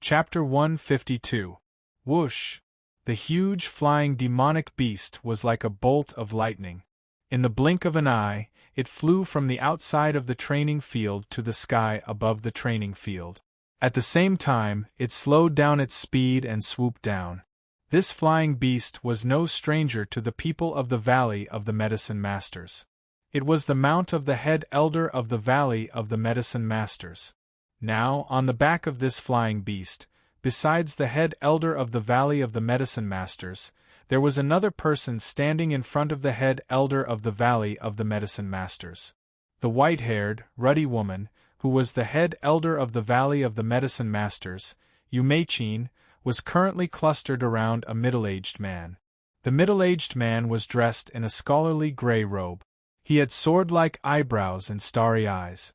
Chapter 152. Whoosh! The huge flying demonic beast was like a bolt of lightning. In the blink of an eye, it flew from the outside of the training field to the sky above the training field. At the same time, it slowed down its speed and swooped down. This flying beast was no stranger to the people of the Valley of the Medicine Masters. It was the mount of the head elder of the Valley of the Medicine Masters. Now, on the back of this flying beast, besides the head elder of the Valley of the Medicine Masters, there was another person standing in front of the head elder of the Valley of the Medicine Masters. The white-haired, ruddy woman, who was the head elder of the Valley of the Medicine Masters, Umechin, was currently clustered around a middle-aged man. The middle-aged man was dressed in a scholarly gray robe. He had sword-like eyebrows and starry eyes.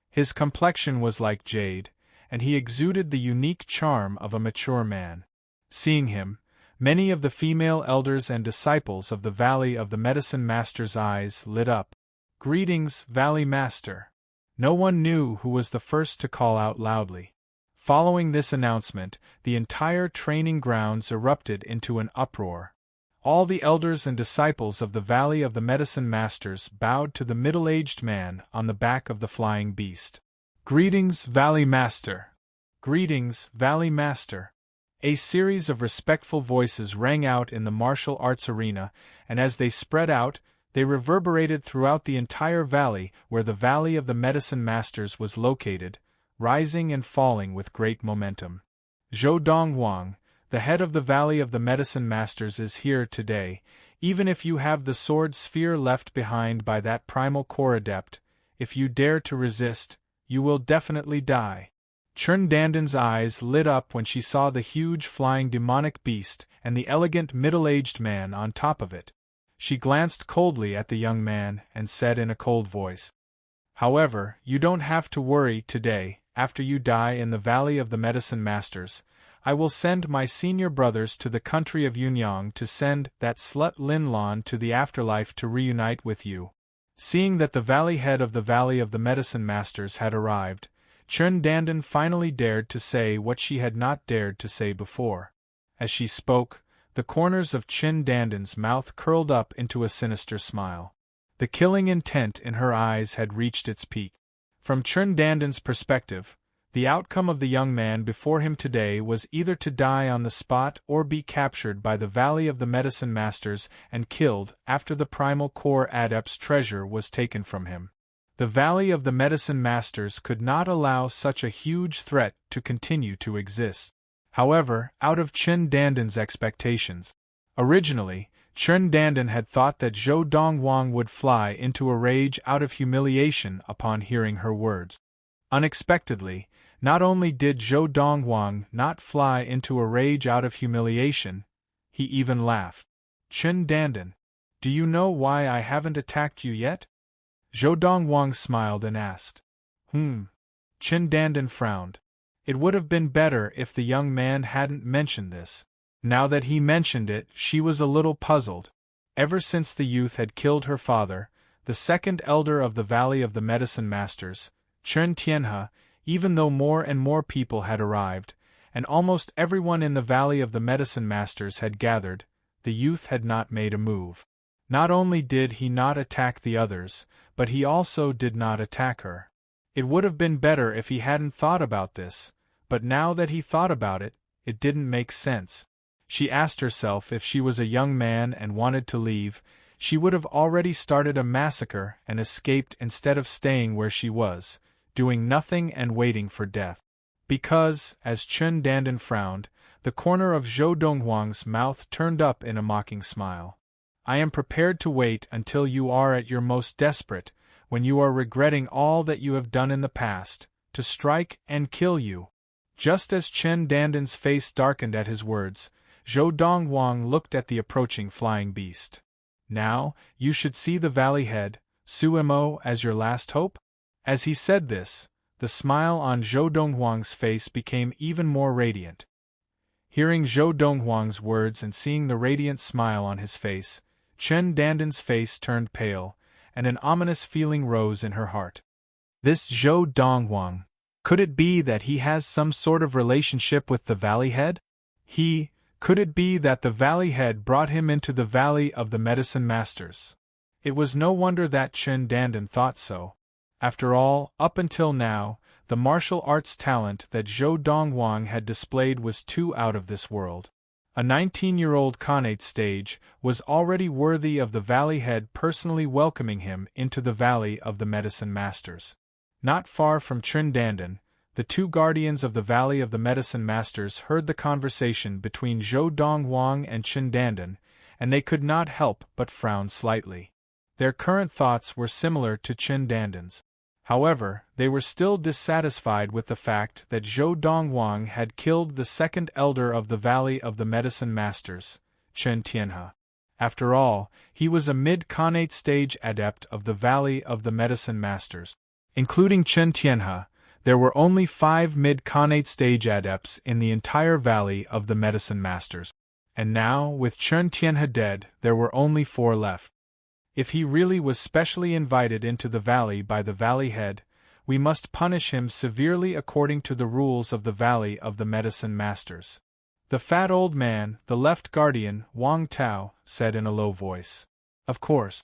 His complexion was like jade, and he exuded the unique charm of a mature man. Seeing him, many of the female elders and disciples of the Valley of the Medicine Master's eyes lit up. "Greetings, Valley Master." No one knew who was the first to call out loudly. Following this announcement, the entire training grounds erupted into an uproar. All the elders and disciples of the Valley of the Medicine Masters bowed to the middle-aged man on the back of the flying beast. "Greetings, Valley Master." "Greetings, Valley Master." A series of respectful voices rang out in the martial arts arena, and as they spread out, they reverberated throughout the entire valley where the Valley of the Medicine Masters was located, rising and falling with great momentum. Zhou Donghuang, the head of the Valley of the Medicine Masters, is here today. Even if you have the sword sphere left behind by that primal core adept, if you dare to resist, you will definitely die. Chun Dandan's eyes lit up when she saw the huge flying demonic beast and the elegant middle-aged man on top of it. She glanced coldly at the young man and said in a cold voice, "However, you don't have to worry today. After you die in the Valley of the Medicine Masters, I will send my senior brothers to the country of Yunyang to send that slut Lin Lan to the afterlife to reunite with you." Seeing that the valley head of the Valley of the Medicine Masters had arrived, Chun Dandan finally dared to say what she had not dared to say before. As she spoke, the corners of Chun Dandan's mouth curled up into a sinister smile. The killing intent in her eyes had reached its peak. From Chun Dandan's perspective, the outcome of the young man before him today was either to die on the spot or be captured by the Valley of the Medicine Masters and killed after the Primal Core Adept's treasure was taken from him. The Valley of the Medicine Masters could not allow such a huge threat to continue to exist. However, out of Chun Dandan's expectations, originally, Chun Dandan had thought that Zhou Donghuang would fly into a rage out of humiliation upon hearing her words. Unexpectedly, not only did Zhou Donghuang not fly into a rage out of humiliation, he even laughed. "Chun Dandan, do you know why I haven't attacked you yet?" Zhou Donghuang smiled and asked. Chun Dandan frowned. It would have been better if the young man hadn't mentioned this. Now that he mentioned it, she was a little puzzled. Ever since the youth had killed her father, the second elder of the Valley of the Medicine Masters, Chun Tianhe, even though more and more people had arrived, and almost everyone in the Valley of the Medicine Masters had gathered, the youth had not made a move. Not only did he not attack the others, but he also did not attack her. It would have been better if he hadn't thought about this, but now that he thought about it, it didn't make sense. She asked herself if she was a young man and wanted to leave, she would have already started a massacre and escaped instead of staying where she was, doing nothing and waiting for death. Because, as Chun Dandan frowned, the corner of Zhou Donghuang's mouth turned up in a mocking smile. "I am prepared to wait until you are at your most desperate, when you are regretting all that you have done in the past, to strike and kill you." Just as Chun Dandan's face darkened at his words, Zhou Donghuang looked at the approaching flying beast. "Now, you should see the valley head, Sumo, as your last hope?" As he said this, the smile on Zhou Donghuang's face became even more radiant. Hearing Zhou Donghuang's words and seeing the radiant smile on his face, Chun Dandan's face turned pale, and an ominous feeling rose in her heart. This Zhou Donghuang. Could it be that he has some sort of relationship with the Valley Head? Could it be that the Valley Head brought him into the Valley of the Medicine Masters? It was no wonder that Chen Dandan thought so. After all, up until now, the martial arts talent that Zhou Dongwang had displayed was too out of this world. A 19-year-old Khanate stage was already worthy of the Valley Head personally welcoming him into the Valley of the Medicine Masters. Not far from Chen Dandan, the two guardians of the Valley of the Medicine Masters heard the conversation between Zhou Dongwang and Chen Dandan, and they could not help but frown slightly. Their current thoughts were similar to Chen Dandan's. However, they were still dissatisfied with the fact that Zhou Dongwang had killed the second elder of the Valley of the Medicine Masters, Chen Tianhe. After all, he was a mid-Khanate stage adept of the Valley of the Medicine Masters. Including Chen Tianhe, there were only 5 mid-Khanate stage adepts in the entire Valley of the Medicine Masters. And now, with Chen Tianhe dead, there were only 4 left. If he really was specially invited into the valley by the Valley Head, we must punish him severely according to the rules of the Valley of the Medicine Masters. The fat old man, the left guardian, Wang Tao, said in a low voice. Of course.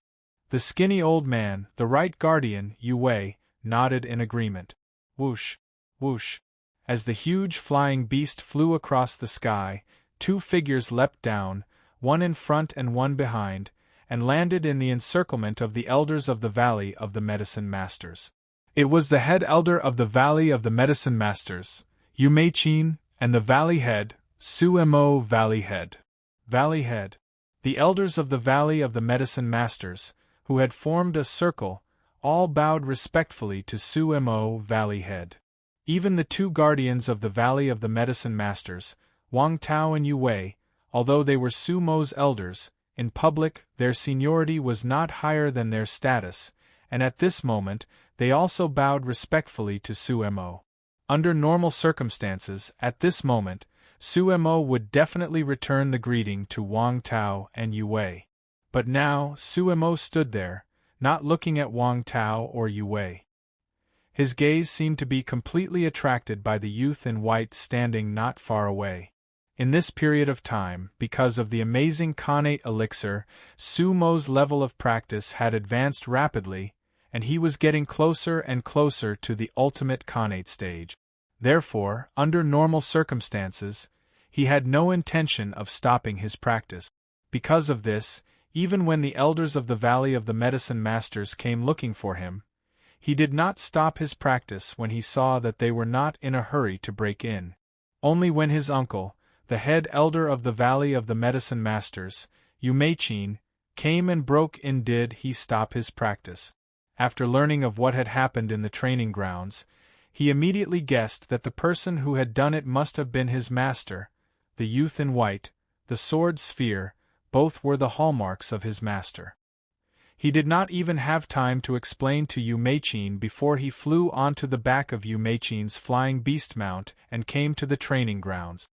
The skinny old man, the right guardian, Yu Wei, nodded in agreement. Whoosh, whoosh. As the huge flying beast flew across the sky, 2 figures leapt down, one in front and one behind, and landed in the encirclement of the elders of the Valley of the Medicine Masters. It was the head elder of the Valley of the Medicine Masters, Yu Meiqin, and the Valley Head, Su Mo Valley Head. Valley Head. The elders of the Valley of the Medicine Masters, who had formed a circle, all bowed respectfully to Su Mo Valley Head. Even the 2 guardians of the Valley of the Medicine Masters, Wang Tao and Yu Wei, although they were Su Mo's elders, in public their seniority was not higher than their status, and at this moment they also bowed respectfully to Su Mo. Under normal circumstances, at this moment, Su Mo would definitely return the greeting to Wang Tao and Yu Wei. But now Su Mo stood there, not looking at Wang Tao or Yu Wei. His gaze seemed to be completely attracted by the youth in white standing not far away. In this period of time, because of the amazing Khanate elixir, Su Mo's level of practice had advanced rapidly, and he was getting closer and closer to the ultimate Khanate stage. Therefore, under normal circumstances, he had no intention of stopping his practice. Because of this, even when the elders of the Valley of the Medicine Masters came looking for him, he did not stop his practice when he saw that they were not in a hurry to break in. Only when his uncle, the head elder of the Valley of the Medicine Masters, Yu Meiqin, came and broke in did he stop his practice. After learning of what had happened in the training grounds, he immediately guessed that the person who had done it must have been his master. The youth in white, the sword sphere, both were the hallmarks of his master. He did not even have time to explain to Yu Meiqin before he flew onto the back of Yu Meiqin's flying beast mount and came to the training grounds.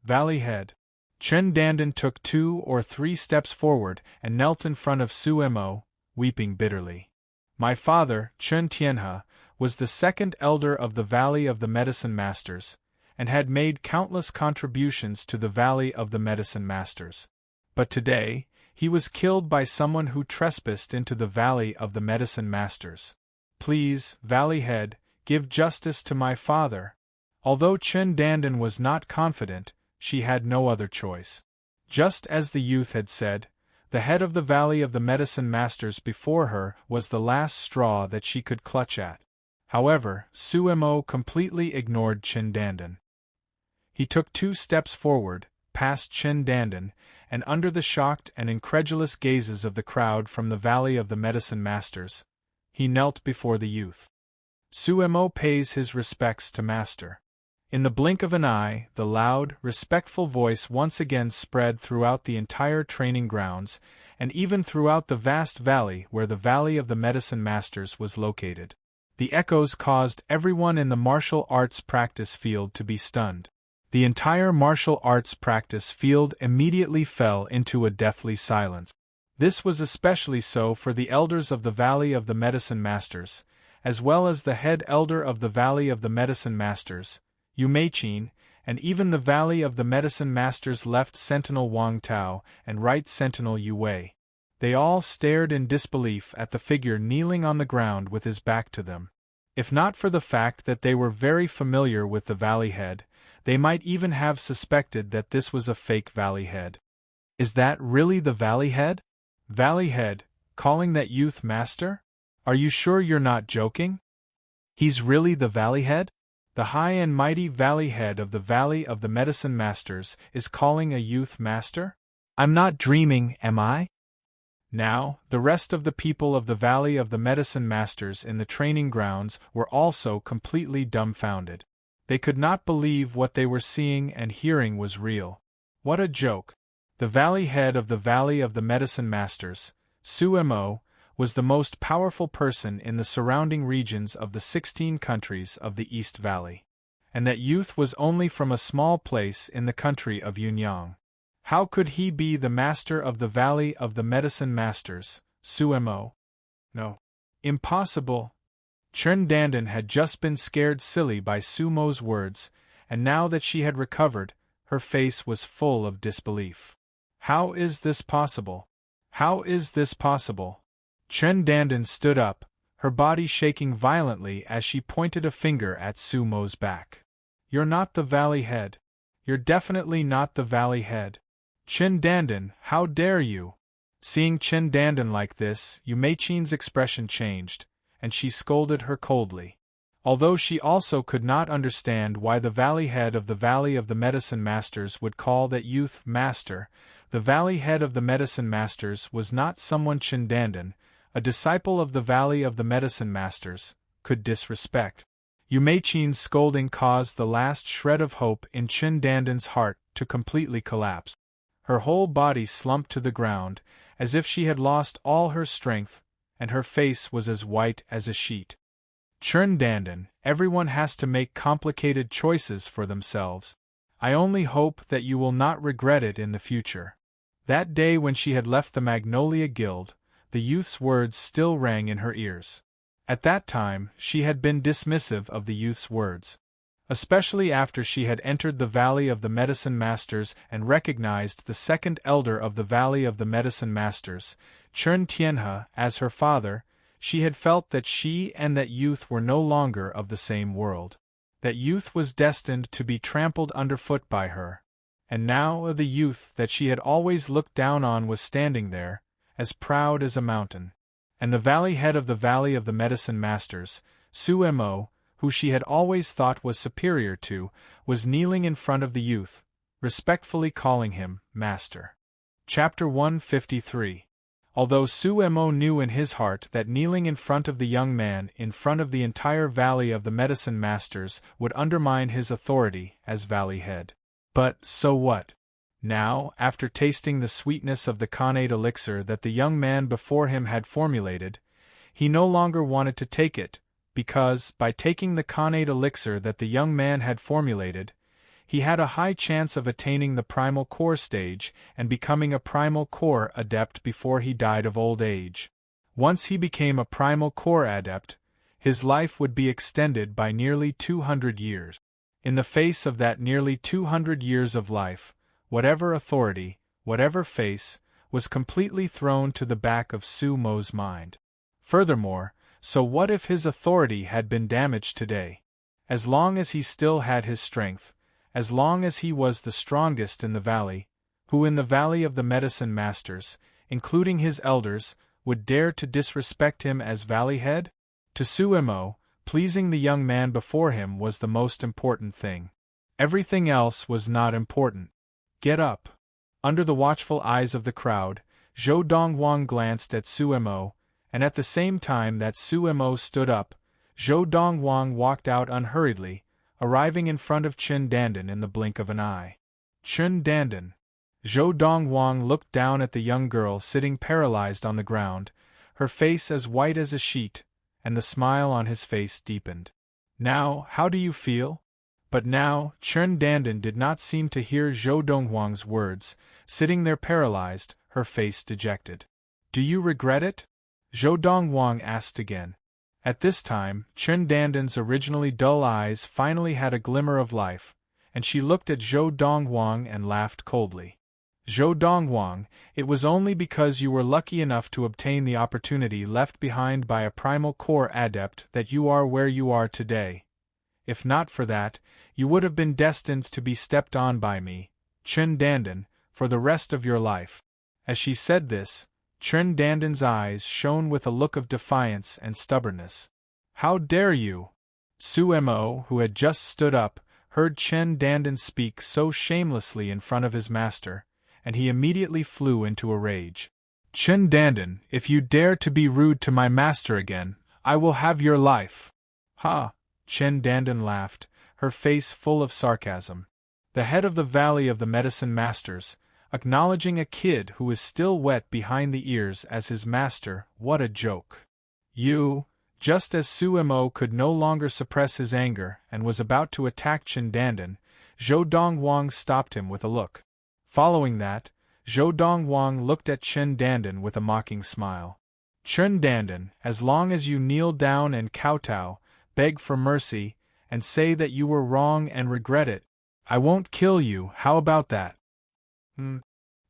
Valley Head. Chen Dandan took 2 or 3 steps forward and knelt in front of Su Mo, weeping bitterly. My father, Chen Tianhe, was the second elder of the Valley of the Medicine Masters, and had made countless contributions to the Valley of the Medicine Masters. But today, he was killed by someone who trespassed into the Valley of the Medicine Masters. Please, Valley Head, give justice to my father. Although Chen Dandan was not confident, she had no other choice. Just as the youth had said, the head of the Valley of the Medicine Masters before her was the last straw that she could clutch at. However, Su Mo completely ignored Chen Dandan. He took 2 steps forward, past Chen Dandan, and under the shocked and incredulous gazes of the crowd from the Valley of the Medicine Masters, he knelt before the youth. Su Mo pays his respects to Master. In the blink of an eye, the loud, respectful voice once again spread throughout the entire training grounds, and even throughout the vast valley where the Valley of the Medicine Masters was located. The echoes caused everyone in the martial arts practice field to be stunned. The entire martial arts practice field immediately fell into a deathly silence. This was especially so for the elders of the Valley of the Medicine Masters, as well as the head elder of the Valley of the Medicine Masters, Yu Meichin, and even the Valley of the Medicine Masters' left sentinel Wang Tao and right sentinel Yu Wei. They all stared in disbelief at the figure kneeling on the ground with his back to them. If not for the fact that they were very familiar with the Valley Head, they might even have suspected that this was a fake Valley Head. Is that really the Valley Head? Valley Head, calling that youth master? Are you sure you're not joking? He's really the Valley Head? The high and mighty Valley Head of the Valley of the Medicine Masters is calling a youth master? I'm not dreaming, am I? Now, the rest of the people of the Valley of the Medicine Masters in the training grounds were also completely dumbfounded. They could not believe what they were seeing and hearing was real. What a joke! The Valley Head of the Valley of the Medicine Masters, Su Mo, was the most powerful person in the surrounding regions of the 16 countries of the East Valley. And that youth was only from a small place in the country of Yunyang. How could he be the master of the Valley of the Medicine Masters, Su Mo? No. Impossible. Chen Dandan had just been scared silly by Su Mo's words, and now that she had recovered, her face was full of disbelief. How is this possible? How is this possible? Chen Dandan stood up, her body shaking violently as she pointed a finger at Su Mo's back. You're not the Valley Head. You're definitely not the Valley Head. Chen Dandan, how dare you? Seeing Chen Dandan like this, Yu Meichin's expression changed, and she scolded her coldly. Although she also could not understand why the Valley Head of the Valley of the Medicine Masters would call that youth master, the Valley Head of the Medicine Masters was not someone Chen Dandan, a disciple of the Valley of the Medicine Masters, could disrespect. Yu Meichin's scolding caused the last shred of hope in Chen Dandan's heart to completely collapse. Her whole body slumped to the ground, as if she had lost all her strength, and her face was as white as a sheet. Chen Dandan, everyone has to make complicated choices for themselves. I only hope that you will not regret it in the future. That day when she had left the Magnolia Guild, the youth's words still rang in her ears. At that time, she had been dismissive of the youth's words. Especially after she had entered the Valley of the Medicine Masters and recognized the second elder of the Valley of the Medicine Masters, Chen Tianhe, as her father, she had felt that she and that youth were no longer of the same world. That youth was destined to be trampled underfoot by her. And now the youth that she had always looked down on was standing there, as proud as a mountain. And the Valley Head of the Valley of the Medicine Masters, Su Mo, who she had always thought was superior to, was kneeling in front of the youth, respectfully calling him Master. Chapter 153. Although Su Mo knew in his heart that kneeling in front of the young man in front of the entire Valley of the Medicine Masters would undermine his authority as Valley Head. But so what? Now, after tasting the sweetness of the Khanate elixir that the young man before him had formulated, he no longer wanted to take it, because, by taking the Khanate elixir that the young man had formulated, he had a high chance of attaining the Primal Core stage and becoming a Primal Core adept before he died of old age. Once he became a Primal Core adept, his life would be extended by nearly 200 years. In the face of that nearly 200 years of life, whatever authority, whatever face, was completely thrown to the back of Su Mo's mind. Furthermore, so what if his authority had been damaged today? As long as he still had his strength, as long as he was the strongest in the valley, who in the Valley of the Medicine Masters, including his elders, would dare to disrespect him as Valley Head? To Su Mo, pleasing the young man before him was the most important thing. Everything else was not important. Get up. Under the watchful eyes of the crowd, Zhou Donghuang glanced at Su Mo, and at the same time that Su Mo stood up, Zhou Donghuang walked out unhurriedly, arriving in front of Chen Dandan in the blink of an eye. Chen Dandan. Zhou Donghuang looked down at the young girl sitting paralyzed on the ground, her face as white as a sheet, and the smile on his face deepened. Now, how do you feel? But now, Chen Dandan did not seem to hear Zhou Donghuang's words, sitting there paralyzed, her face dejected. Do you regret it? Zhou Donghuang asked again. At this time, Chen Danden's originally dull eyes finally had a glimmer of life, and she looked at Zhou Donghuang and laughed coldly. Zhou Donghuang, it was only because you were lucky enough to obtain the opportunity left behind by a primal core adept that you are where you are today. If not for that, you would have been destined to be stepped on by me, Chen Danden, for the rest of your life. As she said this, Chen Danden's eyes shone with a look of defiance and stubbornness. How dare you? Su Mo, who had just stood up, heard Chen Danden speak so shamelessly in front of his master, and he immediately flew into a rage. Chen Danden, if you dare to be rude to my master again, I will have your life. Ha! Chen Danden laughed, her face full of sarcasm. The head of the Valley of the Medicine Masters, acknowledging a kid who is still wet behind the ears as his master, what a joke. You, just as Su Mo could no longer suppress his anger and was about to attack Chen Danden, Zhou Donghuang stopped him with a look. Following that, Zhou Donghuang looked at Chen Danden with a mocking smile. Chen Danden, as long as you kneel down and kowtow, beg for mercy, and say that you were wrong and regret it, I won't kill you, how about that?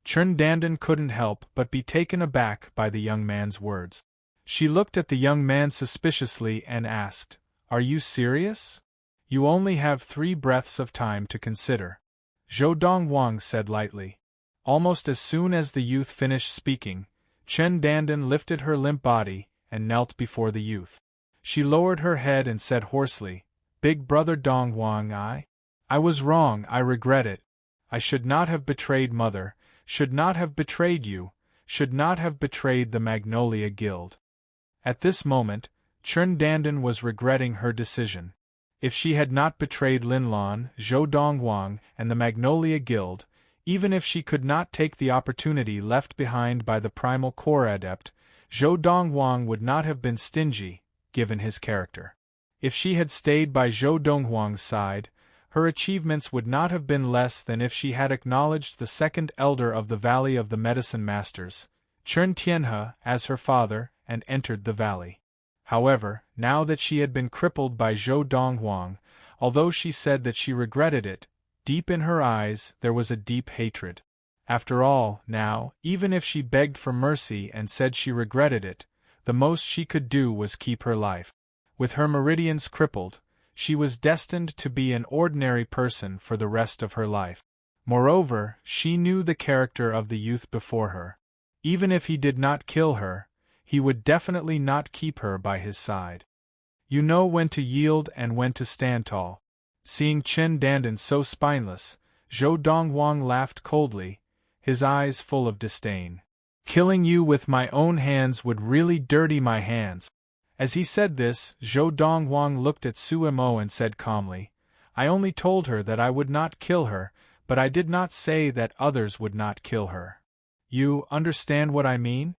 Chen Danden couldn't help but be taken aback by the young man's words. She looked at the young man suspiciously and asked, Are you serious? You only have 3 breaths of time to consider. Zhou Donghuang said lightly. Almost as soon as the youth finished speaking, Chen Danden lifted her limp body and knelt before the youth. She lowered her head and said hoarsely, Big brother Donghuang, I was wrong, I regret it. I should not have betrayed Mother, should not have betrayed you, should not have betrayed the Magnolia Guild. At this moment, Chen Danden was regretting her decision. If she had not betrayed Linlan, Zhou Donghuang, and the Magnolia Guild, even if she could not take the opportunity left behind by the Primal Core Adept, Zhou Donghuang would not have been stingy, given his character. If she had stayed by Zhou Donghuang's side, her achievements would not have been less than if she had acknowledged the second elder of the Valley of the Medicine Masters, Chen Tianhe, as her father, and entered the valley. However, now that she had been crippled by Zhou Donghuang, although she said that she regretted it, deep in her eyes there was a deep hatred. After all, now, even if she begged for mercy and said she regretted it, the most she could do was keep her life. With her meridians crippled, she was destined to be an ordinary person for the rest of her life. Moreover, she knew the character of the youth before her. Even if he did not kill her, he would definitely not keep her by his side. You know when to yield and when to stand tall. Seeing Chen Danden so spineless, Zhou Donghuang laughed coldly, his eyes full of disdain. Killing you with my own hands would really dirty my hands. As he said this, Zhou Donghuang looked at Su Mo and said calmly, I only told her that I would not kill her, but I did not say that others would not kill her. You understand what I mean?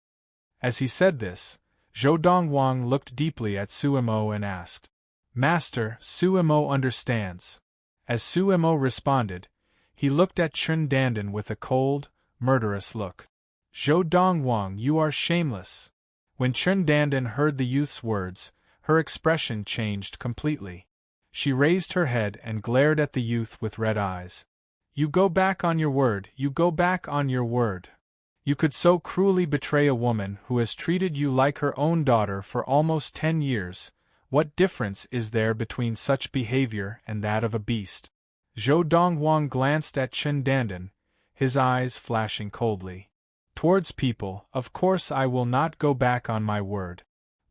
As he said this, Zhou Donghuang looked deeply at Su Mo and asked, Master, Su Mo understands. As Su Mo responded, he looked at Chen Danden with a cold, murderous look. Zhou Donghuang, you are shameless. When Chen Danden heard the youth's words, her expression changed completely. She raised her head and glared at the youth with red eyes. You go back on your word, you go back on your word. You could so cruelly betray a woman who has treated you like her own daughter for almost 10 years. What difference is there between such behavior and that of a beast? Zhou Donghuang glanced at Chen Danden, his eyes flashing coldly. Towards people, of course I will not go back on my word.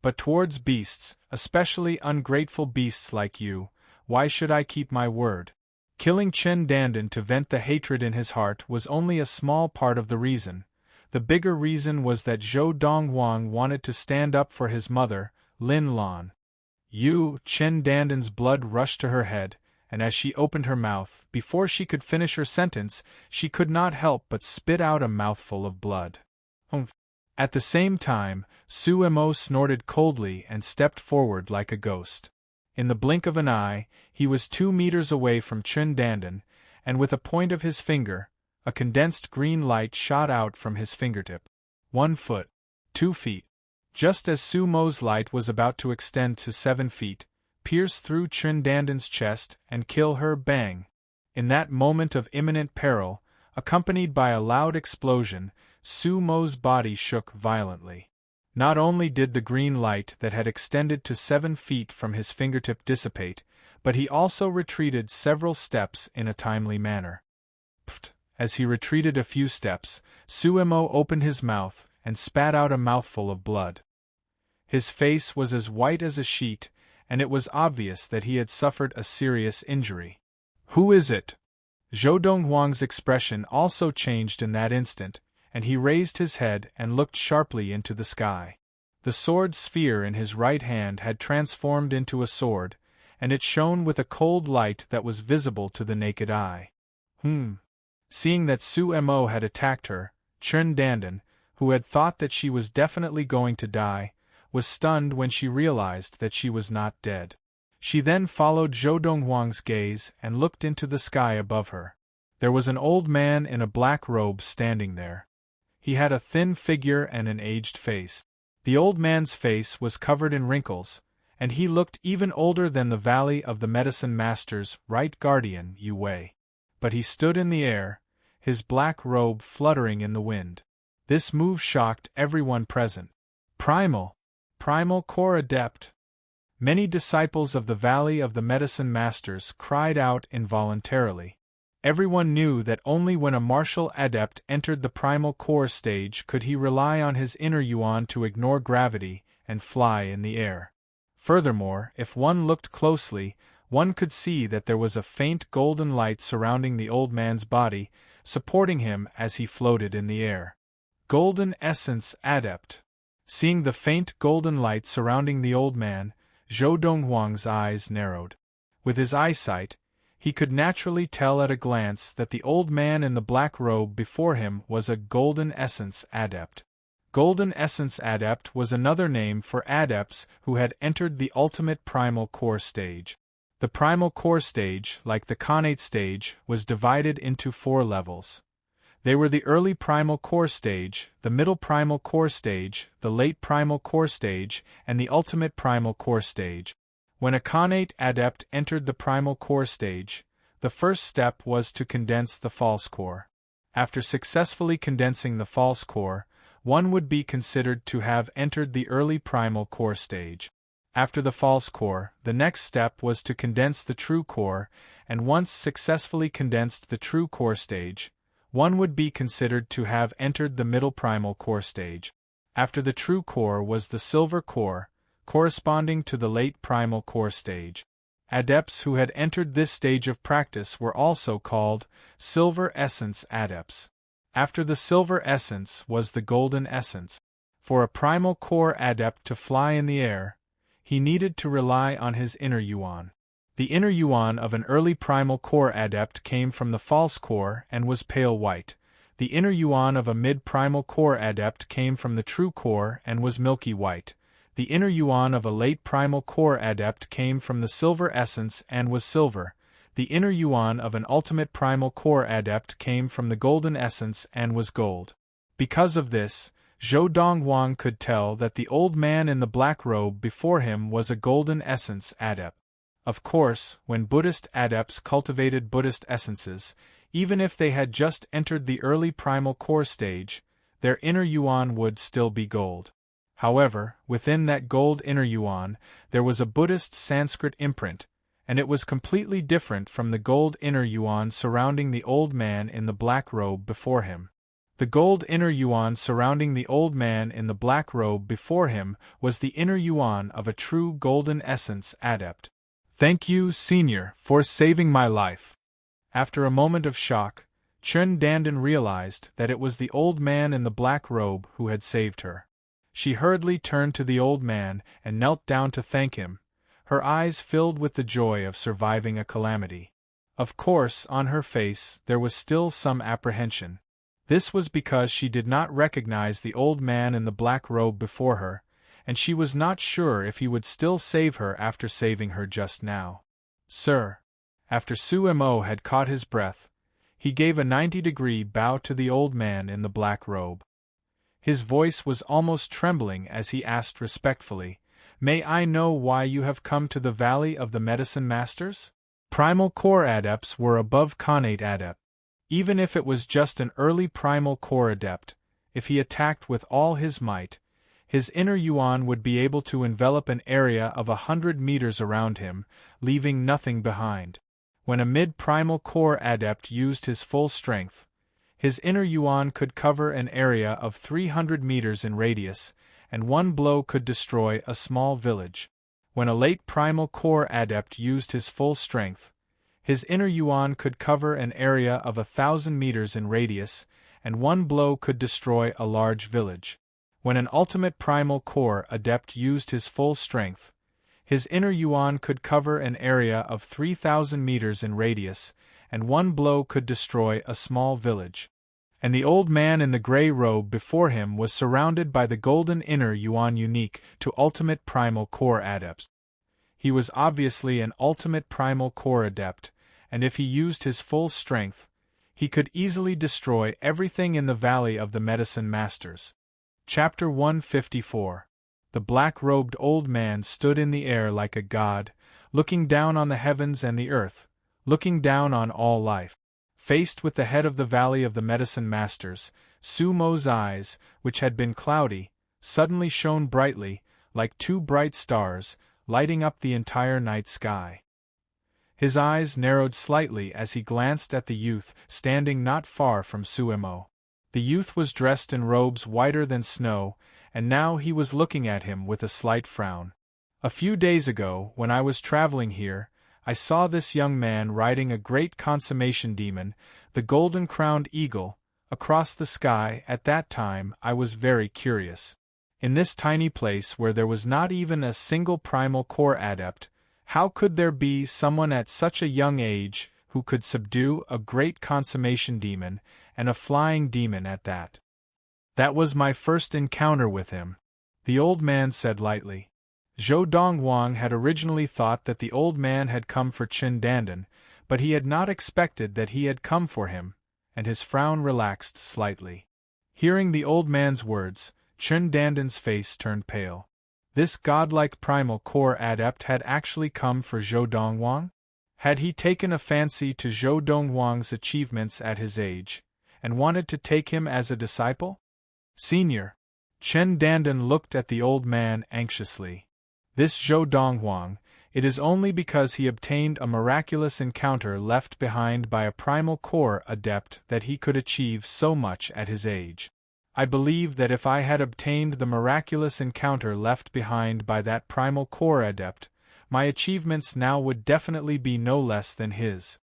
But towards beasts, especially ungrateful beasts like you, why should I keep my word? Killing Chen Danden to vent the hatred in his heart was only a small part of the reason. The bigger reason was that Zhou Donghuang wanted to stand up for his mother, Lin Lan. Chen Danden's blood rushed to her head, and as she opened her mouth, before she could finish her sentence, she could not help but spit out a mouthful of blood. At the same time, Su Mo snorted coldly and stepped forward like a ghost. In the blink of an eye, he was 2 meters away from Chen Danden, and with a point of his finger, a condensed green light shot out from his fingertip. 1 foot, 2 feet, Just as Su Mo's light was about to extend to 7 feet, pierce through Chen Danden's chest and kill her, bang! In that moment of imminent peril, accompanied by a loud explosion, Su Mo's body shook violently. Not only did the green light that had extended to 7 feet from his fingertip dissipate, but he also retreated several steps in a timely manner. Pft! As he retreated a few steps, Su Mo opened his mouth and spat out a mouthful of blood. His face was as white as a sheet, and it was obvious that he had suffered a serious injury. "Who is it?" Zhou Donghuang's expression also changed in that instant, and he raised his head and looked sharply into the sky. The sword sphere in his right hand had transformed into a sword, and it shone with a cold light that was visible to the naked eye. Seeing that Su Mo had attacked her, Chen Dandan, who had thought that she was definitely going to die, was stunned when she realized that she was not dead. She then followed Zhou Donghuang's gaze and looked into the sky above her. There was an old man in a black robe standing there. He had a thin figure and an aged face. The old man's face was covered in wrinkles, and he looked even older than the Valley of the Medicine Master's right guardian, Yu Wei. But he stood in the air, his black robe fluttering in the wind. This move shocked everyone present. Primal Core Adept. Many disciples of the Valley of the Medicine Masters cried out involuntarily. Everyone knew that only when a martial adept entered the primal core stage could he rely on his inner yuan to ignore gravity and fly in the air. Furthermore, if one looked closely, one could see that there was a faint golden light surrounding the old man's body, supporting him as he floated in the air. Golden Essence Adept. Seeing the faint golden light surrounding the old man, Zhou Donghuang's eyes narrowed. With his eyesight, he could naturally tell at a glance that the old man in the black robe before him was a Golden Essence Adept. Golden Essence Adept was another name for adepts who had entered the ultimate primal core stage. The primal core stage, like the Khanate stage, was divided into 4 levels. They were the early primal core stage, the middle primal core stage, the late primal core stage, and the ultimate primal core stage. When a Khanate adept entered the primal core stage, the first step was to condense the false core. After successfully condensing the false core, one would be considered to have entered the early primal core stage. After the false core, the next step was to condense the true core, and once successfully condensed the true core stage, one would be considered to have entered the middle primal core stage. After the true core was the silver core, corresponding to the late primal core stage. Adepts who had entered this stage of practice were also called Silver Essence Adepts. After the Silver Essence was the Golden Essence. For a primal core adept to fly in the air, he needed to rely on his inner yuan. The inner yuan of an early primal core adept came from the false core and was pale white. The inner yuan of a mid-primal core adept came from the true core and was milky white. The inner yuan of a late primal core adept came from the silver essence and was silver. The inner yuan of an ultimate primal core adept came from the golden essence and was gold. Because of this, Zhou Donghuang could tell that the old man in the black robe before him was a golden essence adept. Of course, when Buddhist adepts cultivated Buddhist essences, even if they had just entered the early primal core stage, their inner yuan would still be gold. However, within that gold inner yuan, there was a Buddhist Sanskrit imprint, and it was completely different from the gold inner yuan surrounding the old man in the black robe before him. The gold inner yuan surrounding the old man in the black robe before him was the inner yuan of a true golden essence adept. "Thank you, Senior, for saving my life." After a moment of shock, Chen Dandan realized that it was the old man in the black robe who had saved her. She hurriedly turned to the old man and knelt down to thank him, her eyes filled with the joy of surviving a calamity. Of course, on her face there was still some apprehension. This was because she did not recognize the old man in the black robe before her, and she was not sure if he would still save her after saving her just now. "Sir." After Su Mo had caught his breath, he gave a 90-degree bow to the old man in the black robe. His voice was almost trembling as he asked respectfully, "May I know why you have come to the Valley of the Medicine Masters?" Primal Core Adepts were above Khanate Adept. Even if it was just an early Primal Core Adept, if he attacked with all his might, his inner yuan would be able to envelop an area of 100 meters around him, leaving nothing behind. When a mid-Primal Core Adept used his full strength, his inner yuan could cover an area of 300 meters in radius, and one blow could destroy a small village. When a late Primal Core Adept used his full strength, his inner yuan could cover an area of 1,000 meters in radius, and one blow could destroy a large village. When an ultimate Primal Core Adept used his full strength, his inner yuan could cover an area of 3,000 meters in radius, and one blow could destroy a small village. And the old man in the gray robe before him was surrounded by the golden inner yuan unique to ultimate Primal Core Adepts. He was obviously an ultimate Primal Core Adept, and if he used his full strength, he could easily destroy everything in the Valley of the Medicine Masters. Chapter 154. The black-robed old man stood in the air like a god, looking down on the heavens and the earth, looking down on all life. Faced with the head of the Valley of the Medicine Masters, Sumo's eyes, which had been cloudy, suddenly shone brightly, like two bright stars, lighting up the entire night sky. His eyes narrowed slightly as he glanced at the youth standing not far from Sumo. The youth was dressed in robes whiter than snow, and now he was looking at him with a slight frown. "A few days ago, when I was traveling here, I saw this young man riding a great consummation demon, the golden-crowned eagle, across the sky. At that time I was very curious. In this tiny place where there was not even a single Primal Core Adept, how could there be someone at such a young age who could subdue a great consummation demon, and a flying demon at that? That was my first encounter with him," the old man said lightly. Zhou Donghuang had originally thought that the old man had come for Chen Dandan, but he had not expected that he had come for him, and his frown relaxed slightly. Hearing the old man's words, Chen Dandan's face turned pale. This godlike Primal Core Adept had actually come for Zhou Donghuang? Had he taken a fancy to Zhou Donghuang's achievements at his age, and wanted to take him as a disciple? "Senior." Chen Dandan looked at the old man anxiously. "This Zhou Donghuang, it is only because he obtained a miraculous encounter left behind by a Primal Core Adept that he could achieve so much at his age. I believe that if I had obtained the miraculous encounter left behind by that Primal Core Adept, my achievements now would definitely be no less than his.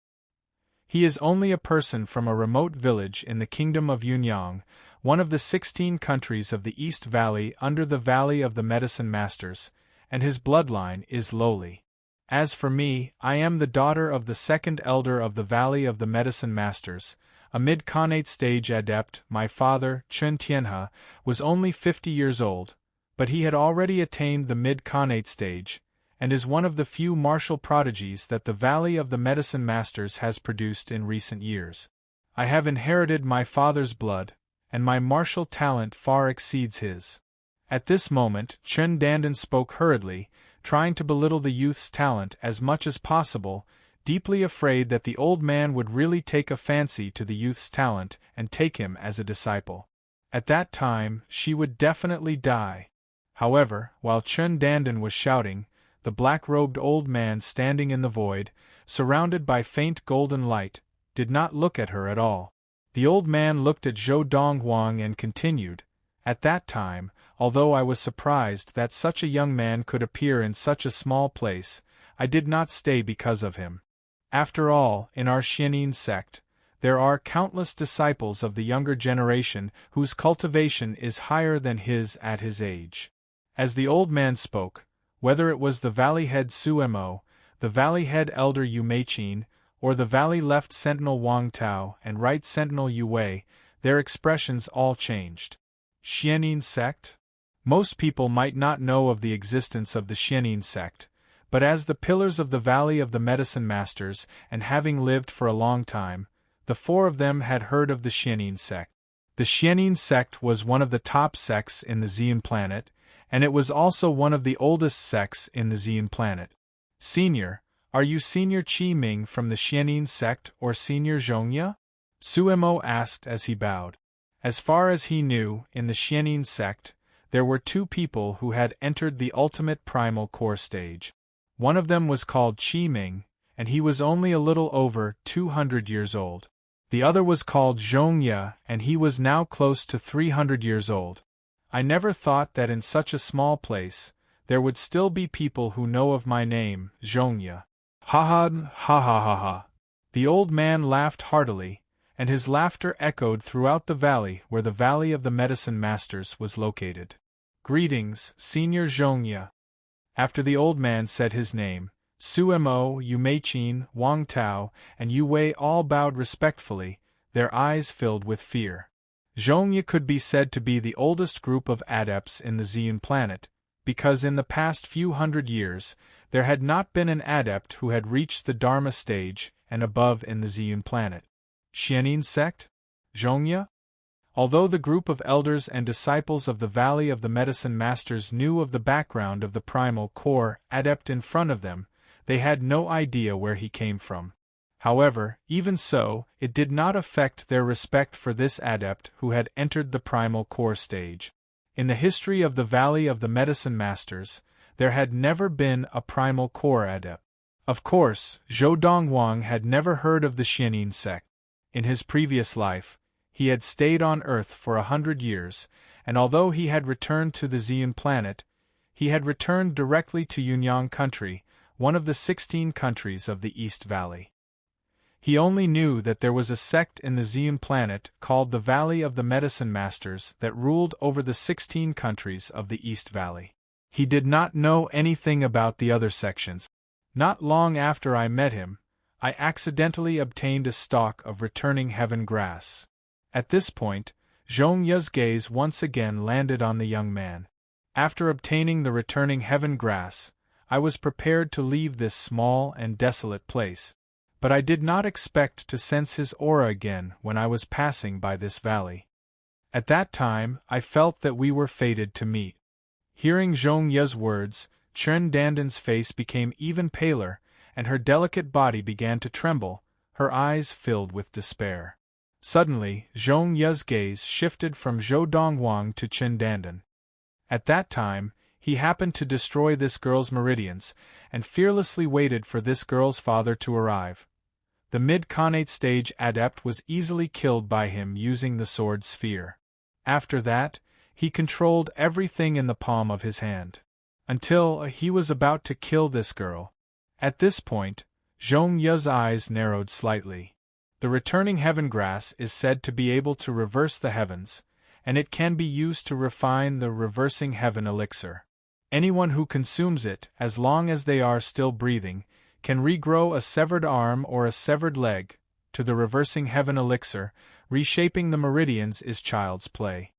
He is only a person from a remote village in the Kingdom of Yunyang, one of the 16 countries of the East Valley under the Valley of the Medicine Masters, and his bloodline is lowly. As for me, I am the daughter of the second elder of the Valley of the Medicine Masters, a mid-Khanate stage adept. My father, Chen Tianhe, was only 50 years old, but he had already attained the mid-Khanate stage, and is one of the few martial prodigies that the Valley of the Medicine Masters has produced in recent years. I have inherited my father's blood, and my martial talent far exceeds his." At this moment, Chen Dandan spoke hurriedly, trying to belittle the youth's talent as much as possible, deeply afraid that the old man would really take a fancy to the youth's talent and take him as a disciple. At that time, she would definitely die. However, while Chen Dandan was shouting, the black-robed old man standing in the void, surrounded by faint golden light, did not look at her at all. The old man looked at Zhou Donghuang and continued, "At that time, although I was surprised that such a young man could appear in such a small place, I did not stay because of him. After all, in our Xianin sect, there are countless disciples of the younger generation whose cultivation is higher than his at his age." As the old man spoke, whether it was the Valley Head Sumo, the Valley Head Elder Yu Meichin, or the Valley Left Sentinel Wang Tao and Right Sentinel Yu Wei, their expressions all changed. Xianin sect? Most people might not know of the existence of the Xianin sect, but as the pillars of the Valley of the Medicine Masters, and having lived for a long time, the four of them had heard of the Xianin sect. The Xianin sect was one of the top sects in the Xian planet, and it was also one of the oldest sects in the Xian planet. Senior, are you Senior Qi Ming from the Xianin sect or Senior Zhongya? Suemo asked as he bowed. As far as he knew, in the Xianin sect, there were two people who had entered the ultimate primal core stage. One of them was called Qi Ming, and he was only a little over 200 years old. The other was called Zhongya, and he was now close to 300 years old. I never thought that in such a small place, there would still be people who know of my name, Zhongya. Ha ha ha ha ha ha. The old man laughed heartily, and his laughter echoed throughout the valley where the Valley of the Medicine Masters was located. Greetings, Senior Zhongya. After the old man said his name, Suemo, Yu Meichin, Wang Tao, and Yu Wei all bowed respectfully, their eyes filled with fear. Zhongya could be said to be the oldest group of adepts in the Xian planet, because in the past few hundred years, there had not been an adept who had reached the Dharma stage and above in the Xian planet. Xianin sect? Zhongya? Although the group of elders and disciples of the Valley of the Medicine Masters knew of the background of the primal core adept in front of them, they had no idea where he came from. However, even so, it did not affect their respect for this adept who had entered the primal core stage. In the history of the Valley of the Medicine Masters, there had never been a primal core adept. Of course, Zhou Dongwang had never heard of the Xianin sect. In his previous life, he had stayed on Earth for 100 years, and although he had returned to the Xian planet, he had returned directly to Yunyang country, one of the 16 countries of the East Valley. He only knew that there was a sect in the Xian planet called the Valley of the Medicine Masters that ruled over the 16 countries of the East Valley. He did not know anything about the other sections. Not long after I met him, I accidentally obtained a stalk of returning heaven grass. At this point, Zhongya's gaze once again landed on the young man. After obtaining the returning heaven grass, I was prepared to leave this small and desolate place, but I did not expect to sense his aura again when I was passing by this valley. At that time, I felt that we were fated to meet. Hearing Zhongya's words, Chen Dandan's face became even paler, and her delicate body began to tremble, her eyes filled with despair. Suddenly, Zhongya's gaze shifted from Zhou Dongwang to Chen Dandan. At that time, he happened to destroy this girl's meridians, and fearlessly waited for this girl's father to arrive. The mid-Khanate stage adept was easily killed by him using the sword sphere. After that, he controlled everything in the palm of his hand. Until he was about to kill this girl. At this point, Zhongya's eyes narrowed slightly. The returning heaven grass is said to be able to reverse the heavens, and it can be used to refine the reversing heaven elixir. Anyone who consumes it, as long as they are still breathing, can regrow a severed arm or a severed leg. To the reversing heaven elixir, reshaping the meridians is child's play.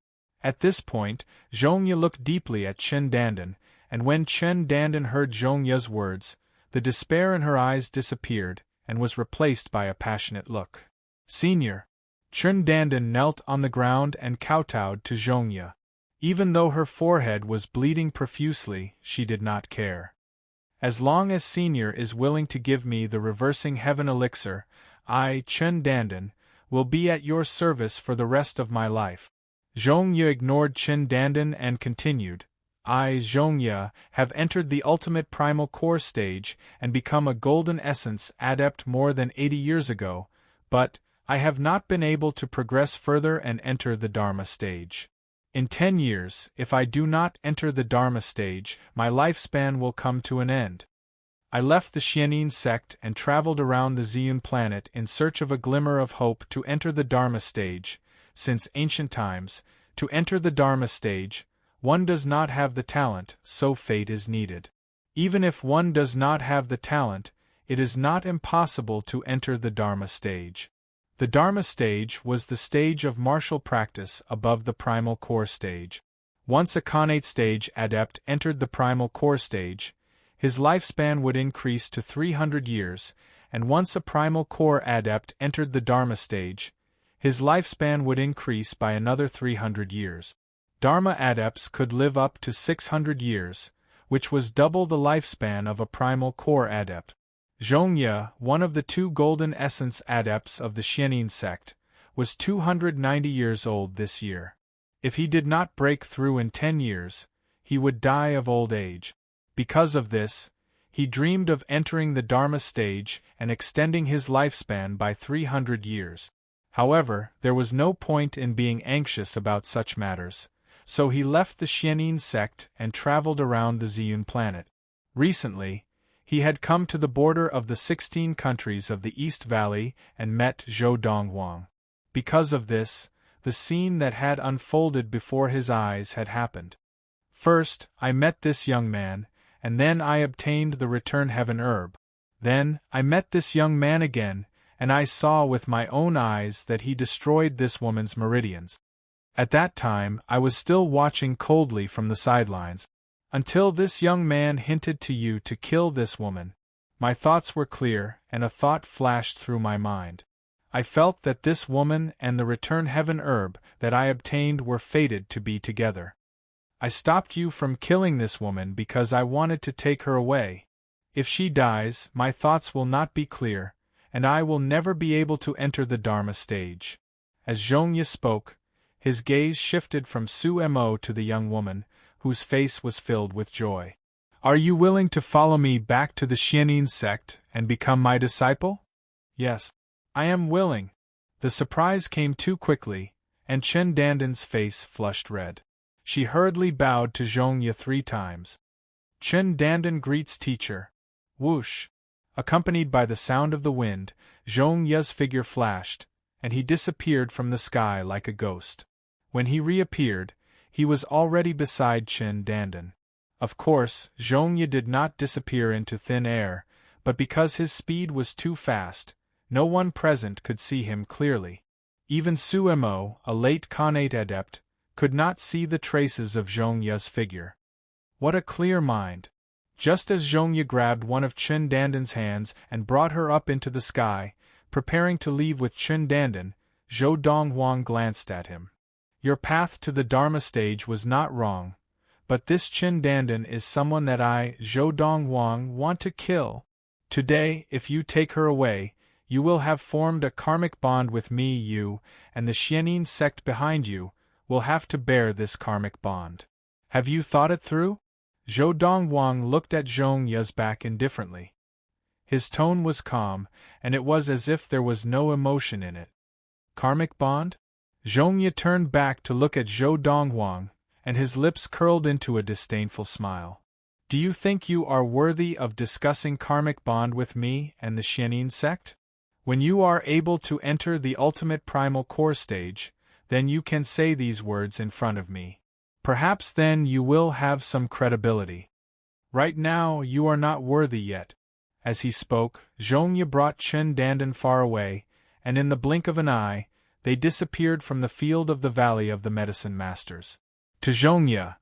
At this point, Zhongya looked deeply at Chen Dandan, and when Chen Dandan heard Zhongya's words, the despair in her eyes disappeared and was replaced by a passionate look. Senior. Chen Dandan knelt on the ground and kowtowed to Zhongya. Even though her forehead was bleeding profusely, she did not care. As long as Senior is willing to give me the reversing heaven elixir, I, Chen Dandan, will be at your service for the rest of my life. Zhongya ignored Chen Dandan and continued, I, Zhongya, have entered the ultimate primal core stage and become a golden essence adept more than 80 years ago, but I have not been able to progress further and enter the Dharma stage. In 10 years, if I do not enter the Dharma stage, my lifespan will come to an end. I left the Xianin sect and traveled around the Xian planet in search of a glimmer of hope to enter the Dharma stage. Since ancient times, to enter the Dharma stage, one does not have the talent, so fate is needed. Even if one does not have the talent, it is not impossible to enter the Dharma stage. The Dharma stage was the stage of martial practice above the primal core stage. Once a Khanate stage adept entered the primal core stage, his lifespan would increase to 300 years, and once a primal core adept entered the Dharma stage, his lifespan would increase by another 300 years. Dharma adepts could live up to 600 years, which was double the lifespan of a primal core adept. Zhongye, one of the 2 golden essence adepts of the Xianyin sect, was 290 years old this year. If he did not break through in 10 years, he would die of old age. Because of this, he dreamed of entering the Dharma stage and extending his lifespan by 300 years. However, there was no point in being anxious about such matters, so he left the Xianyin sect and traveled around the Ziyun planet. Recently, he had come to the border of the 16 countries of the East Valley and met Zhou Donghuang. Because of this, the scene that had unfolded before his eyes had happened. First, I met this young man, and then I obtained the return heaven herb. Then, I met this young man again, and I saw with my own eyes that he destroyed this woman's meridians. At that time, I was still watching coldly from the sidelines, until this young man hinted to you to kill this woman. My thoughts were clear, and a thought flashed through my mind. I felt that this woman and the return heaven herb that I obtained were fated to be together. I stopped you from killing this woman because I wanted to take her away. If she dies, my thoughts will not be clear, and I will never be able to enter the Dharma stage. As Zhongye spoke, his gaze shifted from Su Mo to the young woman, whose face was filled with joy. Are you willing to follow me back to the Xianyin sect and become my disciple? Yes, I am willing. The surprise came too quickly, and Chen Dandan's face flushed red. She hurriedly bowed to Zhongye 3 times. Chen Dandan greets teacher. Whoosh! Accompanied by the sound of the wind, Zhongye's figure flashed, and he disappeared from the sky like a ghost. When he reappeared, he was already beside Chen Dandan. Of course, Zhongye did not disappear into thin air, but because his speed was too fast, no one present could see him clearly. Even Su Mo, a late Khanate adept, could not see the traces of Zhongye's figure. What a clear mind! Just as Zhongye grabbed one of Chen Dandan's hands and brought her up into the sky, preparing to leave with Chen Dandan, Zhou Donghuang glanced at him. Your path to the Dharma stage was not wrong, but this Chen Dandan is someone that I, Zhou Donghuang, want to kill. Today, if you take her away, you will have formed a karmic bond with me. You, and the Xianyin sect behind you, will have to bear this karmic bond. Have you thought it through? Zhou Donghuang looked at Zhongye's back indifferently. His tone was calm, and it was as if there was no emotion in it. Karmic bond? Zhongye turned back to look at Zhou Donghuang, and his lips curled into a disdainful smile. Do you think you are worthy of discussing karmic bond with me and the Xianyin sect? When you are able to enter the ultimate primal core stage, then you can say these words in front of me. Perhaps then you will have some credibility. Right now you are not worthy yet. As he spoke, Zhongye brought Chen Dandan far away, and in the blink of an eye, they disappeared from the field of the Valley of the Medicine Masters. To Zhongye,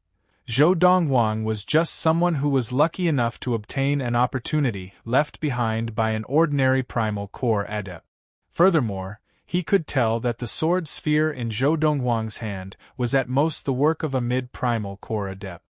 Zhou Donghuang was just someone who was lucky enough to obtain an opportunity left behind by an ordinary primal core adept. Furthermore, he could tell that the sword sphere in Zhou Donghuang's hand was at most the work of a mid-primal core adept.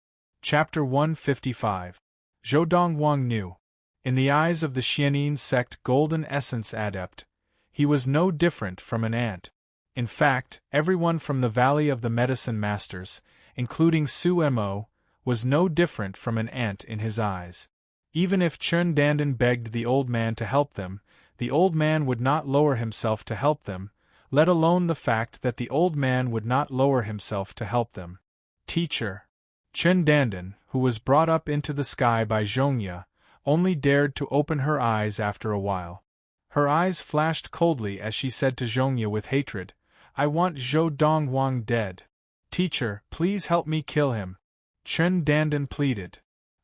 Chapter 155. Zhou Donghuang knew. In the eyes of the Xianyin sect Golden Essence adept, he was no different from an ant. In fact, everyone from the Valley of the Medicine Masters, including Su Mo, was no different from an ant in his eyes. Even if Chen Dandan begged the old man to help them, the old man would not lower himself to help them, let alone the fact that the old man would not lower himself to help them. Teacher. Chen Dandan, who was brought up into the sky by Zhongye, only dared to open her eyes after a while. Her eyes flashed coldly as she said to Zhongye with hatred, I want Zhou Donghuang dead. Teacher, please help me kill him. Chen Dandan pleaded.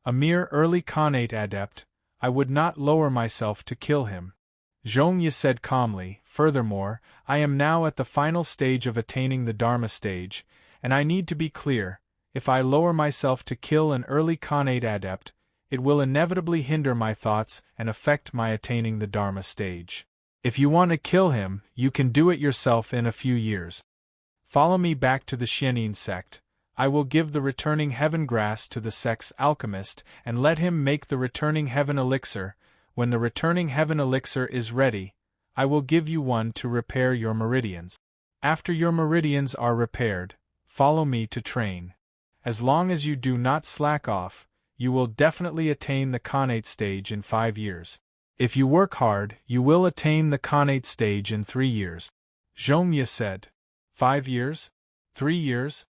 A mere early Khanate adept, I would not lower myself to kill him. Zhongye said calmly, furthermore, I am now at the final stage of attaining the Dharma stage, and I need to be clear, if I lower myself to kill an early Khanate adept, it will inevitably hinder my thoughts and affect my attaining the Dharma stage. If you want to kill him, you can do it yourself in a few years. Follow me back to the Xianin sect. I will give the returning heaven grass to the sect's alchemist and let him make the returning heaven elixir. When the returning heaven elixir is ready, I will give you one to repair your meridians. After your meridians are repaired, follow me to train. As long as you do not slack off, you will definitely attain the Khanate stage in 5 years. If you work hard, you will attain the Khanate stage in 3 years. Zhongye said. 5 years? 3 years?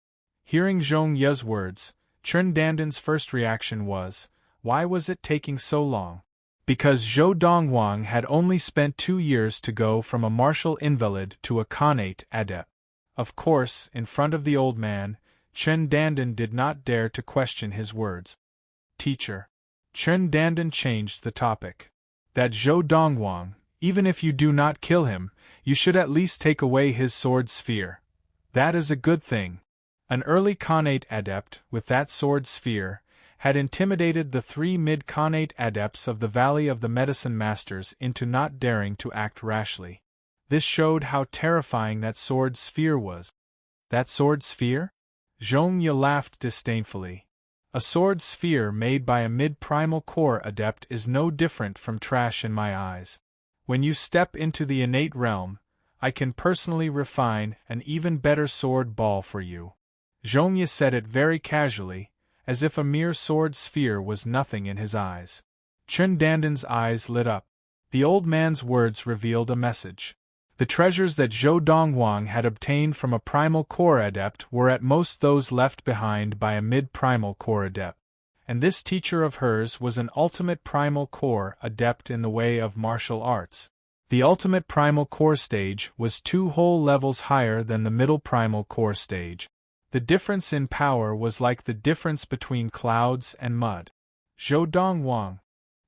Hearing Zhongye's words, Chen Dandan's first reaction was, why was it taking so long? Because Zhou Dongwang had only spent 2 years to go from a martial invalid to a Khanate adept. Of course, in front of the old man, Chen Dandan did not dare to question his words. Teacher. Chen Dandan changed the topic. That Zhou Dongwang, even if you do not kill him, you should at least take away his sword sphere. That is a good thing. An early Khanate adept, with that sword sphere, had intimidated the 3 mid-Khanate adepts of the Valley of the Medicine Masters into not daring to act rashly. This showed how terrifying that sword sphere was. That sword sphere? Zhongye laughed disdainfully. A sword sphere made by a mid-primal core adept is no different from trash in my eyes. When you step into the innate realm, I can personally refine an even better sword ball for you. Zhongye said it very casually, as if a mere sword sphere was nothing in his eyes. Chen Dandan's eyes lit up. The old man's words revealed a message. The treasures that Zhou Dongwang had obtained from a primal core adept were at most those left behind by a mid-primal core adept. And this teacher of hers was an ultimate primal core adept in the way of martial arts. The ultimate primal core stage was 2 whole levels higher than the middle primal core stage. The difference in power was like the difference between clouds and mud. Zhou Dongwang.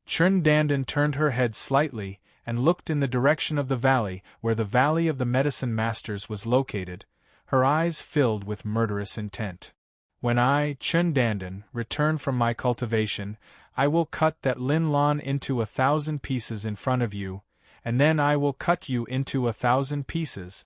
Chen Dandan turned her head slightly and looked in the direction of the valley where the Valley of the Medicine Masters was located, her eyes filled with murderous intent. When I, Chen Dandan, return from my cultivation, I will cut that Lin Lan into 1,000 pieces in front of you, and then I will cut you into 1,000 pieces.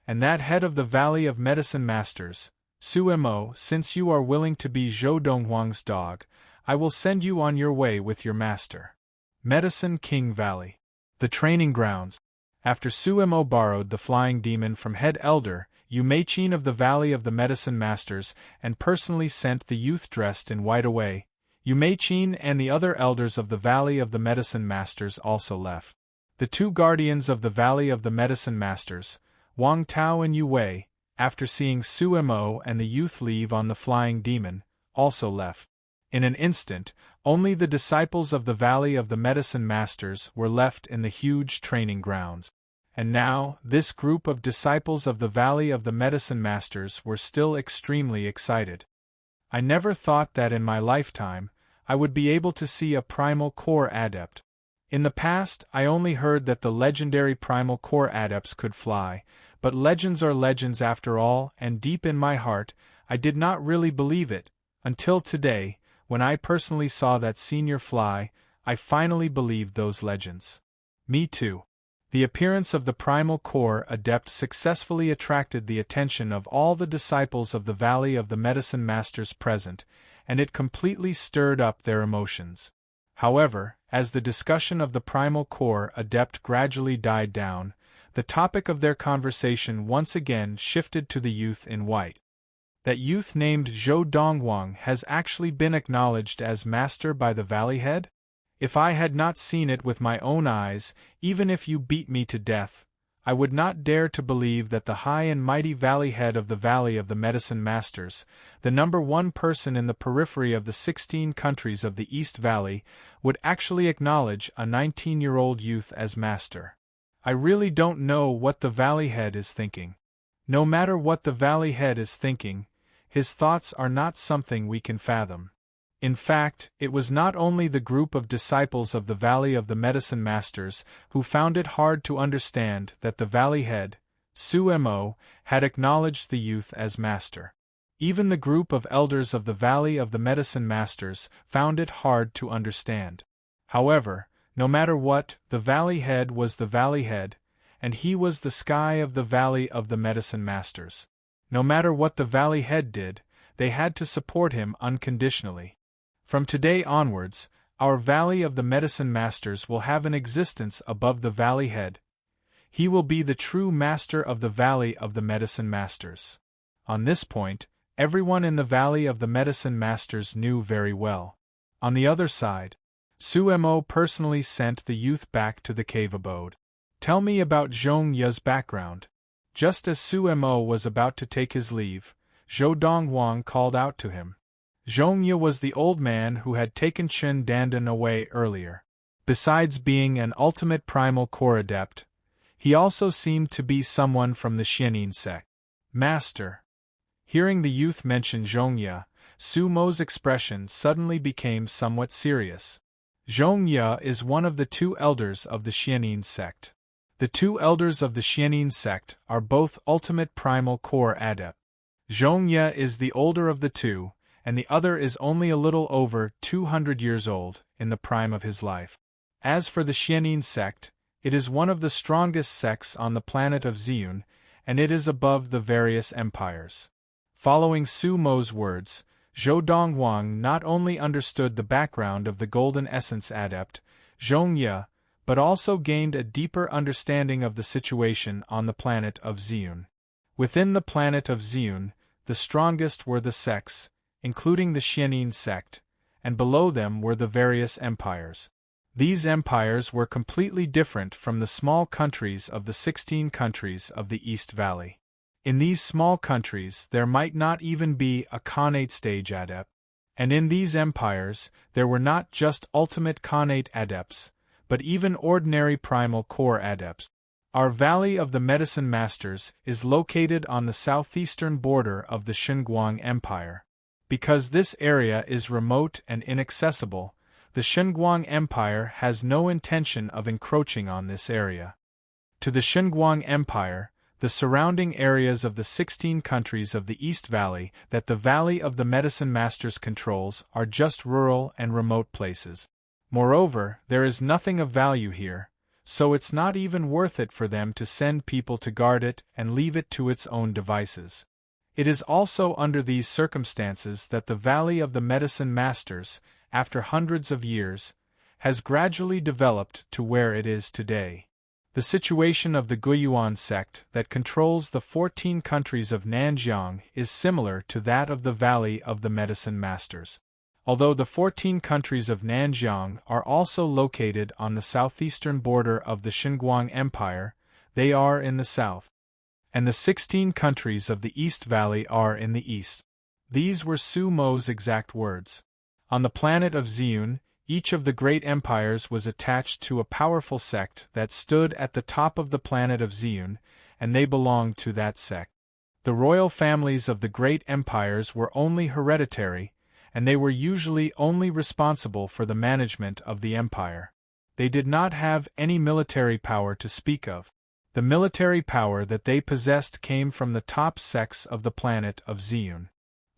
And that head of the Valley of Medicine Masters, Suemo, since you are willing to be Zhou Donghuang's dog, I will send you on your way with your master. Medicine King Valley. The training grounds. After Suemo borrowed the flying demon from head elder Yu Meichin of the Valley of the Medicine Masters and personally sent the youth dressed in white away, Yu Meichin and the other elders of the Valley of the Medicine Masters also left. The 2 guardians of the Valley of the Medicine Masters, Wang Tao and Yu Wei, after seeing Suemo and the youth leave on the flying demon, also left. In an instant, only the disciples of the Valley of the Medicine Masters were left in the huge training grounds. And now, this group of disciples of the Valley of the Medicine Masters were still extremely excited. I never thought that in my lifetime, I would be able to see a primal core adept. In the past, I only heard that the legendary primal core adepts could fly, but legends are legends after all, and deep in my heart, I did not really believe it, until today, when I personally saw that senior fly, I finally believed those legends. Me too. The appearance of the primal core adept successfully attracted the attention of all the disciples of the Valley of the Medicine Masters present, and it completely stirred up their emotions. However, as the discussion of the primal core adept gradually died down, the topic of their conversation once again shifted to the youth in white. That youth named Zhou Dongwang has actually been acknowledged as master by the Valley Head? If I had not seen it with my own eyes, even if you beat me to death, I would not dare to believe that the high and mighty Valley Head of the Valley of the Medicine Masters, the #1 person in the periphery of the 16 countries of the East Valley, would actually acknowledge a 19-year-old youth as master. I really don't know what the Valley Head is thinking. No matter what the Valley Head is thinking, his thoughts are not something we can fathom. In fact, it was not only the group of disciples of the Valley of the Medicine Masters who found it hard to understand that the Valley Head, Suemo, had acknowledged the youth as master. Even the group of elders of the Valley of the Medicine Masters found it hard to understand. However, no matter what, the Valley Head was the Valley Head, and he was the sky of the Valley of the Medicine Masters. No matter what the Valley head did, they had to support him unconditionally. From today onwards, our Valley of the Medicine Masters will have an existence above the Valley head. He will be the true master of the Valley of the Medicine Masters. On this point, everyone in the Valley of the Medicine Masters knew very well. On the other side, Suemo personally sent the youth back to the cave abode. Tell me about Zhong Ye's background. Just as Suemo was about to take his leave, Zhou Donghuang called out to him. Zhong Ye was the old man who had taken Chen Dandan away earlier. Besides being an ultimate primal core adept, he also seemed to be someone from the Xianin sect. Master. Hearing the youth mention Zhong Ye, Su Mo's expression suddenly became somewhat serious. Zhong Ye is one of the two elders of the Xianin sect. The two elders of the Xianin sect are both ultimate primal core adept. Zhong Ye is the older of the two, and the other is only a little over 200 years old, in the prime of his life. As for the Xianin sect, it is one of the strongest sects on the planet of Ziyun, and it is above the various empires. Following Su Mo's words, Zhou Donghuang not only understood the background of the Golden Essence Adept, Zhong Ye, but also gained a deeper understanding of the situation on the planet of Ziyun. Within the planet of Ziyun, the strongest were the sects, including the Xianin sect, and below them were the various empires. These empires were completely different from the small countries of the 16 countries of the East Valley. In these small countries there might not even be a Khanate stage adept, and in these empires there were not just ultimate Khanate adepts, but even ordinary primal core adepts. Our Valley of the Medicine Masters is located on the southeastern border of the Xinguang Empire. Because this area is remote and inaccessible, the Xinguang Empire has no intention of encroaching on this area. To the Xinguang Empire, the surrounding areas of the 16 countries of the East Valley that the Valley of the Medicine Masters controls are just rural and remote places. Moreover, there is nothing of value here, so it's not even worth it for them to send people to guard it and leave it to its own devices. It is also under these circumstances that the Valley of the Medicine Masters, after hundreds of years, has gradually developed to where it is today. The situation of the Guiyuan sect that controls the 14 countries of Nanjiang is similar to that of the Valley of the Medicine Masters. Although the 14 countries of Nanjiang are also located on the southeastern border of the Xinguang Empire, they are in the south. And the 16 countries of the East Valley are in the east. These were Su Mo's exact words. On the planet of Ziyun, each of the great empires was attached to a powerful sect that stood at the top of the planet of Ziyun, and they belonged to that sect. The royal families of the great empires were only hereditary, and they were usually only responsible for the management of the empire. They did not have any military power to speak of. The military power that they possessed came from the top sects of the planet of Ziyun.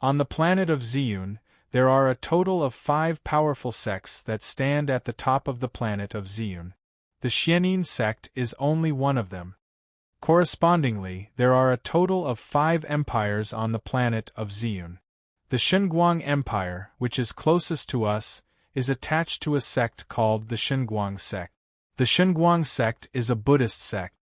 On the planet of Ziyun, there are a total of 5 powerful sects that stand at the top of the planet of Ziyun. The Xianin sect is only one of them. Correspondingly, there are a total of 5 empires on the planet of Ziyun. The Xinguang Empire, which is closest to us, is attached to a sect called the Xinguang sect. The Xinguang sect is a Buddhist sect.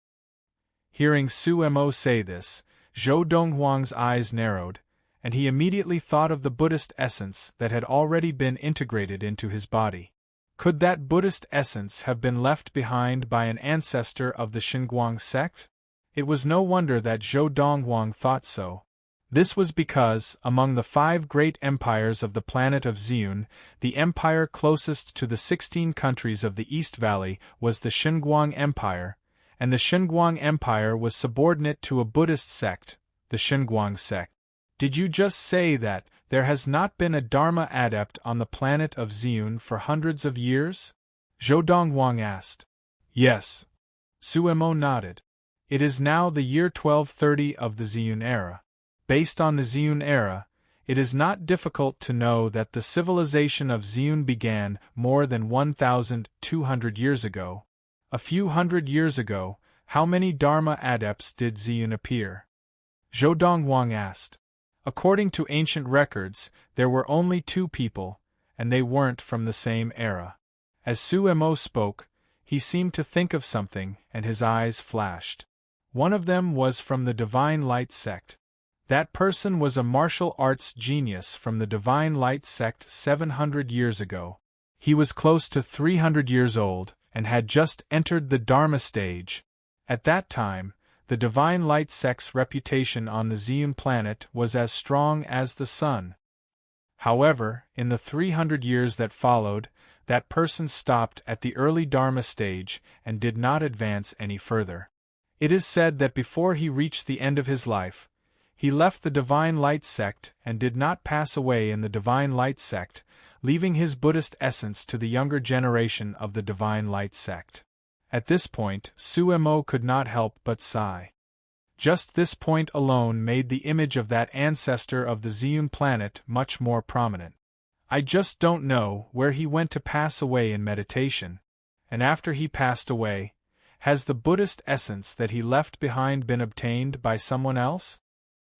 Hearing Su Mo say this, Zhou Donghuang's eyes narrowed, and he immediately thought of the Buddhist essence that had already been integrated into his body. Could that Buddhist essence have been left behind by an ancestor of the Xinguang sect? It was no wonder that Zhou Donghuang thought so. This was because, among the 5 great empires of the planet of Ziyun, the empire closest to the 16 countries of the East Valley was the Xinguang Empire, and the Xinguang Empire was subordinate to a Buddhist sect, the Xinguang sect. Did you just say that there has not been a Dharma adept on the planet of Ziyun for hundreds of years? Zhou Donghuang asked. Yes. Suemo nodded. It is now the year 1230 of the Ziyun era. Based on the Ziyun era, it is not difficult to know that the civilization of Ziyun began more than 1,200 years ago. A few hundred years ago, how many Dharma adepts did Ziyun appear? Zhou Donghuang asked. According to ancient records, there were only 2 people, and they weren't from the same era. As Su Mo spoke, he seemed to think of something, and his eyes flashed. One of them was from the Divine Light sect. That person was a martial arts genius from the Divine Light sect 700 years ago. He was close to 300 years old, and had just entered the Dharma stage. At that time, the Divine Light sect's reputation on the Ziyun planet was as strong as the sun. However, in the 300 years that followed, that person stopped at the early Dharma stage and did not advance any further. It is said that before he reached the end of his life, he left the Divine Light sect and did not pass away in the Divine Light sect, leaving his Buddhist essence to the younger generation of the Divine Light sect. At this point, Su Mo could not help but sigh. Just this point alone made the image of that ancestor of the Ziyun planet much more prominent. I just don't know where he went to pass away in meditation, and after he passed away, has the Buddhist essence that he left behind been obtained by someone else?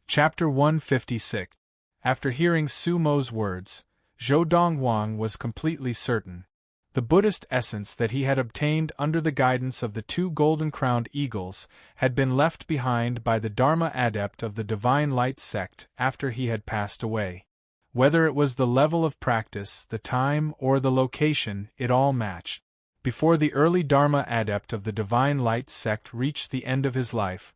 Chapter 156. After hearing Su Mo's words, Zhou Donghuang was completely certain. The Buddhist essence that he had obtained under the guidance of the 2 golden-crowned eagles had been left behind by the Dharma adept of the Divine Light sect after he had passed away. Whether it was the level of practice, the time, or the location, it all matched. Before the early Dharma adept of the Divine Light sect reached the end of his life,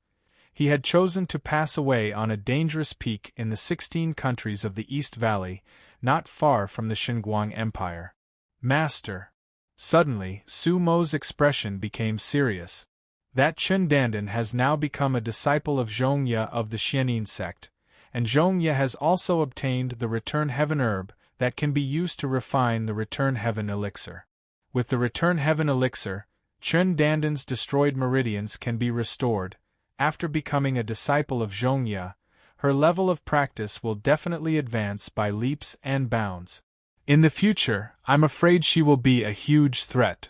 he had chosen to pass away on a dangerous peak in the 16 countries of the East Valley, not far from the Xinguang Empire. Master. Suddenly, Su Mo's expression became serious. That Chen Dandan has now become a disciple of Zhongye of the Xianin sect, and Zhongye has also obtained the Return Heaven herb that can be used to refine the Return Heaven elixir. With the Return Heaven elixir, Chen Dandan's destroyed meridians can be restored. After becoming a disciple of Zhongye, her level of practice will definitely advance by leaps and bounds. In the future, I'm afraid she will be a huge threat.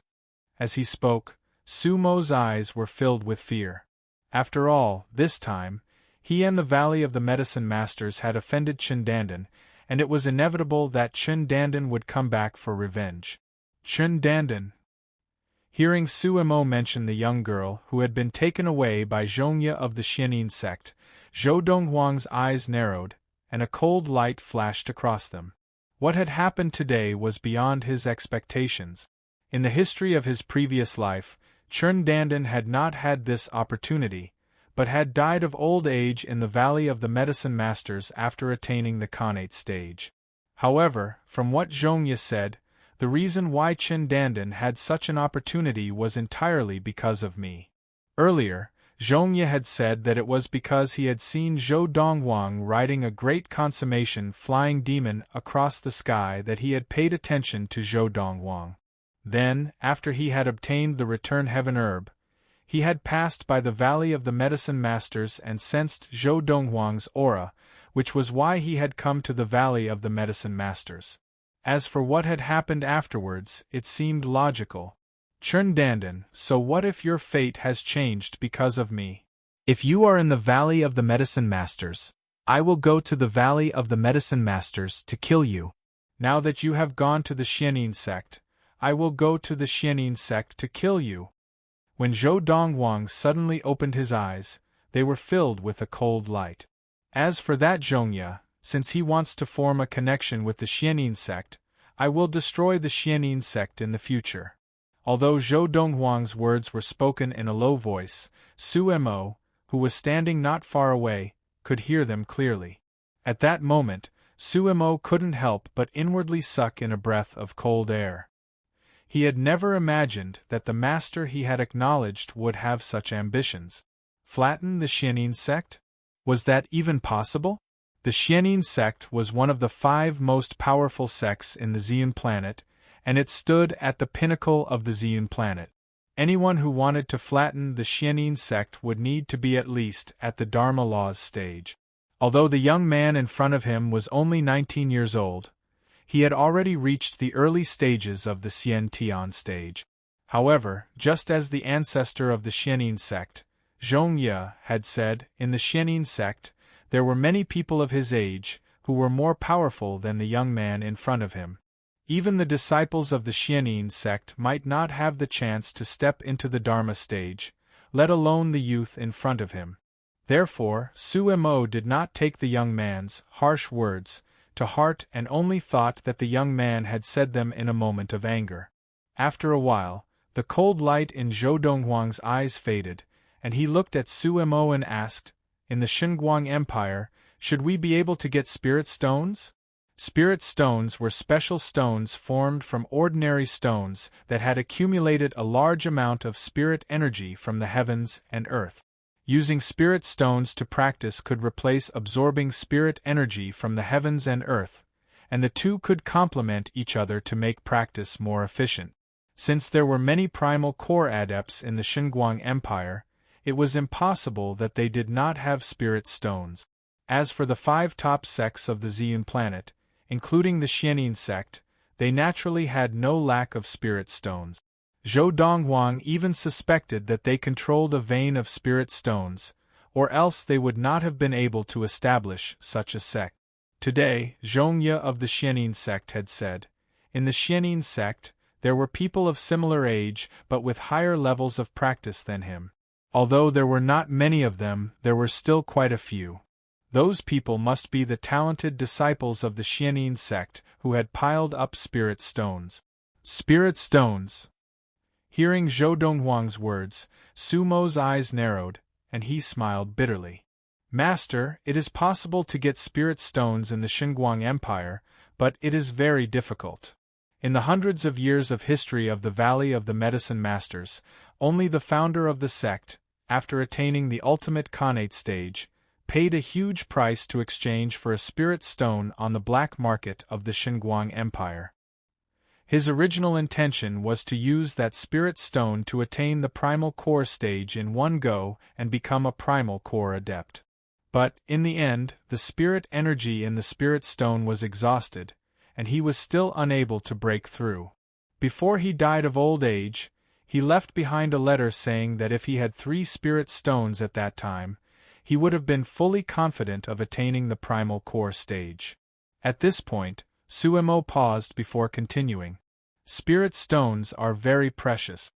As he spoke, Su Mo's eyes were filled with fear. After all, this time, he and the Valley of the Medicine Masters had offended Chen Dandan, and it was inevitable that Chen Dandan would come back for revenge. Chen Dandan. Hearing Su Mo mention the young girl who had been taken away by Zhongye of the Xianin sect, Zhou Donghuang's eyes narrowed, and a cold light flashed across them. What had happened today was beyond his expectations. In the history of his previous life, Chen Dandan had not had this opportunity, but had died of old age in the Valley of the Medicine Masters after attaining the Khanate stage. However, from what Zhongye said, the reason why Chen Dandan had such an opportunity was entirely because of me. Earlier, Zhongye had said that it was because he had seen Zhou Donghuang riding a great consummation flying demon across the sky that he had paid attention to Zhou Donghuang. Then, after he had obtained the Return Heaven herb, he had passed by the Valley of the Medicine Masters and sensed Zhou Donghuang's aura, which was why he had come to the Valley of the Medicine Masters. As for what had happened afterwards, it seemed logical. Chen Dandan, so what if your fate has changed because of me? If you are in the Valley of the Medicine Masters, I will go to the Valley of the Medicine Masters to kill you. Now that you have gone to the Xianin sect, I will go to the Xianin sect to kill you. When Zhou Donghuang suddenly opened his eyes, they were filled with a cold light. As for that Zhongye, since he wants to form a connection with the Xianin sect, I will destroy the Xianin sect in the future. Although Zhou Donghuang's words were spoken in a low voice, Su Mo, who was standing not far away, could hear them clearly. At that moment, Su Mo couldn't help but inwardly suck in a breath of cold air. He had never imagined that the master he had acknowledged would have such ambitions. Flatten the Xianin sect? Was that even possible? The Xianin sect was one of the 5 most powerful sects in the Ziyun planet, and it stood at the pinnacle of the Ziyun planet. Anyone who wanted to flatten the Xianin sect would need to be at least at the Dharma laws stage. Although the young man in front of him was only 19 years old, he had already reached the early stages of the Xian Tian stage. However, just as the ancestor of the Xianyin sect, Zhongye, had said, in the Xianyin sect, there were many people of his age who were more powerful than the young man in front of him. Even the disciples of the Xianyin sect might not have the chance to step into the Dharma stage, let alone the youth in front of him. Therefore, Su Mo did not take the young man's harsh words to heart and only thought that the young man had said them in a moment of anger. After a while, the cold light in Zhou Donghuang's eyes faded, and he looked at Su Mo and asked, "In the Xinguang Empire, should we be able to get spirit stones?" Spirit stones were special stones formed from ordinary stones that had accumulated a large amount of spirit energy from the heavens and earth. Using spirit stones to practice could replace absorbing spirit energy from the heavens and earth, and the two could complement each other to make practice more efficient. Since there were many primal core adepts in the Xinguang Empire, it was impossible that they did not have spirit stones. As for the 5 top sects of the Ziyun planet, including the Xianyin sect, they naturally had no lack of spirit stones. Zhou Donghuang even suspected that they controlled a vein of spirit stones, or else they would not have been able to establish such a sect. Today, Zhongye of the Xianyin sect had said, in the Xianyin sect, there were people of similar age but with higher levels of practice than him. Although there were not many of them, there were still quite a few. Those people must be the talented disciples of the Xianyin sect who had piled up spirit stones. Spirit stones! Hearing Zhou Donghuang's words, Su Mo's eyes narrowed, and he smiled bitterly. "Master, it is possible to get spirit stones in the Xinguang Empire, but it is very difficult. In the hundreds of years of history of the Valley of the Medicine Masters, only the founder of the sect, after attaining the ultimate Khanate stage, paid a huge price to exchange for a spirit stone on the black market of the Xinguang Empire. His original intention was to use that spirit stone to attain the primal core stage in one go and become a primal core adept. But, in the end, the spirit energy in the spirit stone was exhausted, and he was still unable to break through. Before he died of old age, he left behind a letter saying that if he had 3 spirit stones at that time, he would have been fully confident of attaining the primal core stage. At this point, Su Mo paused before continuing. Spirit stones are very precious.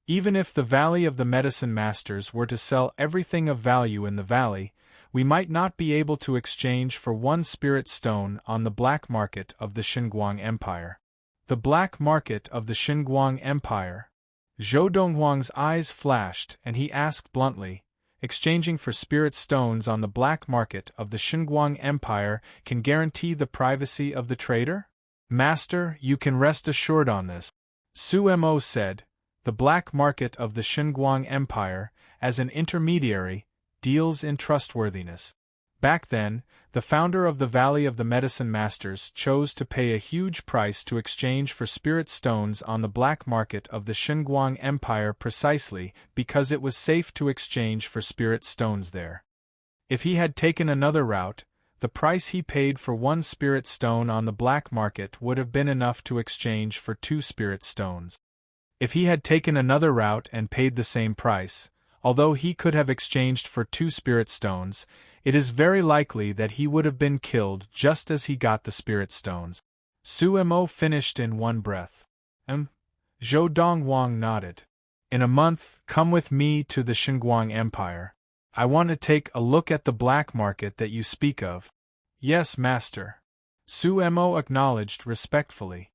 Even if the Valley of the Medicine Masters were to sell everything of value in the valley, we might not be able to exchange for 1 spirit stone on the black market of the Xinguang Empire. The black market of the Xinguang Empire? Zhou Donghuang's eyes flashed and he asked bluntly, exchanging for spirit stones on the black market of the Xinguang Empire can guarantee the privacy of the trader? Master, you can rest assured on this. Su Mo said, the black market of the Xinguang Empire, as an intermediary, deals in trustworthiness. Back then, the founder of the Valley of the Medicine Masters chose to pay a huge price to exchange for spirit stones on the black market of the Xinguang Empire precisely because it was safe to exchange for spirit stones there. If he had taken another route, the price he paid for 1 spirit stone on the black market would have been enough to exchange for 2 spirit stones. If he had taken another route and paid the same price, although he could have exchanged for 2 spirit stones, it is very likely that he would have been killed just as he got the spirit stones. Su Mo finished in one breath. Zhou Donghuang nodded. In a month, come with me to the Xinguang Empire. I want to take a look at the black market that you speak of. Yes, master. Su Mo acknowledged respectfully.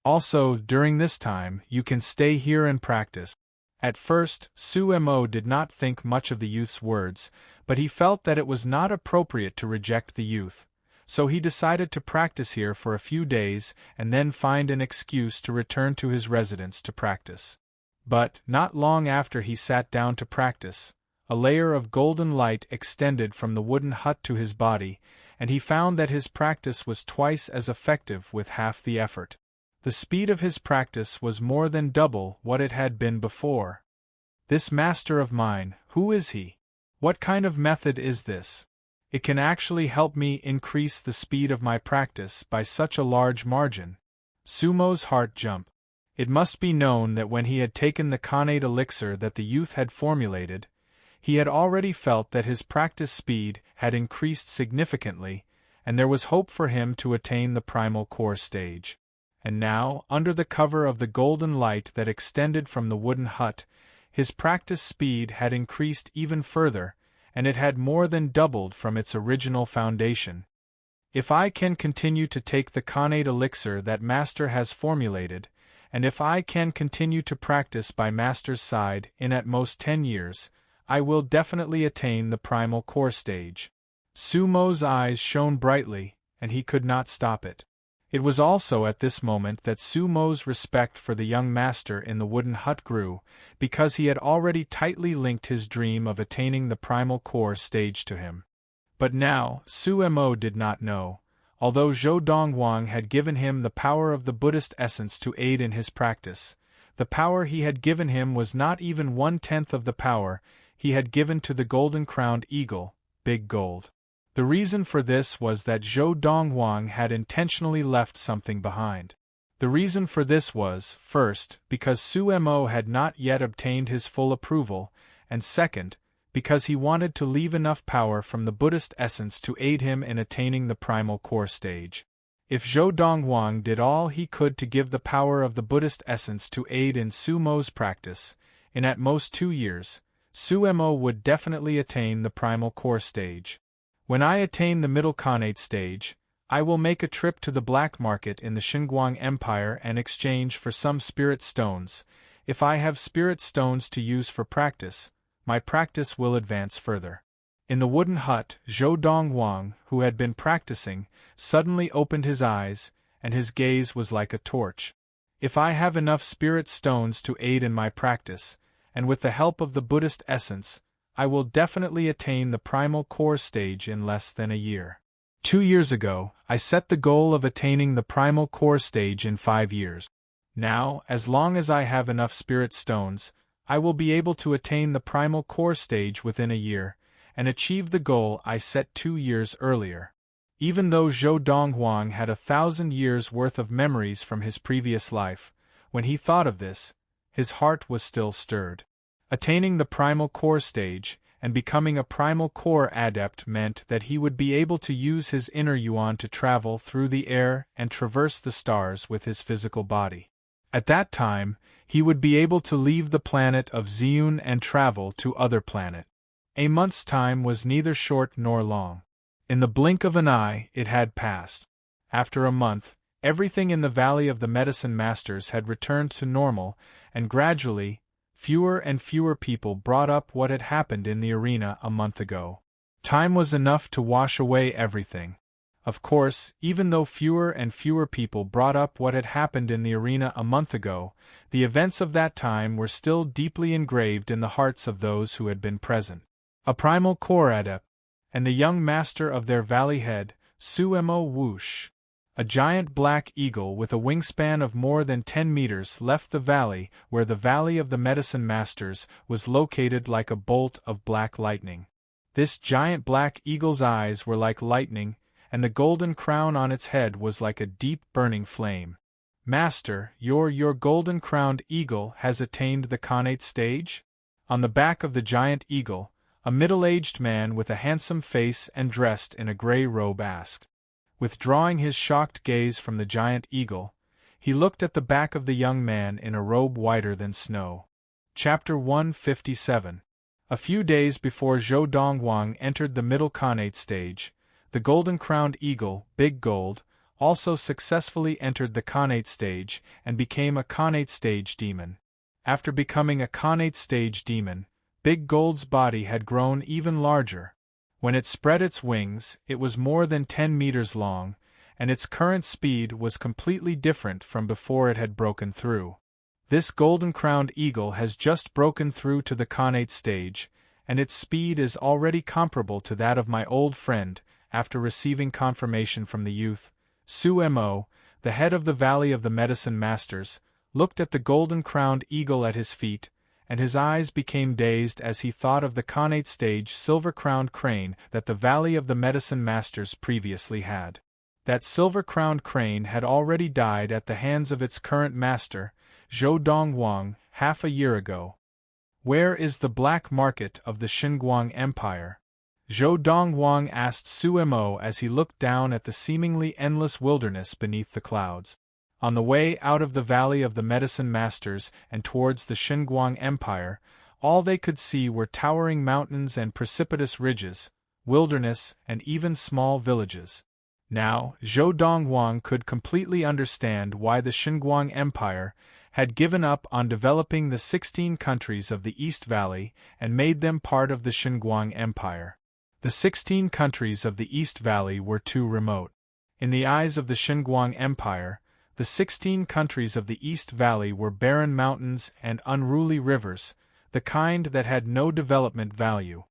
Also, during this time, you can stay here and practice. At first, Su Mo did not think much of the youth's words, but he felt that it was not appropriate to reject the youth, so he decided to practice here for a few days and then find an excuse to return to his residence to practice. But, not long after he sat down to practice, a layer of golden light extended from the wooden hut to his body, and he found that his practice was twice as effective with half the effort. The speed of his practice was more than double what it had been before. This master of mine, who is he? What kind of method is this? It can actually help me increase the speed of my practice by such a large margin. Su Mo's heart jumped. It must be known that when he had taken the connate elixir that the youth had formulated, he had already felt that his practice speed had increased significantly, and there was hope for him to attain the primal core stage. And now, under the cover of the golden light that extended from the wooden hut, his practice speed had increased even further, and it had more than doubled from its original foundation. If I can continue to take the connate elixir that Master has formulated, and if I can continue to practice by Master's side in at most 10 years, I will definitely attain the primal core stage. Sumo's eyes shone brightly, and he could not stop it. It was also at this moment that Sumo's respect for the young master in the wooden hut grew, because he had already tightly linked his dream of attaining the primal core stage to him. But now, Sumo did not know, although Zhou Dongwang had given him the power of the Buddhist essence to aid in his practice, the power he had given him was not even 1/10 of the power he had given to the golden-crowned eagle, Big Gold. The reason for this was that Zhou Dongwang had intentionally left something behind. The reason for this was, first, because Sumo had not yet obtained his full approval, and second, because he wanted to leave enough power from the Buddhist essence to aid him in attaining the primal core stage. If Zhou Dongwang did all he could to give the power of the Buddhist essence to aid in Sumo's practice, in at most 2 years, Sumo would definitely attain the primal core stage. When I attain the middle connate stage, I will make a trip to the black market in the Xinguang Empire and exchange for some spirit stones. If I have spirit stones to use for practice, my practice will advance further. In the wooden hut, Zhou Dongwang, who had been practicing, suddenly opened his eyes, and his gaze was like a torch. If I have enough spirit stones to aid in my practice, and with the help of the Buddhist essence, I will definitely attain the primal core stage in less than a year. 2 years ago, I set the goal of attaining the primal core stage in 5 years. Now, as long as I have enough spirit stones, I will be able to attain the primal core stage within a year, and achieve the goal I set 2 years earlier. Even though Zhou Dongwang had 1,000 years' worth of memories from his previous life, when he thought of this, his heart was still stirred. Attaining the primal core stage, and becoming a primal core adept meant that he would be able to use his inner yuan to travel through the air and traverse the stars with his physical body. At that time, he would be able to leave the planet of Ziyun and travel to other planet. A month's time was neither short nor long. In the blink of an eye, it had passed. After a month, everything in the Valley of the Medicine Masters had returned to normal, and gradually, fewer and fewer people brought up what had happened in the arena a month ago. Time was enough to wash away everything. Of course, even though fewer and fewer people brought up what had happened in the arena a month ago, the events of that time were still deeply engraved in the hearts of those who had been present. A primal core adept, and the young master of their valley head, Sumo Whoosh. A giant black eagle with a wingspan of more than 10 meters left the valley where the Valley of the Medicine Masters was located like a bolt of black lightning. This giant black eagle's eyes were like lightning, and the golden crown on its head was like a deep burning flame. Master, your golden-crowned eagle has attained the connate stage? On the back of the giant eagle, a middle-aged man with a handsome face and dressed in a gray robe asked. Withdrawing his shocked gaze from the giant eagle, he looked at the back of the young man in a robe whiter than snow. Chapter 157. A few days before Zhou Dongwang entered the middle connate stage, the golden-crowned eagle, Big Gold, also successfully entered the connate stage and became a connate stage demon. After becoming a connate stage demon, Big Gold's body had grown even larger. When it spread its wings, it was more than 10 meters long, and its current speed was completely different from before it had broken through. This golden-crowned eagle has just broken through to the connate stage, and its speed is already comparable to that of my old friend. After receiving confirmation from the youth, Sumo, the head of the Valley of the Medicine Masters, looked at the golden-crowned eagle at his feet, and his eyes became dazed as he thought of the connate stage silver-crowned crane that the Valley of the Medicine Masters previously had. That silver-crowned crane had already died at the hands of its current master, Zhou Donghuang, half a year ago. Where is the black market of the Xinguang Empire? Zhou Donghuang asked Su Mo as he looked down at the seemingly endless wilderness beneath the clouds. On the way out of the Valley of the Medicine Masters and towards the Xinguang Empire, all they could see were towering mountains and precipitous ridges, wilderness, and even small villages. Now, Zhou Donghuang could completely understand why the Xinguang Empire had given up on developing the 16 countries of the East Valley and made them part of the Xinguang Empire. The 16 countries of the East Valley were too remote. In the eyes of the Xinguang Empire, the 16 countries of the East Valley were barren mountains and unruly rivers, the kind that had no development value.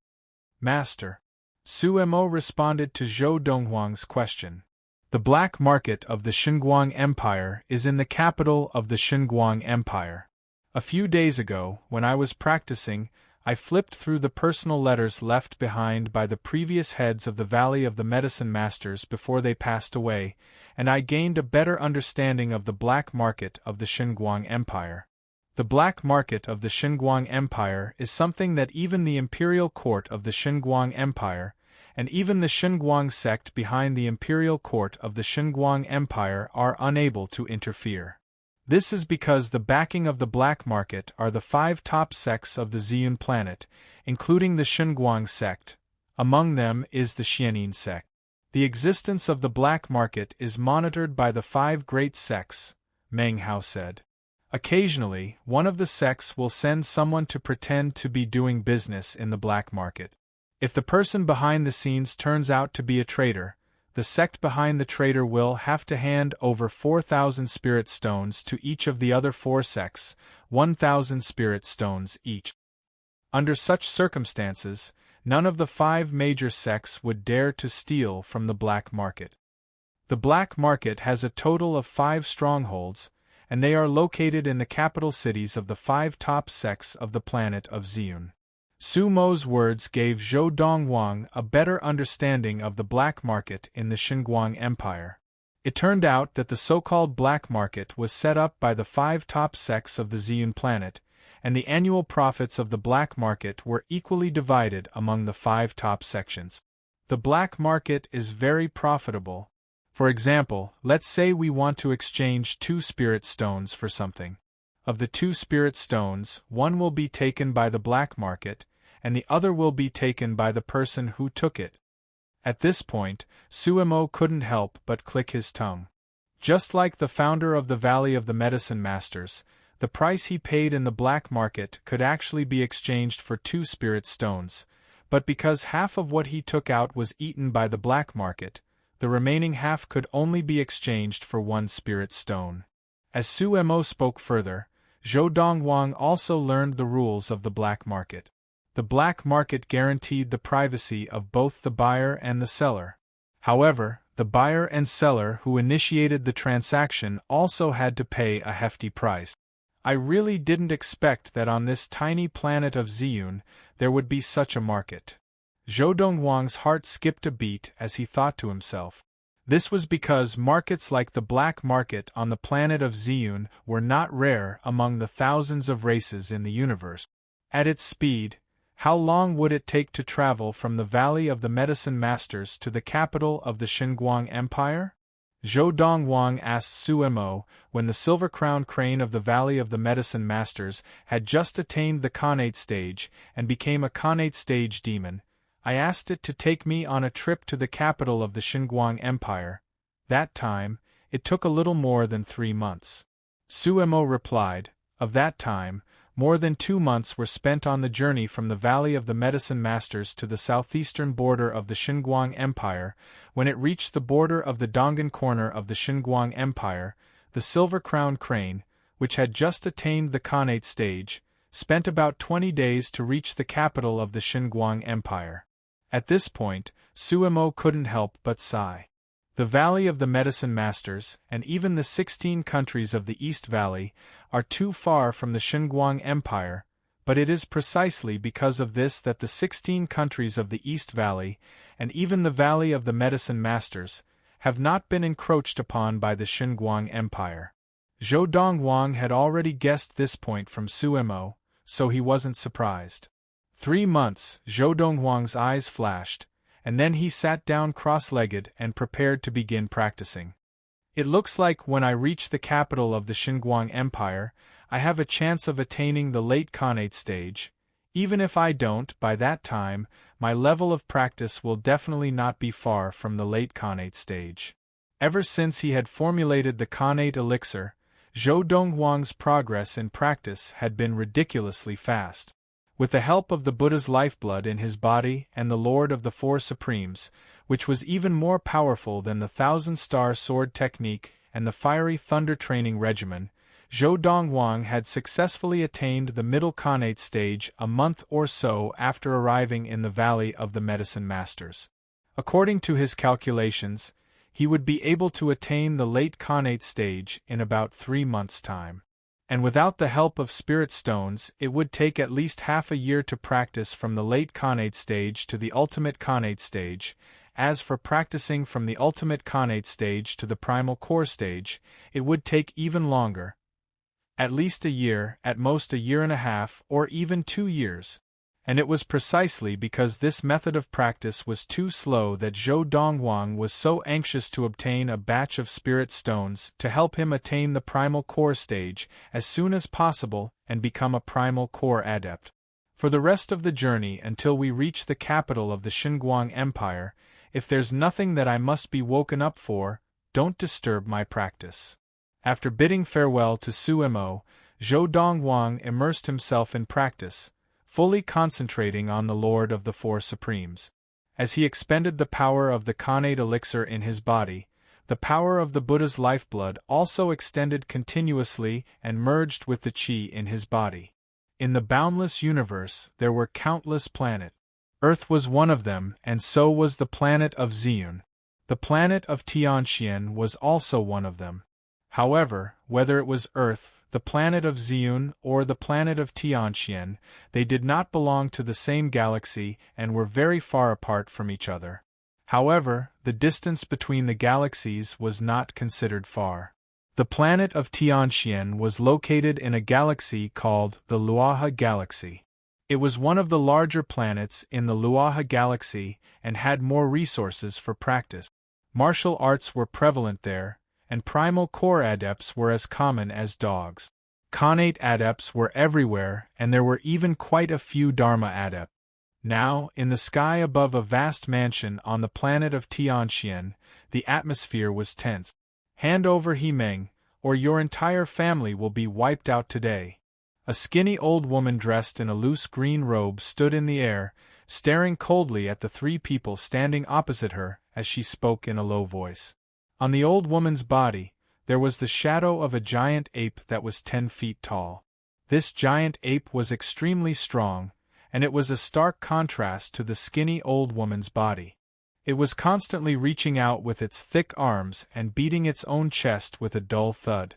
Master. Su Mo responded to Zhou Donghuang's question. The black market of the Xinguang Empire is in the capital of the Xinguang Empire. A few days ago, when I was practicing, I flipped through the personal letters left behind by the previous heads of the Valley of the Medicine Masters before they passed away, and I gained a better understanding of the black market of the Xinguang Empire. The black market of the Xinguang Empire is something that even the imperial court of the Xinguang Empire, and even the Xinguang sect behind the imperial court of the Xinguang Empire are unable to interfere. This is because the backing of the black market are the 5 top sects of the Ziyun planet, including the Xinguang sect. Among them is the Xianin sect. The existence of the black market is monitored by the 5 great sects, Meng Hao said. Occasionally, one of the sects will send someone to pretend to be doing business in the black market. If the person behind the scenes turns out to be a traitor, the sect behind the traitor will have to hand over 4,000 spirit stones to each of the other 4 sects, 1,000 spirit stones each. Under such circumstances, none of the 5 major sects would dare to steal from the black market. The black market has a total of 5 strongholds, and they are located in the capital cities of the 5 top sects of the planet of Ziyun. Su Mo's words gave Zhou Donghuang a better understanding of the black market in the Xinguang Empire. It turned out that the so-called black market was set up by the 5 top sects of the Ziyun planet, and the annual profits of the black market were equally divided among the 5 top sections. The black market is very profitable. For example, let's say we want to exchange 2 spirit stones for something. Of the 2 spirit stones, one will be taken by the black market, and the other will be taken by the person who took it. At this point, Su Mo couldn't help but click his tongue. Just like the founder of the Valley of the Medicine Masters, the price he paid in the black market could actually be exchanged for 2 spirit stones, but because half of what he took out was eaten by the black market, the remaining half could only be exchanged for 1 spirit stone. As Su Mo spoke further, Zhou Donghuang also learned the rules of the black market. The black market guaranteed the privacy of both the buyer and the seller. However, the buyer and seller who initiated the transaction also had to pay a hefty price. I really didn't expect that on this tiny planet of Ziyun there would be such a market. Zhou Donghuang's heart skipped a beat as he thought to himself. This was because markets like the black market on the planet of Ziyun were not rare among the thousands of races in the universe. At its speed, how long would it take to travel from the Valley of the Medicine Masters to the capital of the Xinguang Empire? Zhou Donghuang asked Su Mo when the silver-crowned crane of the Valley of the Medicine Masters had just attained the Khanate stage and became a Khanate stage demon. I asked it to take me on a trip to the capital of the Xinguang Empire. That time, it took a little more than 3 months. Su Mo replied, of that time, more than 2 months were spent on the journey from the Valley of the Medicine Masters to the southeastern border of the Xinguang Empire. When it reached the border of the Donghan corner of the Xinguang Empire, the silver-crowned crane, which had just attained the Khanate stage, spent about 20 days to reach the capital of the Xinguang Empire. At this point, Su Mo couldn't help but sigh. The Valley of the Medicine Masters, and even the 16 countries of the East Valley, are too far from the Xinguang Empire, but it is precisely because of this that the 16 countries of the East Valley, and even the Valley of the Medicine Masters, have not been encroached upon by the Xinguang Empire. Zhou Dongwang had already guessed this point from Suemo, so he wasn't surprised. 3 months, Zhou Dongwang's eyes flashed, and then he sat down cross-legged and prepared to begin practicing. It looks like when I reach the capital of the Xinguang Empire, I have a chance of attaining the late Khanate stage. Even if I don't, by that time, my level of practice will definitely not be far from the late Khanate stage. Ever since he had formulated the Khanate elixir, Zhou Dongwang's progress in practice had been ridiculously fast. With the help of the Buddha's lifeblood in his body and the Lord of the Four Supremes, which was even more powerful than the Thousand-Star Sword Technique and the Fiery Thunder Training Regimen, Zhou Dongwang had successfully attained the Middle Khanate stage a month or so after arriving in the Valley of the Medicine Masters. According to his calculations, he would be able to attain the late Khanate stage in about 3 months' time. And without the help of spirit stones, it would take at least half a year to practice from the late Khanate stage to the ultimate Khanate stage. As for practicing from the ultimate Khanate stage to the primal core stage, it would take even longer. At least a year, at most a year and a half, or even 2 years. And it was precisely because this method of practice was too slow that Zhou Dongwang was so anxious to obtain a batch of spirit stones to help him attain the primal core stage as soon as possible and become a primal core adept. For the rest of the journey until we reach the capital of the Xinguang Empire, if there's nothing that I must be woken up for, don't disturb my practice. After bidding farewell to Suemo, Zhou Dongwang immersed himself in practice, fully concentrating on the Lord of the Four Supremes. As he expended the power of the Khanate elixir in his body, the power of the Buddha's lifeblood also extended continuously and merged with the qi in his body. In the boundless universe there were countless planets. Earth was one of them, and so was the planet of Ziyun. The planet of Tianxian was also one of them. However, whether it was Earth, the planet of Ziyun, or the planet of Tianxian, they did not belong to the same galaxy and were very far apart from each other. However, the distance between the galaxies was not considered far. The planet of Tianxian was located in a galaxy called the Luaha Galaxy. It was one of the larger planets in the Luaha Galaxy and had more resources for practice. Martial arts were prevalent there, and primal core adepts were as common as dogs. Khanate adepts were everywhere, and there were even quite a few Dharma adepts. Now, in the sky above a vast mansion on the planet of Tianxian, the atmosphere was tense. Hand over Himeng, or your entire family will be wiped out today. A skinny old woman dressed in a loose green robe stood in the air, staring coldly at the 3 people standing opposite her as she spoke in a low voice. On the old woman's body, there was the shadow of a giant ape that was 10 feet tall. This giant ape was extremely strong, and it was a stark contrast to the skinny old woman's body. It was constantly reaching out with its thick arms and beating its own chest with a dull thud.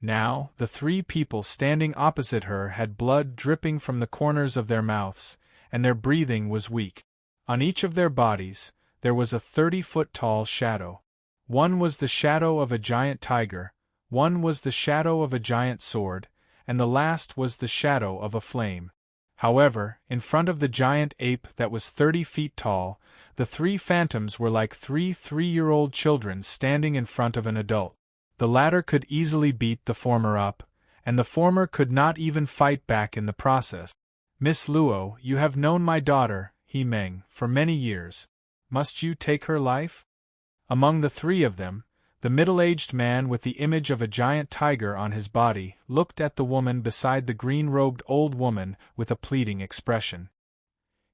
Now, the 3 people standing opposite her had blood dripping from the corners of their mouths, and their breathing was weak. On each of their bodies, there was a 30-foot-tall shadow. One was the shadow of a giant tiger, one was the shadow of a giant sword, and the last was the shadow of a flame. However, in front of the giant ape that was 30 feet tall, the 3 phantoms were like 3 3-year-old children standing in front of an adult. The latter could easily beat the former up, and the former could not even fight back in the process. Miss Luo, you have known my daughter, Himeng, for many years. Must you take her life? Among the 3 of them, the middle-aged man with the image of a giant tiger on his body looked at the woman beside the green-robed old woman with a pleading expression.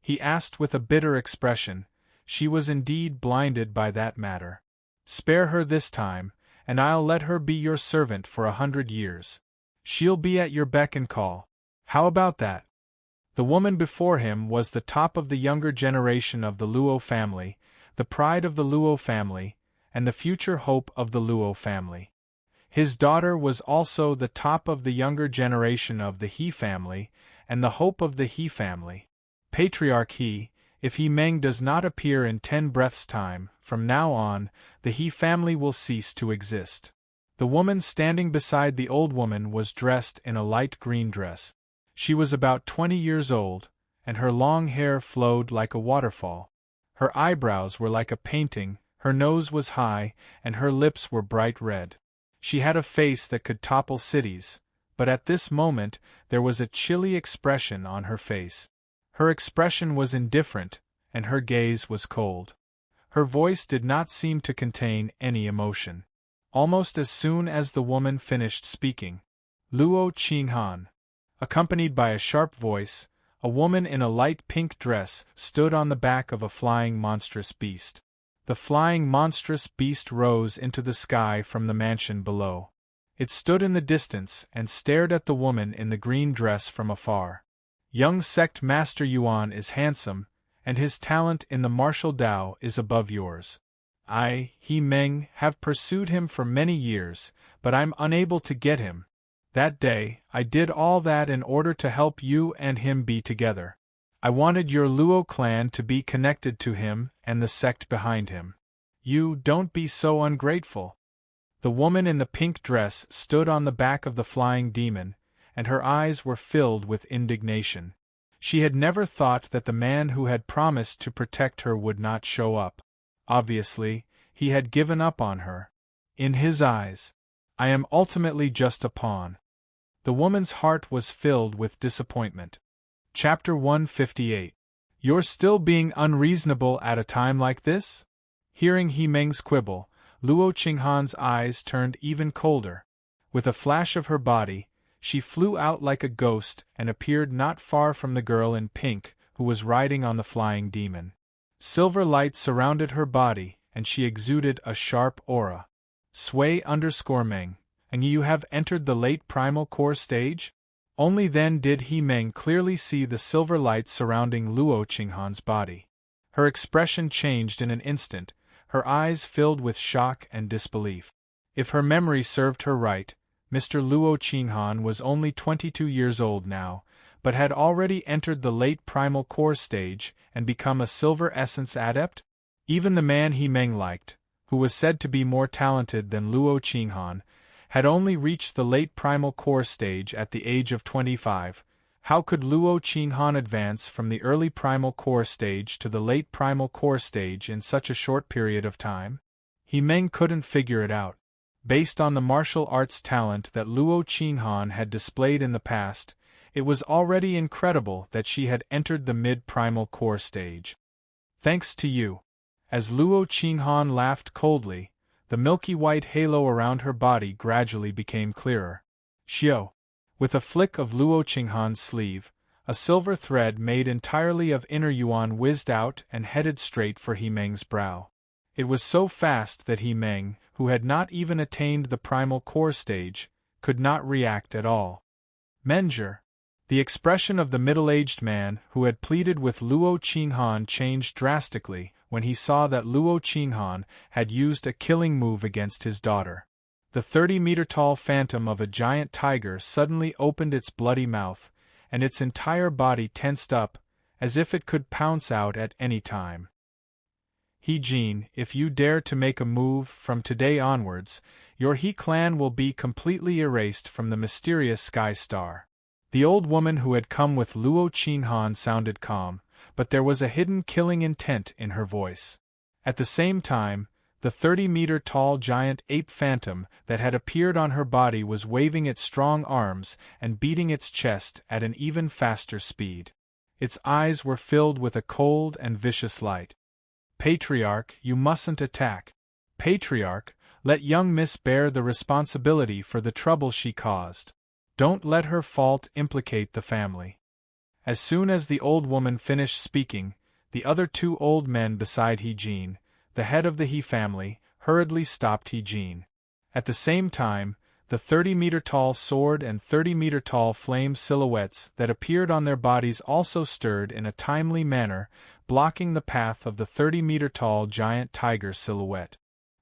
He asked with a bitter expression, she was indeed blinded by that matter. Spare her this time, and I'll let her be your servant for 100 years. She'll be at your beck and call. How about that? The woman before him was the top of the younger generation of the Luo family, the pride of the Luo family, and the future hope of the Luo family. His daughter was also the top of the younger generation of the He family, and the hope of the He family. Patriarch He, if Himeng does not appear in 10 breaths' time, from now on, the He family will cease to exist. The woman standing beside the old woman was dressed in a light green dress. She was about 20 years old, and her long hair flowed like a waterfall. Her eyebrows were like a painting, her nose was high, and her lips were bright red. She had a face that could topple cities, but at this moment there was a chilly expression on her face. Her expression was indifferent, and her gaze was cold. Her voice did not seem to contain any emotion. Almost as soon as the woman finished speaking, Luo Qinghan, accompanied by a sharp voice, a woman in a light pink dress stood on the back of a flying monstrous beast. The flying monstrous beast rose into the sky from the mansion below. It stood in the distance and stared at the woman in the green dress from afar. Young sect master Yuan is handsome, and his talent in the martial Tao is above yours. I, He Meng, have pursued him for many years, but I'm unable to get him. That day, I did all that in order to help you and him be together. I wanted your Luo clan to be connected to him and the sect behind him. You don't be so ungrateful. The woman in the pink dress stood on the back of the flying demon, and her eyes were filled with indignation. She had never thought that the man who had promised to protect her would not show up. Obviously, he had given up on her. In his eyes, I am ultimately just a pawn. The woman's heart was filled with disappointment. Chapter 158. You're still being unreasonable at a time like this? Hearing He Meng's quibble, Luo Qinghan's eyes turned even colder. With a flash of her body, she flew out like a ghost and appeared not far from the girl in pink, who was riding on the flying demon. Silver light surrounded her body, and she exuded a sharp aura. Sway_Meng, and you have entered the late primal core stage? Only then did He Meng clearly see the silver light surrounding Luo Qinghan's body. Her expression changed in an instant, her eyes filled with shock and disbelief. If her memory served her right, Mr. Luo Qinghan was only 22 years old now, but had already entered the late primal core stage and become a silver essence adept? Even the man He Meng liked, who was said to be more talented than Luo Qinghan, had only reached the late primal core stage at the age of 25. How could Luo Qinghan advance from the early primal core stage to the late primal core stage in such a short period of time? He Meng couldn't figure it out. Based on the martial arts talent that Luo Qinghan had displayed in the past, it was already incredible that she had entered the mid-primal core stage. Thanks to you. As Luo Qinghan laughed coldly, the milky white halo around her body gradually became clearer. Xiao. With a flick of Luo Qinghan's sleeve, a silver thread made entirely of inner yuan whizzed out and headed straight for He Meng's brow. It was so fast that He Meng, who had not even attained the primal core stage, could not react at all. Menger. The expression of the middle-aged man who had pleaded with Luo Qinghan changed drastically when he saw that Luo Qinghan had used a killing move against his daughter. The 30-meter-tall phantom of a giant tiger suddenly opened its bloody mouth, and its entire body tensed up, as if it could pounce out at any time. He Jin, if you dare to make a move from today onwards, your He clan will be completely erased from the mysterious sky star. The old woman who had come with Luo Qinghan sounded calm, but there was a hidden killing intent in her voice. At the same time, the 30-meter-tall giant ape phantom that had appeared on her body was waving its strong arms and beating its chest at an even faster speed. Its eyes were filled with a cold and vicious light. Patriarch, you mustn't attack. Patriarch, let young Miss bear the responsibility for the trouble she caused. Don't let her fault implicate the family. As soon as the old woman finished speaking, the other two old men beside He Jin, the head of the He family, hurriedly stopped He Jin. At the same time, the 30-meter-tall sword and 30-meter-tall flame silhouettes that appeared on their bodies also stirred in a timely manner, blocking the path of the 30-meter-tall giant tiger silhouette.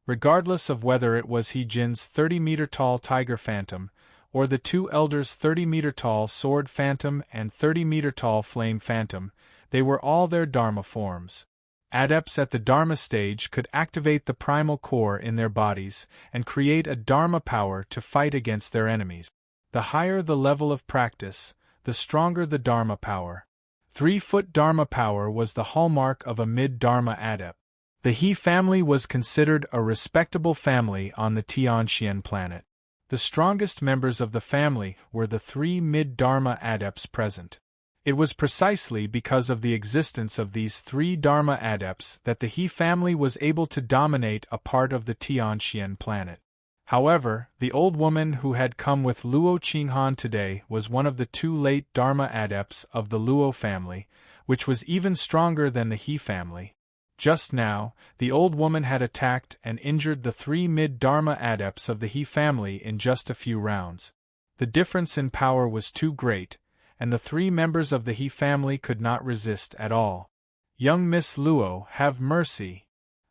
Regardless of whether it was He Jin's 30-meter-tall tiger phantom, or the two elders' 30-meter-tall sword phantom and 30-meter-tall flame phantom, they were all their Dharma forms. Adepts at the Dharma stage could activate the primal core in their bodies and create a Dharma power to fight against their enemies. The higher the level of practice, the stronger the Dharma power. 3-foot Dharma power was the hallmark of a mid-Dharma adept. The He family was considered a respectable family on the Tianxian planet. The strongest members of the family were the 3 mid-Dharma adepts present. It was precisely because of the existence of these 3 Dharma adepts that the He family was able to dominate a part of the Tianxian planet. However, the old woman who had come with Luo Qinghan today was one of the 2 late Dharma adepts of the Luo family, which was even stronger than the He family. Just now, the old woman had attacked and injured the 3 mid-Dharma adepts of the He family in just a few rounds. The difference in power was too great, and the 3 members of the He family could not resist at all. "Young Miss Luo, have mercy."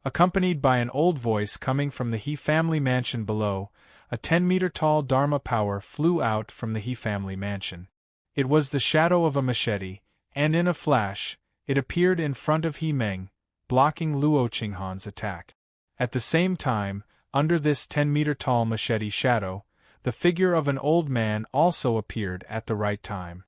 Accompanied by an old voice coming from the He family mansion below, a 10-meter-tall Dharma power flew out from the He family mansion. It was the shadow of a machete, and in a flash, it appeared in front of He Meng, blocking Luo Qinghan's attack. At the same time, under this 10-meter-tall machete shadow, the figure of an old man also appeared at the right time.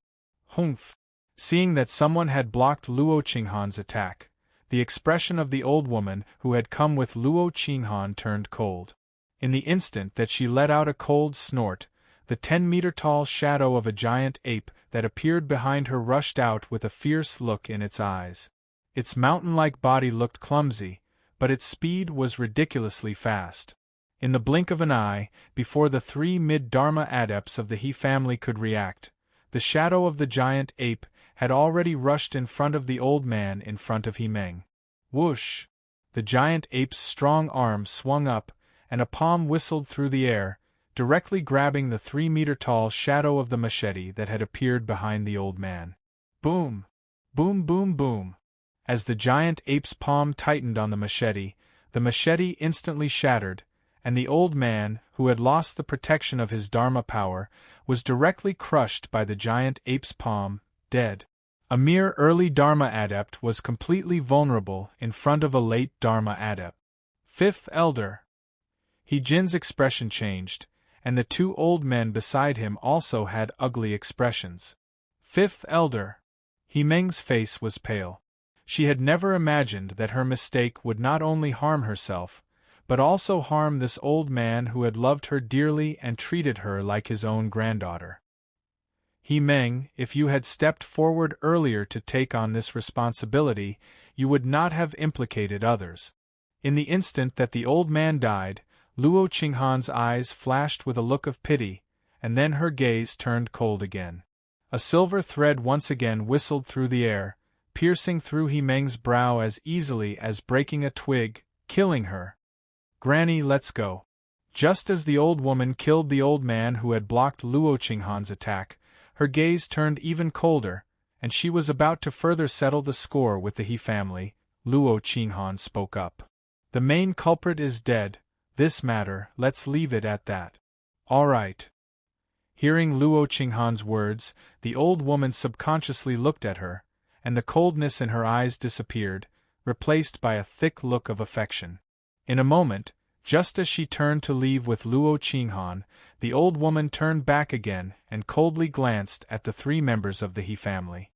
Humph! Seeing that someone had blocked Luo Qinghan's attack, the expression of the old woman who had come with Luo Qinghan turned cold. In the instant that she let out a cold snort, the 10-meter-tall shadow of a giant ape that appeared behind her rushed out with a fierce look in its eyes. Its mountain-like body looked clumsy, but its speed was ridiculously fast. In the blink of an eye, before the 3 mid-Dharma adepts of the He family could react, the shadow of the giant ape had already rushed in front of the old man in front of He Meng. Whoosh! The giant ape's strong arm swung up, and a palm whistled through the air, directly grabbing the 3-meter-tall shadow of the machete that had appeared behind the old man. Boom! Boom boom boom! As the giant ape's palm tightened on the machete instantly shattered, and the old man, who had lost the protection of his Dharma power, was directly crushed by the giant ape's palm, dead. A mere early Dharma adept was completely vulnerable in front of a late Dharma adept. 5th Elder. He Jin's expression changed, and the 2 old men beside him also had ugly expressions. 5th Elder. He Meng's face was pale. She had never imagined that her mistake would not only harm herself, but also harm this old man who had loved her dearly and treated her like his own granddaughter. He Meng, if you had stepped forward earlier to take on this responsibility, you would not have implicated others. In the instant that the old man died, Luo Qinghan's eyes flashed with a look of pity, and then her gaze turned cold again. A silver thread once again whistled through the air, piercing through He Meng's brow as easily as breaking a twig, killing her. Granny, let's go. Just as the old woman killed the old man who had blocked Luo Qinghan's attack, her gaze turned even colder, and she was about to further settle the score with the He family. Luo Qinghan spoke up. The main culprit is dead. This matter, let's leave it at that. All right. Hearing Luo Qinghan's words, the old woman subconsciously looked at her, and the coldness in her eyes disappeared, replaced by a thick look of affection. In a moment, just as she turned to leave with Luo Qinghan, the old woman turned back again and coldly glanced at the 3 members of the He family.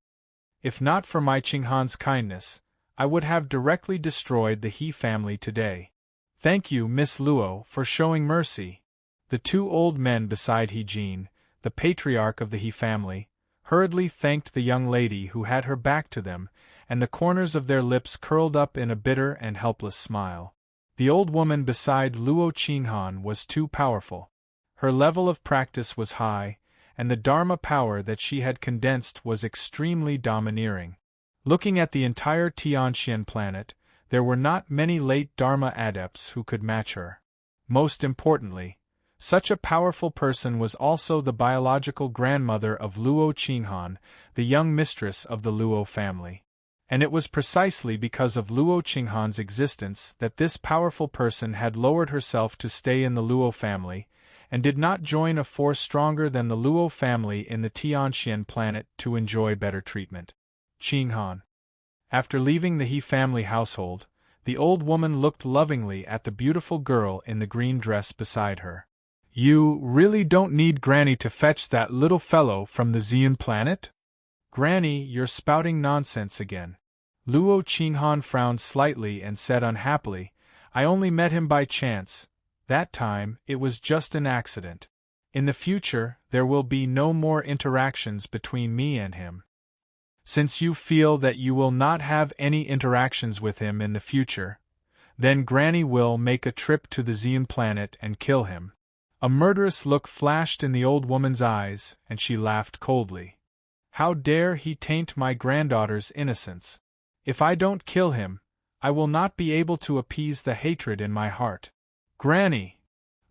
If not for my Qinghan's kindness, I would have directly destroyed the He family today. Thank you, Miss Luo, for showing mercy. The 2 old men beside He Jin, the patriarch of the He family, hurriedly thanked the young lady who had her back to them, and the corners of their lips curled up in a bitter and helpless smile. The old woman beside Luo Qinghan was too powerful. Her level of practice was high, and the Dharma power that she had condensed was extremely domineering. Looking at the entire Tianxian planet, there were not many late Dharma adepts who could match her. Most importantly, such a powerful person was also the biological grandmother of Luo Qinghan, the young mistress of the Luo family. And it was precisely because of Luo Qinghan's existence that this powerful person had lowered herself to stay in the Luo family, and did not join a force stronger than the Luo family in the Tianxian planet to enjoy better treatment. Qinghan. After leaving the He family household, the old woman looked lovingly at the beautiful girl in the green dress beside her. You really don't need Granny to fetch that little fellow from the Xian planet? Granny, you're spouting nonsense again. Luo Qinghan frowned slightly and said unhappily, I only met him by chance. That time, it was just an accident. In the future, there will be no more interactions between me and him. Since you feel that you will not have any interactions with him in the future, then Granny will make a trip to the Xian planet and kill him. A murderous look flashed in the old woman's eyes, and she laughed coldly. How dare he taint my granddaughter's innocence? If I don't kill him, I will not be able to appease the hatred in my heart. Granny!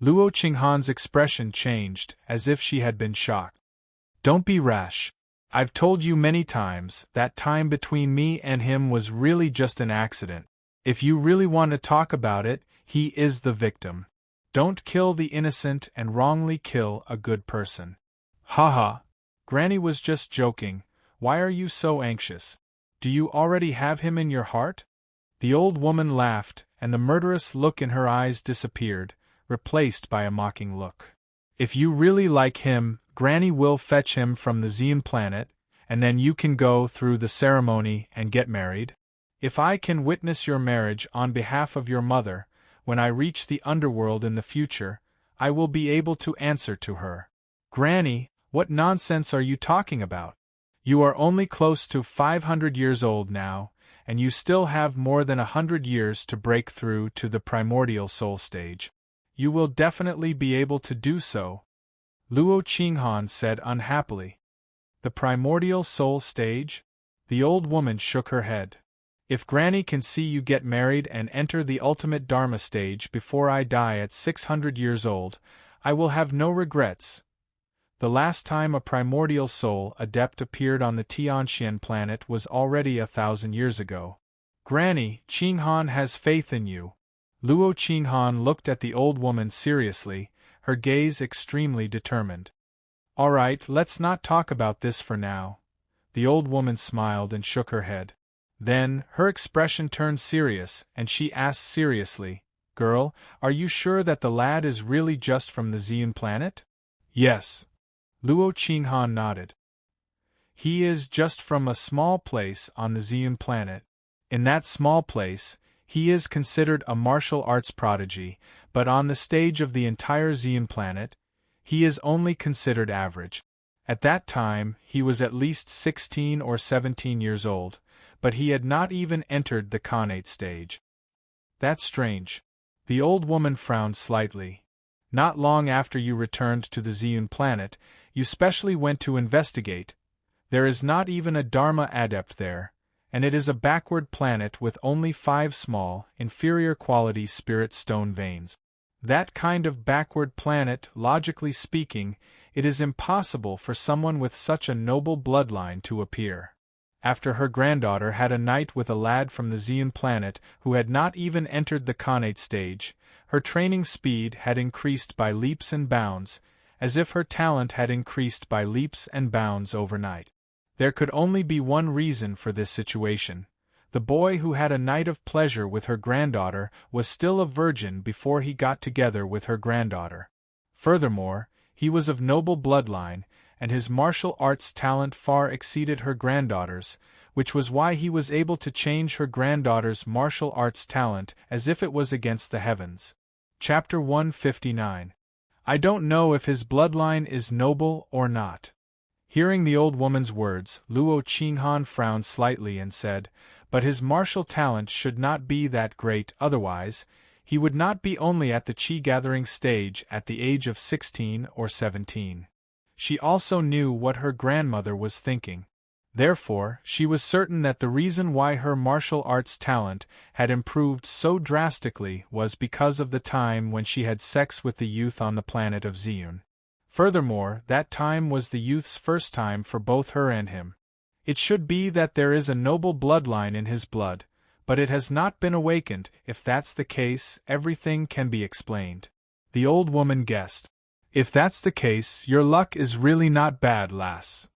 Luo Qinghan's expression changed, as if she had been shocked. Don't be rash. I've told you many times that time between me and him was really just an accident. If you really want to talk about it, he is the victim. Don't kill the innocent and wrongly kill a good person. Haha. Granny was just joking. Why are you so anxious? Do you already have him in your heart? The old woman laughed, and the murderous look in her eyes disappeared, replaced by a mocking look. If you really like him, Granny will fetch him from the Xian planet, and then you can go through the ceremony and get married. If I can witness your marriage on behalf of your mother, when I reach the underworld in the future, I will be able to answer to her. Granny, what nonsense are you talking about? You are only close to 500 years old now, and you still have more than 100 years to break through to the primordial soul stage. You will definitely be able to do so, Luo Qinghan said unhappily. The primordial soul stage? The old woman shook her head. If Granny can see you get married and enter the ultimate Dharma stage before I die at 600 years old, I will have no regrets. The last time a primordial soul adept appeared on the Tianxian planet was already 1,000 years ago. Granny, Qinghan has faith in you. Luo Qinghan looked at the old woman seriously, her gaze extremely determined. All right, let's not talk about this for now. The old woman smiled and shook her head. Then, her expression turned serious, and she asked seriously, Girl, are you sure that the lad is really just from the Xian planet? Yes. Luo Qinghan nodded. He is just from a small place on the Xian planet. In that small place, he is considered a martial arts prodigy, but on the stage of the entire Xian planet, he is only considered average. At that time, he was at least 16 or 17 years old, but he had not even entered the Khanate stage. That's strange. The old woman frowned slightly. Not long after you returned to the Xian planet, you specially went to investigate. There is not even a Dharma adept there, and it is a backward planet with only 5 small, inferior-quality spirit stone veins. That kind of backward planet, logically speaking, it is impossible for someone with such a noble bloodline to appear. After her granddaughter had a night with a lad from the Xian planet who had not even entered the Khanate stage, her training speed had increased by leaps and bounds, as if her talent had increased by leaps and bounds overnight. There could only be one reason for this situation. The boy who had a night of pleasure with her granddaughter was still a virgin before he got together with her granddaughter. Furthermore, he was of noble bloodline, and his martial arts talent far exceeded her granddaughter's, which was why he was able to change her granddaughter's martial arts talent as if it was against the heavens. Chapter 159. I don't know if his bloodline is noble or not. Hearing the old woman's words, Luo Qinghan frowned slightly and said, But his martial talent should not be that great, otherwise, he would not be only at the qi-gathering stage at the age of 16 or 17. She also knew what her grandmother was thinking. Therefore, she was certain that the reason why her martial arts talent had improved so drastically was because of the time when she had sex with the youth on the planet of Xiun. Furthermore, that time was the youth's first time for both her and him. It should be that there is a noble bloodline in his blood, but it has not been awakened. If that's the case, everything can be explained. The old woman guessed. If that's the case, your luck is really not bad, lass.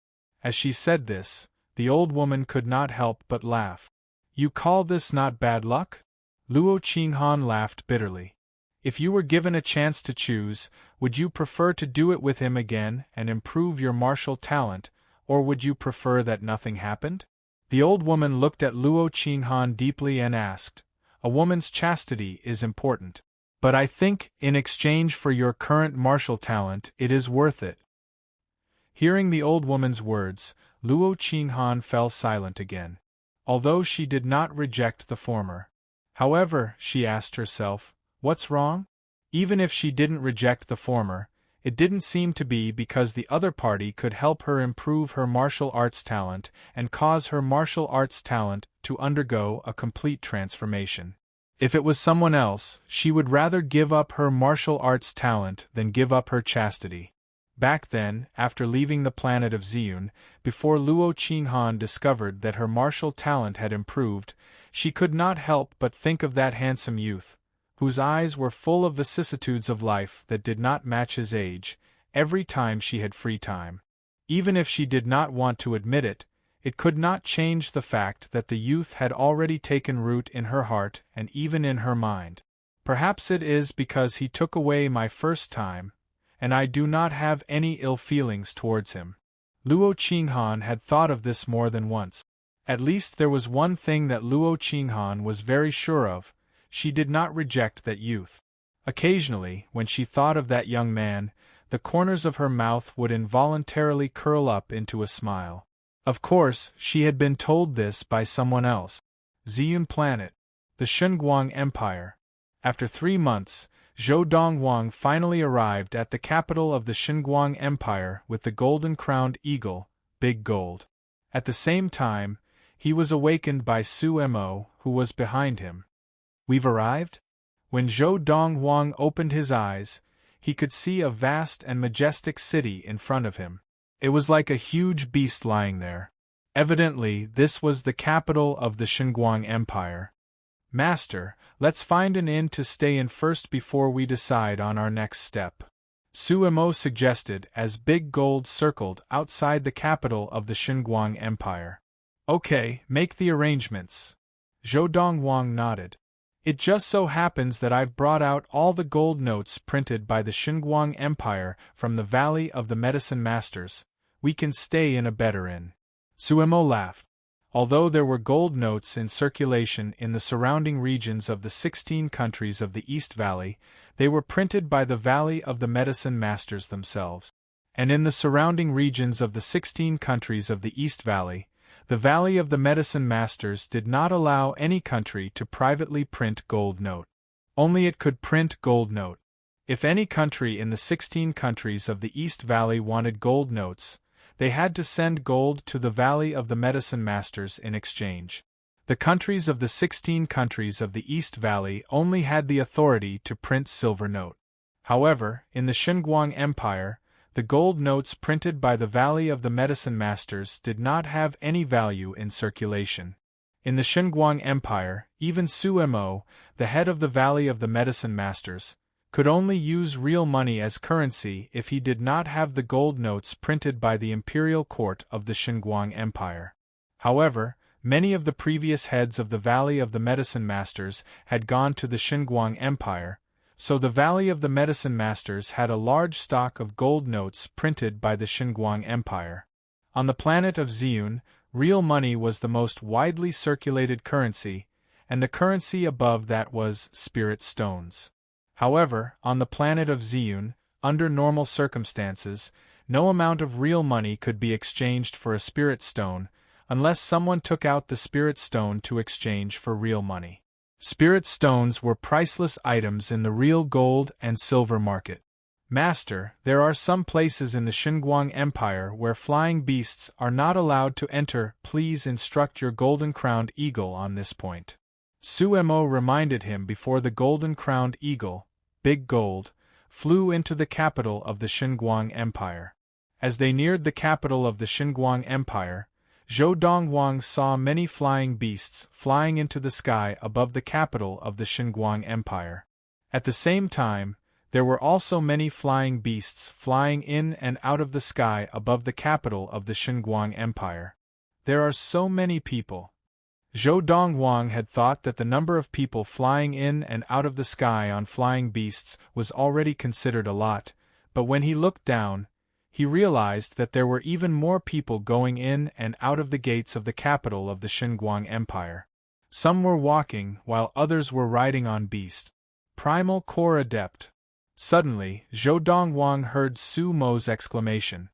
As she said this, the old woman could not help but laugh. You call this not bad luck? Luo Qinghan laughed bitterly. If you were given a chance to choose, would you prefer to do it with him again and improve your martial talent, or would you prefer that nothing happened? The old woman looked at Luo Qinghan deeply and asked, A woman's chastity is important. But I think, in exchange for your current martial talent, it is worth it. Hearing the old woman's words, Luo Qinghan fell silent again. Although she did not reject the former. However, she asked herself, what's wrong? Even if she didn't reject the former, it didn't seem to be because the other party could help her improve her martial arts talent and cause her martial arts talent to undergo a complete transformation. If it was someone else, she would rather give up her martial arts talent than give up her chastity. Back then, after leaving the planet of Ziyun, before Luo Qinghan discovered that her martial talent had improved, she could not help but think of that handsome youth, whose eyes were full of vicissitudes of life that did not match his age, every time she had free time. Even if she did not want to admit it, it could not change the fact that the youth had already taken root in her heart and even in her mind. Perhaps it is because he took away my first time, and I do not have any ill feelings towards him. Luo Qinghan had thought of this more than once. At least there was one thing that Luo Qinghan was very sure of, she did not reject that youth. Occasionally, when she thought of that young man, the corners of her mouth would involuntarily curl up into a smile. Of course, she had been told this by someone else. Ziyun Planet, the Shunguang Empire. After 3 months, Zhou Dongwang finally arrived at the capital of the Shunguang Empire with the golden-crowned eagle, Big Gold. At the same time, he was awakened by Su Mo, who was behind him. We've arrived? When Zhou Dongwang opened his eyes, he could see a vast and majestic city in front of him. It was like a huge beast lying there. Evidently, this was the capital of the Shunguang Empire. Master, let's find an inn to stay in first before we decide on our next step. Su Mo suggested as Big Gold circled outside the capital of the Shunguang Empire. Okay, make the arrangements. Zhou Dongwang nodded. It just so happens that I've brought out all the gold notes printed by the Shunguang Empire from the Valley of the Medicine Masters. We can stay in a better inn. Su Mo laughed. Although there were gold notes in circulation in the surrounding regions of the 16 countries of the East Valley, they were printed by the Valley of the Medicine Masters themselves. And in the surrounding regions of the 16 countries of the East Valley, the Valley of the Medicine Masters did not allow any country to privately print gold note. Only it could print gold note. If any country in the 16 countries of the East Valley wanted gold notes, they had to send gold to the Valley of the Medicine Masters in exchange. The countries of the 16 countries of the East Valley only had the authority to print silver note. However, in the Shunguang Empire, the gold notes printed by the Valley of the Medicine Masters did not have any value in circulation. In the Shunguang Empire, even Su Mo, the head of the Valley of the Medicine Masters, could only use real money as currency if he did not have the gold notes printed by the imperial court of the Shunguang Empire. However, many of the previous heads of the Valley of the Medicine Masters had gone to the Shunguang Empire, so the Valley of the Medicine Masters had a large stock of gold notes printed by the Shunguang Empire. On the planet of Ziyun, real money was the most widely circulated currency, and the currency above that was spirit stones. However, on the planet of Ziyun, under normal circumstances, no amount of real money could be exchanged for a spirit stone, unless someone took out the spirit stone to exchange for real money. Spirit stones were priceless items in the real gold and silver market. Master, there are some places in the Shunguang Empire where flying beasts are not allowed to enter. Please instruct your golden-crowned eagle on this point. Su Mo reminded him before the golden-crowned eagle, Big Gold, flew into the capital of the Shunguang Empire. As they neared the capital of the Shunguang Empire, Zhou Dongwang saw many flying beasts flying into the sky above the capital of the Shunguang Empire. At the same time, there were also many flying beasts flying in and out of the sky above the capital of the Shunguang Empire. There are so many people. Zhou Dongwang had thought that the number of people flying in and out of the sky on flying beasts was already considered a lot, but when he looked down, he realized that there were even more people going in and out of the gates of the capital of the Xinguang Empire. Some were walking, while others were riding on beasts. Primal Core Adept. Suddenly, Zhou Dongwang heard Su Mo's exclamation.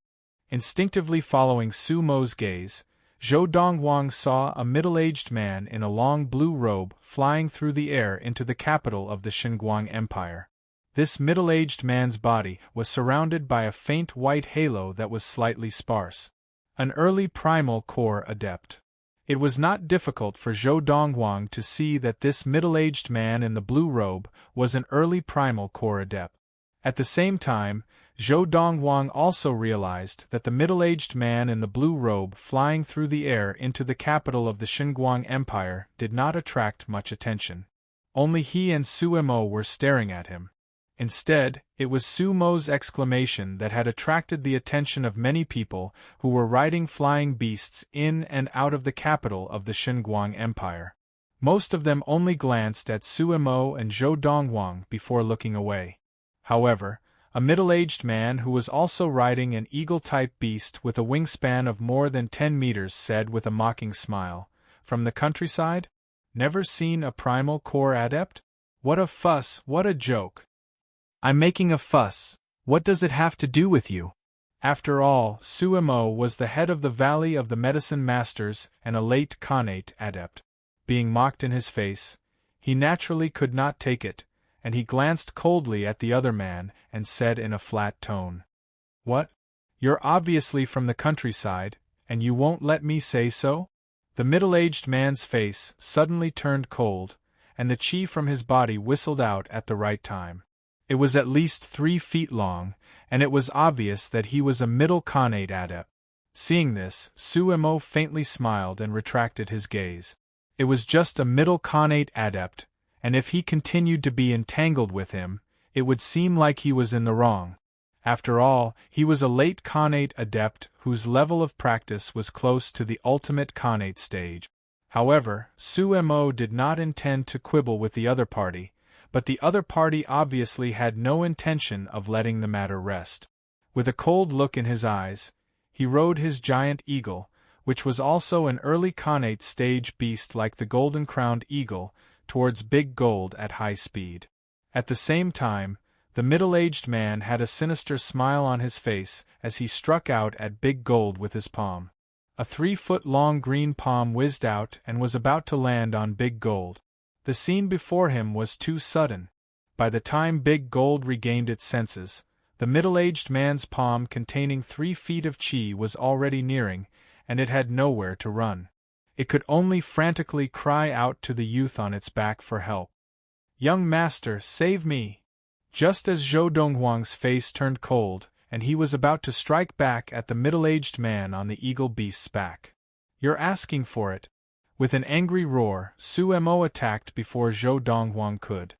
Instinctively following Su Mo's gaze, Zhou Dongwang saw a middle-aged man in a long blue robe flying through the air into the capital of the Xinguang Empire. This middle-aged man's body was surrounded by a faint white halo that was slightly sparse. An early primal core adept. It was not difficult for Zhou Dongwang to see that this middle-aged man in the blue robe was an early primal core adept. At the same time, Zhou Dongwang also realized that the middle-aged man in the blue robe flying through the air into the capital of the Xinguang Empire did not attract much attention. Only he and Su Mo were staring at him. Instead, it was Su Mo's exclamation that had attracted the attention of many people who were riding flying beasts in and out of the capital of the Xinguang Empire. Most of them only glanced at Su Mo and Zhou Dongwang before looking away. However, a middle-aged man who was also riding an eagle-type beast with a wingspan of more than 10 meters said with a mocking smile, "From the countryside? Never seen a primal core adept? What a fuss, what a joke! I'm making a fuss, what does it have to do with you?" After all, Su Mo was the head of the Valley of the Medicine Masters and a late Khanate adept. Being mocked in his face, he naturally could not take it, and he glanced coldly at the other man and said in a flat tone, "What? You're obviously from the countryside, and you won't let me say so?" The middle-aged man's face suddenly turned cold, and the chi from his body whistled out at the right time. It was at least 3 feet long, and it was obvious that he was a middle Khanate adept. Seeing this, Su Mo faintly smiled and retracted his gaze. It was just a middle Khanate adept, and if he continued to be entangled with him, it would seem like he was in the wrong. After all, he was a late Khanate adept whose level of practice was close to the ultimate Khanate stage. However, Su Mo did not intend to quibble with the other party, but the other party obviously had no intention of letting the matter rest. With a cold look in his eyes, he rode his giant eagle, which was also an early Khanate stage beast like the golden-crowned eagle, towards Big Gold at high speed. At the same time, the middle-aged man had a sinister smile on his face as he struck out at Big Gold with his palm. A 3-foot-long green palm whizzed out and was about to land on Big Gold. The scene before him was too sudden. By the time Big Gold regained its senses, the middle-aged man's palm containing 3 feet of chi was already nearing, and it had nowhere to run. It could only frantically cry out to the youth on its back for help. "Young master, save me!" Just as Zhou Dongwang's face turned cold, and he was about to strike back at the middle-aged man on the eagle beast's back. "You're asking for it!" With an angry roar, Su Mo attacked before Zhou Dongwang could.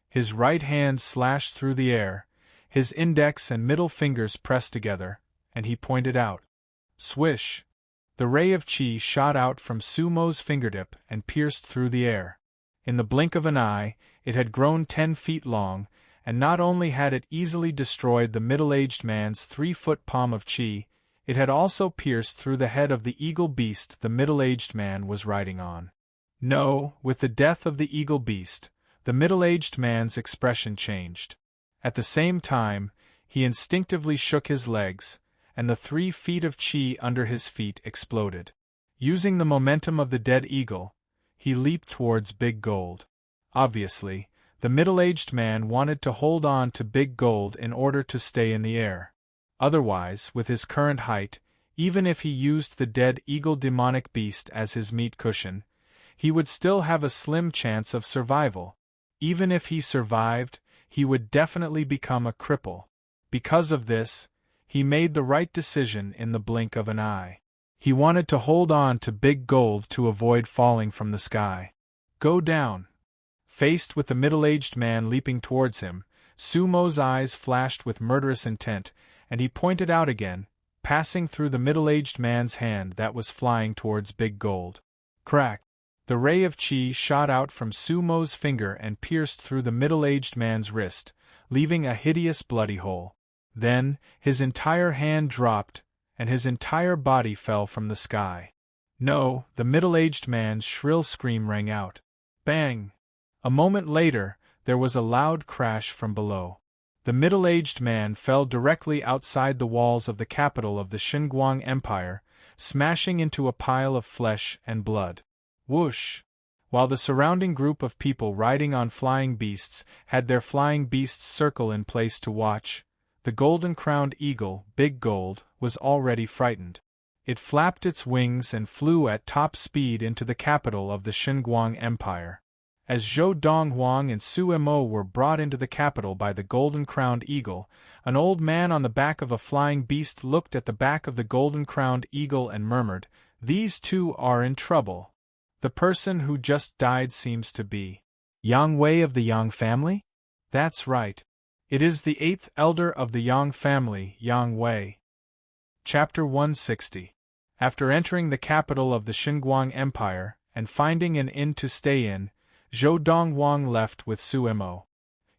His right hand slashed through the air, his index and middle fingers pressed together, and he pointed out. Swish! The ray of chi shot out from Su Mo's fingertip and pierced through the air. In the blink of an eye, it had grown 10 feet long, and not only had it easily destroyed the middle-aged man's 3-foot palm of chi, it had also pierced through the head of the eagle beast the middle-aged man was riding on. No, with the death of the eagle beast, the middle-aged man's expression changed. At the same time, he instinctively shook his legs, and the 3 feet of chi under his feet exploded. Using the momentum of the dead eagle, he leaped towards Big Gold. Obviously, the middle-aged man wanted to hold on to Big Gold in order to stay in the air. Otherwise, with his current height, even if he used the dead eagle demonic beast as his meat cushion, he would still have a slim chance of survival. Even if he survived, he would definitely become a cripple. Because of this, he made the right decision in the blink of an eye. He wanted to hold on to Big Gold to avoid falling from the sky. "Go down!" Faced with the middle-aged man leaping towards him, Su Mo's eyes flashed with murderous intent, and he pointed out again, passing through the middle-aged man's hand that was flying towards Big Gold. Crack! The ray of qi shot out from Sumo's finger and pierced through the middle-aged man's wrist, leaving a hideous bloody hole. Then, his entire hand dropped, and his entire body fell from the sky. No, the middle-aged man's shrill scream rang out. Bang! A moment later, there was a loud crash from below. The middle-aged man fell directly outside the walls of the capital of the Xinguang Empire, smashing into a pile of flesh and blood. Whoosh! While the surrounding group of people riding on flying beasts had their flying beasts circle in place to watch, the golden-crowned eagle, Big Gold, was already frightened. It flapped its wings and flew at top speed into the capital of the Xinguang Empire. As Zhou Donghuang and Su Mo were brought into the capital by the golden-crowned eagle, an old man on the back of a flying beast looked at the back of the golden-crowned eagle and murmured, "These two are in trouble. The person who just died seems to be Yang Wei of the Yang family? That's right. It is the 8th elder of the Yang family, Yang Wei." Chapter 160. After entering the capital of the Xinguang Empire, and finding an inn to stay in, Zhou Donghuang left with Su Mo.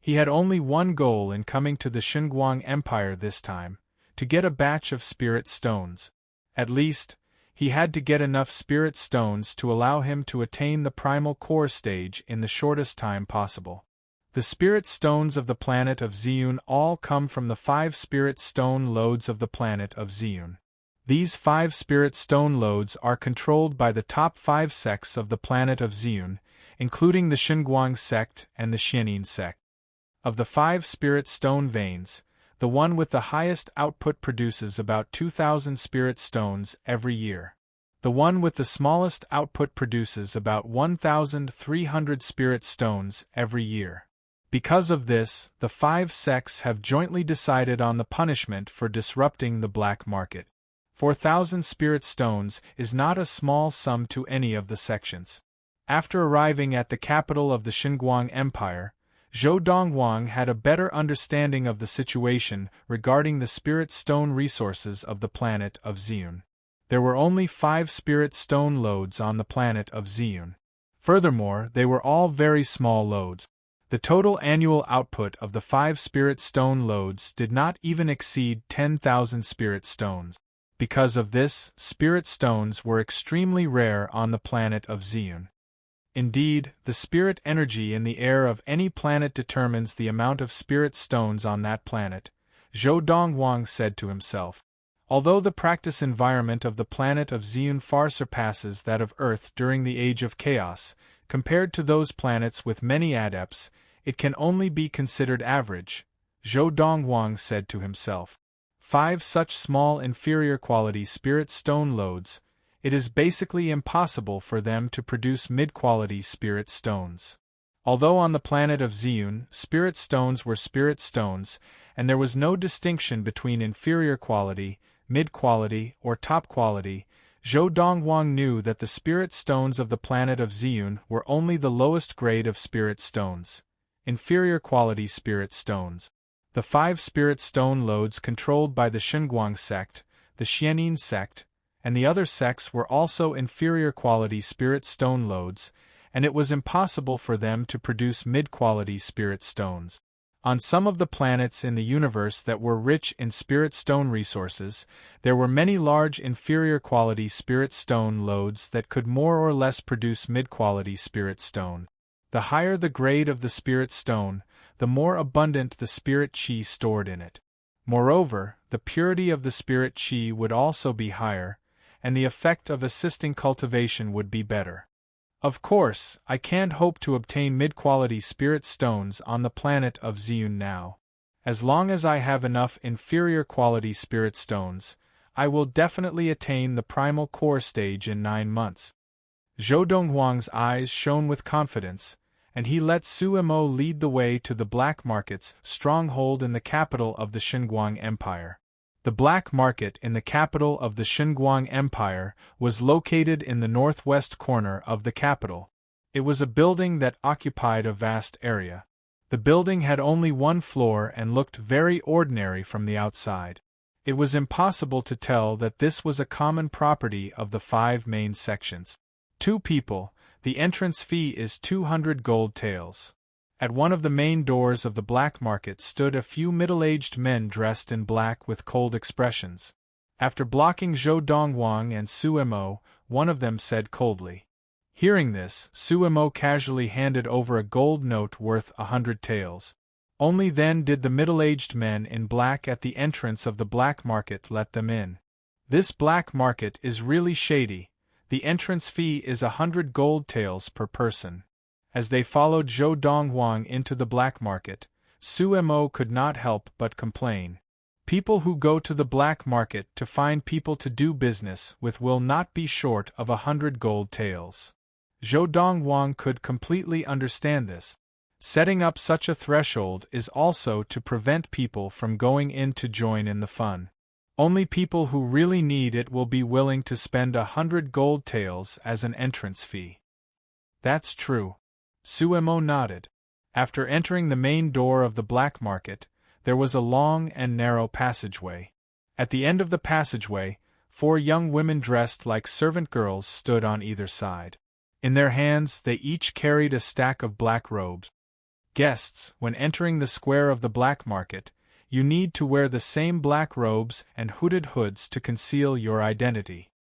He had only one goal in coming to the Xinguang Empire this time, to get a batch of spirit stones. At least, he had to get enough spirit stones to allow him to attain the primal core stage in the shortest time possible. The spirit stones of the planet of Ziyun all come from the 5 spirit stone lodes of the planet of Ziyun. These 5 spirit stone lodes are controlled by the top 5 sects of the planet of Ziyun, including the Xinguang sect and the Xianin sect. Of the 5 spirit stone veins, the one with the highest output produces about 2,000 spirit stones every year. The one with the smallest output produces about 1,300 spirit stones every year. Because of this, the 5 sects have jointly decided on the punishment for disrupting the black market. 4,000 spirit stones is not a small sum to any of the sections. After arriving at the capital of the Xinguang Empire, Zhou Donghuang had a better understanding of the situation regarding the spirit stone resources of the planet of Ziyun. There were only 5 spirit stone lodes on the planet of Ziyun. Furthermore, they were all very small lodes. The total annual output of the 5 spirit stone lodes did not even exceed 10,000 spirit stones. Because of this, spirit stones were extremely rare on the planet of Ziyun. Indeed, the spirit energy in the air of any planet determines the amount of spirit stones on that planet, Zhou Donghuang said to himself. Although the practice environment of the planet of Ziyun far surpasses that of Earth during the Age of Chaos, compared to those planets with many adepts, it can only be considered average, Zhou Donghuang said to himself. 5 such small inferior quality spirit stone lodes, it is basically impossible for them to produce mid-quality spirit stones. Although on the planet of Ziyun, spirit stones were spirit stones, and there was no distinction between inferior quality, mid-quality, or top quality, Zhou Donghuang knew that the spirit stones of the planet of Ziyun were only the lowest grade of spirit stones, inferior quality spirit stones. The 5 spirit stone lodes controlled by the Xinguang sect, the Xianin sect, and the other sects were also inferior quality spirit stone lodes, and it was impossible for them to produce mid-quality spirit stones. On some of the planets in the universe that were rich in spirit stone resources, there were many large inferior quality spirit stone lodes that could more or less produce mid-quality spirit stone. The higher the grade of the spirit stone, the more abundant the spirit qi stored in it. Moreover, the purity of the spirit qi would also be higher, and the effect of assisting cultivation would be better. Of course, I can't hope to obtain mid-quality spirit stones on the planet of Ziyun now. As long as I have enough inferior quality spirit stones, I will definitely attain the primal core stage in 9 months. Zhou Donghuang's eyes shone with confidence, and he let Su Mo lead the way to the black market's stronghold in the capital of the Xinguang Empire. The black market in the capital of the Xinguang Empire was located in the northwest corner of the capital. It was a building that occupied a vast area. The building had only 1 floor and looked very ordinary from the outside. It was impossible to tell that this was a common property of the 5 main sections. 2 people, The entrance fee is 200 gold taels. At one of the main doors of the black market stood a few middle-aged men dressed in black with cold expressions. After blocking Zhou Dongwang and Su Mo, one of them said coldly. Hearing this, Su Mo casually handed over a gold note worth 100 taels. Only then did the middle-aged men in black at the entrance of the black market let them in. This black market is really shady. The entrance fee is 100 gold taels per person. As they followed Zhou Dongwang into the black market, Su Mo could not help but complain. People who go to the black market to find people to do business with will not be short of 100 gold taels. Zhou Dongwang could completely understand this. Setting up such a threshold is also to prevent people from going in to join in the fun. Only people who really need it will be willing to spend 100 gold taels as an entrance fee. That's true. Su Mo nodded. After entering the main door of the black market, there was a long and narrow passageway. At the end of the passageway, 4 young women dressed like servant girls stood on either side. In their hands they each carried a stack of black robes. Guests, when entering the square of the black market, you need to wear the same black robes and hooded hoods to conceal your identity.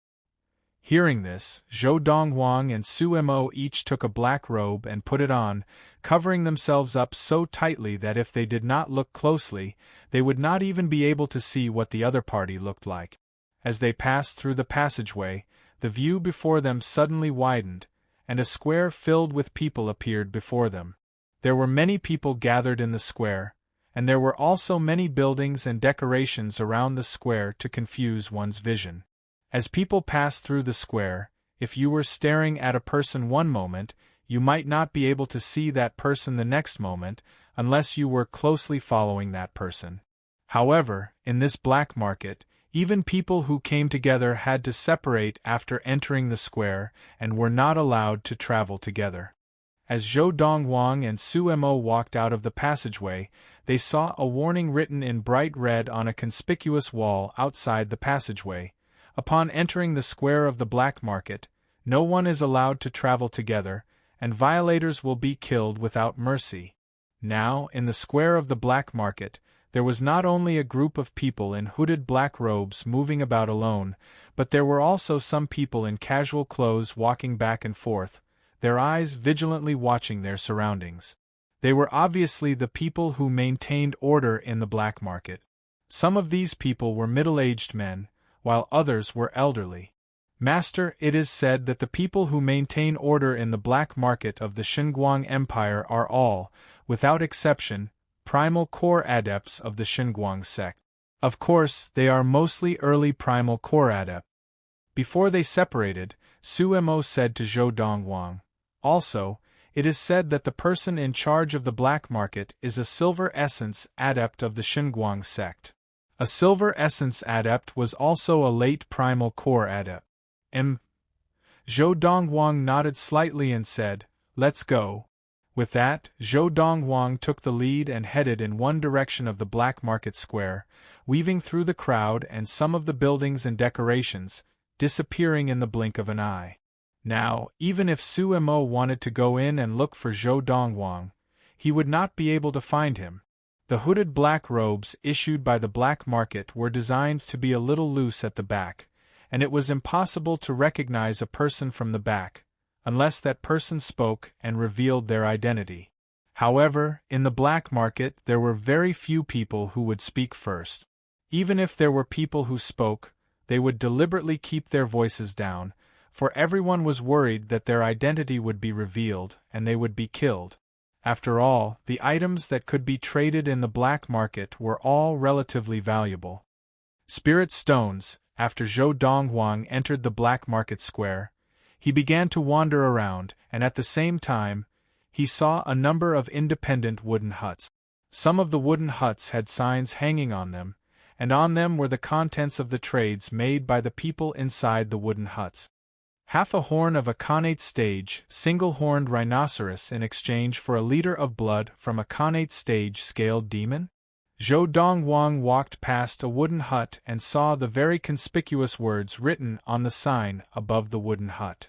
Hearing this, Zhou Dongwang and Su Mo each took a black robe and put it on, covering themselves up so tightly that if they did not look closely, they would not even be able to see what the other party looked like. As they passed through the passageway, the view before them suddenly widened, and a square filled with people appeared before them. There were many people gathered in the square, and there were also many buildings and decorations around the square to confuse one's vision. As people passed through the square, if you were staring at a person one moment, you might not be able to see that person the next moment, unless you were closely following that person. However, in this black market, even people who came together had to separate after entering the square and were not allowed to travel together. As Zhou Dongwang and Su Mo walked out of the passageway, they saw a warning written in bright red on a conspicuous wall outside the passageway. Upon entering the square of the black market, no one is allowed to travel together, and violators will be killed without mercy. Now, in the square of the black market, there was not only a group of people in hooded black robes moving about alone, but there were also some people in casual clothes walking back and forth, their eyes vigilantly watching their surroundings. They were obviously the people who maintained order in the black market. Some of these people were middle-aged men, while others were elderly. Master, it is said that the people who maintain order in the black market of the Xinguang Empire are all, without exception, primal core adepts of the Xinguang sect. Of course, they are mostly early primal core adepts. Before they separated, Su Mo said to Zhou Dongwang, also, it is said that the person in charge of the black market is a silver essence adept of the Xinguang sect. A silver essence adept was also a late primal core adept. Zhou Dongwang nodded slightly and said, "Let's go." With that, Zhou Dongwang took the lead and headed in one direction of the black market square, weaving through the crowd and some of the buildings and decorations, disappearing in the blink of an eye. Now, even if Su Mo wanted to go in and look for Zhou Dongwang, he would not be able to find him. The hooded black robes issued by the black market were designed to be a little loose at the back, and it was impossible to recognize a person from the back, unless that person spoke and revealed their identity. However, in the black market there were very few people who would speak first. Even if there were people who spoke, they would deliberately keep their voices down, for everyone was worried that their identity would be revealed and they would be killed. After all, the items that could be traded in the black market were all relatively valuable. Spirit stones. After Zhou Dongwang entered the black market square, he began to wander around, and at the same time, he saw a number of independent wooden huts. Some of the wooden huts had signs hanging on them, and on them were the contents of the trades made by the people inside the wooden huts. Half a horn of a connate stage, single-horned rhinoceros in exchange for a liter of blood from a connate stage scaled demon? Zhou Dongwang walked past a wooden hut and saw the very conspicuous words written on the sign above the wooden hut.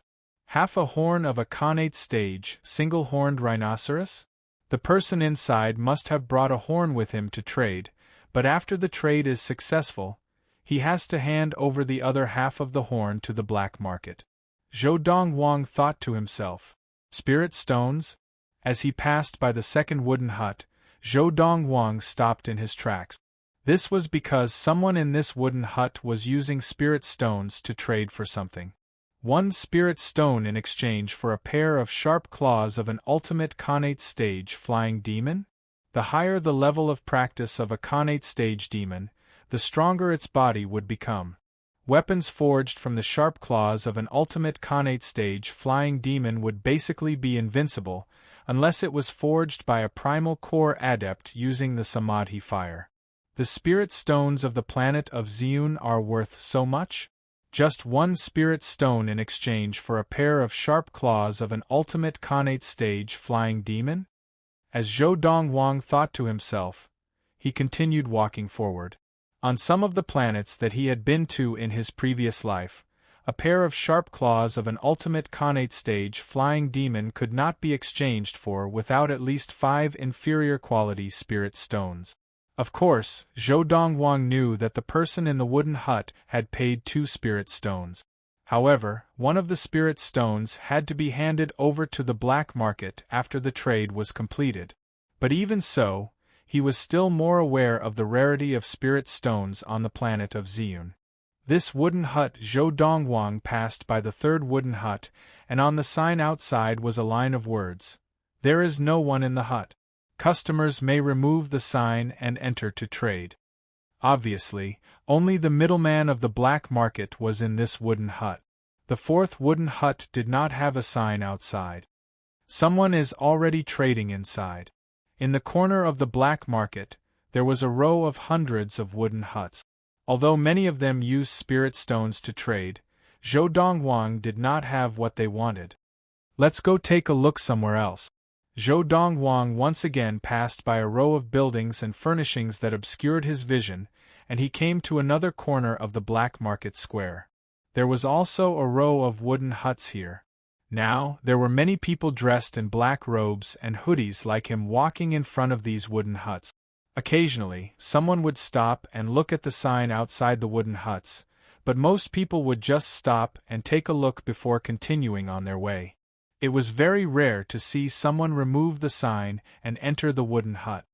Half a horn of a connate stage, single-horned rhinoceros? The person inside must have brought a horn with him to trade, but after the trade is successful, he has to hand over the other half of the horn to the black market. Zhou Dongwang thought to himself. Spirit stones? As he passed by the second wooden hut, Zhou Dongwang stopped in his tracks. This was because someone in this wooden hut was using spirit stones to trade for something. 1 spirit stone in exchange for a pair of sharp claws of an ultimate connate stage flying demon? The higher the level of practice of a connate stage demon, the stronger its body would become. Weapons forged from the sharp claws of an ultimate connate stage flying demon would basically be invincible, unless it was forged by a primal core adept using the Samadhi fire. The spirit stones of the planet of Ziyun are worth so much? Just 1 spirit stone in exchange for a pair of sharp claws of an ultimate connate stage flying demon? As Zhou Dongwang thought to himself, he continued walking forward. On some of the planets that he had been to in his previous life, a pair of sharp claws of an ultimate connate stage flying demon could not be exchanged for without at least 5 inferior quality spirit stones. Of course, Zhou Dongwang knew that the person in the wooden hut had paid 2 spirit stones. However, one of the spirit stones had to be handed over to the black market after the trade was completed. But even so, he was still more aware of the rarity of spirit stones on the planet of Ziyun. This wooden hut Zhou Dongwang passed by the third wooden hut, and on the sign outside was a line of words. There is no one in the hut. Customers may remove the sign and enter to trade. Obviously, only the middleman of the black market was in this wooden hut. The fourth wooden hut did not have a sign outside. Someone is already trading inside. In the corner of the black market, there was a row of hundreds of wooden huts. Although many of them used spirit stones to trade, Zhou Dongwang did not have what they wanted. Let's go take a look somewhere else. Zhou Dongwang once again passed by a row of buildings and furnishings that obscured his vision, and he came to another corner of the black market square. There was also a row of wooden huts here. Now, there were many people dressed in black robes and hoodies like him walking in front of these wooden huts. Occasionally, someone would stop and look at the sign outside the wooden huts, but most people would just stop and take a look before continuing on their way. It was very rare to see someone remove the sign and enter the wooden hut.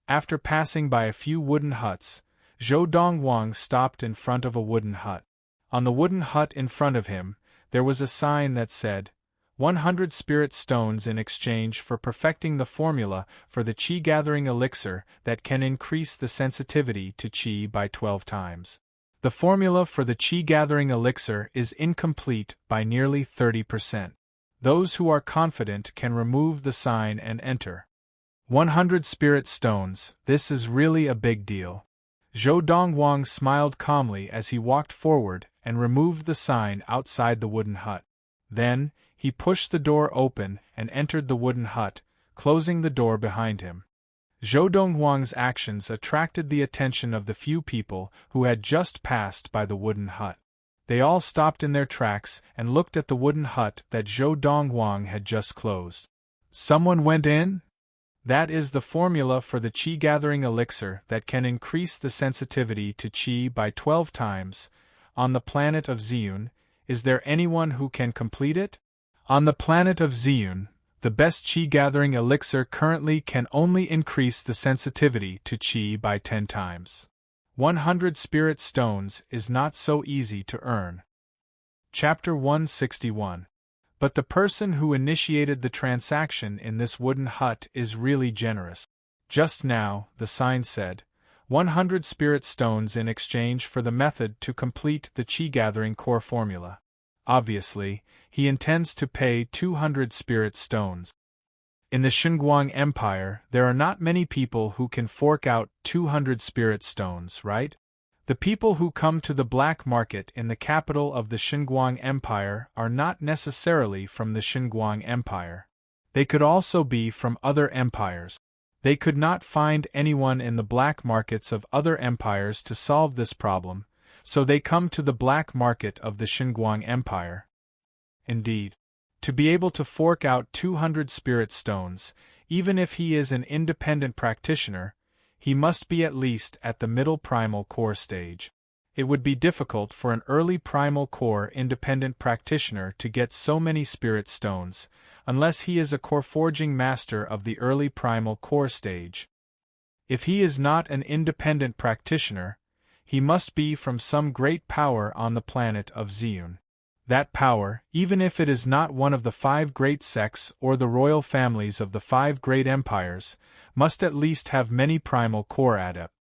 After passing by a few wooden huts, Zhou Dongwang stopped in front of a wooden hut. On the wooden hut in front of him, there was a sign that said, 100 spirit stones in exchange for perfecting the formula for the Qi-gathering elixir that can increase the sensitivity to Qi by 12 times. The formula for the Qi-gathering elixir is incomplete by nearly 30%. Those who are confident can remove the sign and enter. 100 spirit stones, this is really a big deal. Zhou Dongwang smiled calmly as he walked forward and removed the sign outside the wooden hut. Then, he pushed the door open and entered the wooden hut, closing the door behind him. Zhou Dongwang's actions attracted the attention of the few people who had just passed by the wooden hut. They all stopped in their tracks and looked at the wooden hut that Zhou Dongwang had just closed. Someone went in? That is the formula for the Qi-gathering elixir that can increase the sensitivity to Qi by 12 times. On the planet of Ziyun, is there anyone who can complete it? On the planet of Ziyun, the best Qi-gathering elixir currently can only increase the sensitivity to Qi by 10 times. 100 spirit stones is not so easy to earn. Chapter 161. But the person who initiated the transaction in this wooden hut is really generous. Just now, the sign said, 100 spirit stones in exchange for the method to complete the Qi-gathering core formula. Obviously, he intends to pay 200 spirit stones. In the Xinguang Empire, there are not many people who can fork out 200 spirit stones, right? The people who come to the black market in the capital of the Xinguang Empire are not necessarily from the Xinguang Empire. They could also be from other empires. They could not find anyone in the black markets of other empires to solve this problem, so they come to the black market of the Xinguang Empire. Indeed, to be able to fork out 200 spirit stones, even if he is an independent practitioner, he must be at least at the middle primal core stage. It would be difficult for an early primal core independent practitioner to get so many spirit stones, unless he is a core forging master of the early primal core stage. If he is not an independent practitioner, he must be from some great power on the planet of Zeun. That power, even if it is not one of the 5 great sects or the royal families of the 5 great empires, must at least have many primal core adepts.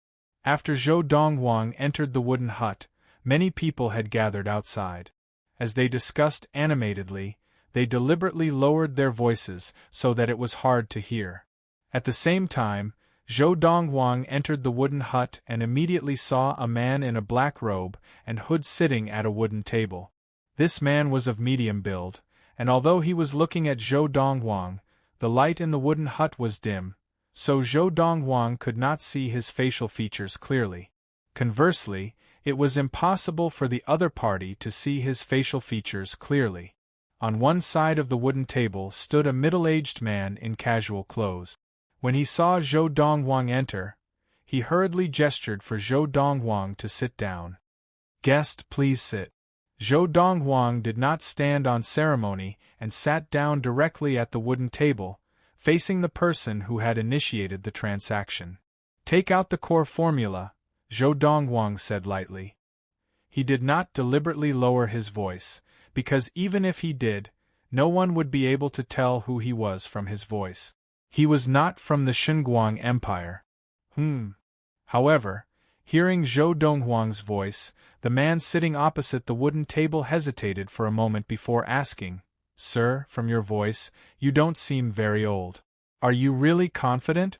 After Zhou Donghuang entered the wooden hut, many people had gathered outside. As they discussed animatedly, they deliberately lowered their voices so that it was hard to hear. At the same time, Zhou Donghuang entered the wooden hut and immediately saw a man in a black robe and hood sitting at a wooden table. This man was of medium build, and although he was looking at Zhou Donghuang, the light in the wooden hut was dim, so Zhou Donghuang could not see his facial features clearly. Conversely, it was impossible for the other party to see his facial features clearly. On one side of the wooden table stood a middle-aged man in casual clothes. When he saw Zhou Donghuang enter, he hurriedly gestured for Zhou Donghuang to sit down. "Guest, please sit." Zhou Donghuang did not stand on ceremony and sat down directly at the wooden table, facing the person who had initiated the transaction. "Take out the core formula," Zhou Donghuang said lightly. He did not deliberately lower his voice, because even if he did, no one would be able to tell who he was from his voice. He was not from the Xinguang Empire. However, hearing Zhou Donghuang's voice, the man sitting opposite the wooden table hesitated for a moment before asking, "Sir, from your voice, you don't seem very old. Are you really confident?"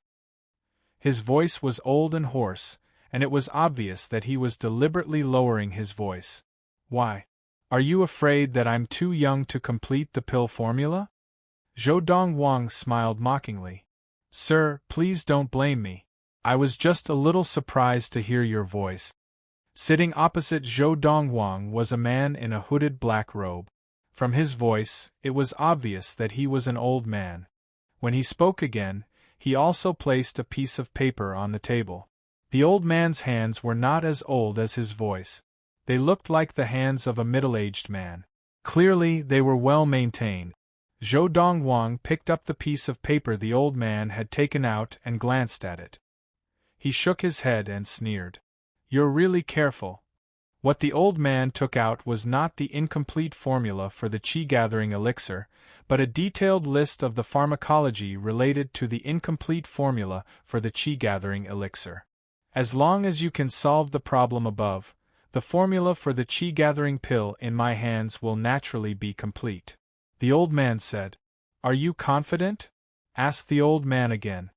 His voice was old and hoarse, and it was obvious that he was deliberately lowering his voice. "Why? Are you afraid that I'm too young to complete the pill formula?" Zhou Donghuang smiled mockingly. "Sir, please don't blame me. I was just a little surprised to hear your voice." Sitting opposite Zhou Donghuang was a man in a hooded black robe. From his voice, it was obvious that he was an old man. When he spoke again, he also placed a piece of paper on the table. The old man's hands were not as old as his voice. They looked like the hands of a middle-aged man. Clearly, they were well maintained. Zhou Donghuang picked up the piece of paper the old man had taken out and glanced at it. He shook his head and sneered. "You're really careful." What the old man took out was not the incomplete formula for the qi-gathering elixir, but a detailed list of the pharmacology related to the incomplete formula for the qi-gathering elixir. "As long as you can solve the problem above, the formula for the qi-gathering pill in my hands will naturally be complete," the old man said. "Are you confident?" asked the old man again.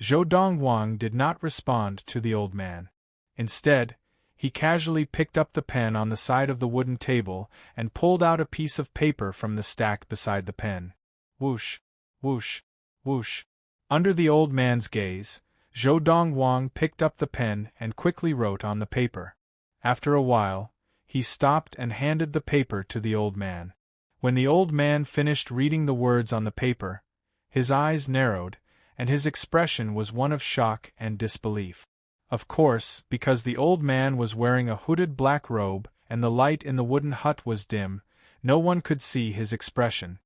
Zhou Donghuang did not respond to the old man. Instead, he casually picked up the pen on the side of the wooden table and pulled out a piece of paper from the stack beside the pen. Whoosh, whoosh, whoosh. Under the old man's gaze, Zhou Donghuang picked up the pen and quickly wrote on the paper. After a while, he stopped and handed the paper to the old man. When the old man finished reading the words on the paper, his eyes narrowed, and his expression was one of shock and disbelief. Of course, because the old man was wearing a hooded black robe and the light in the wooden hut was dim, no one could see his expression.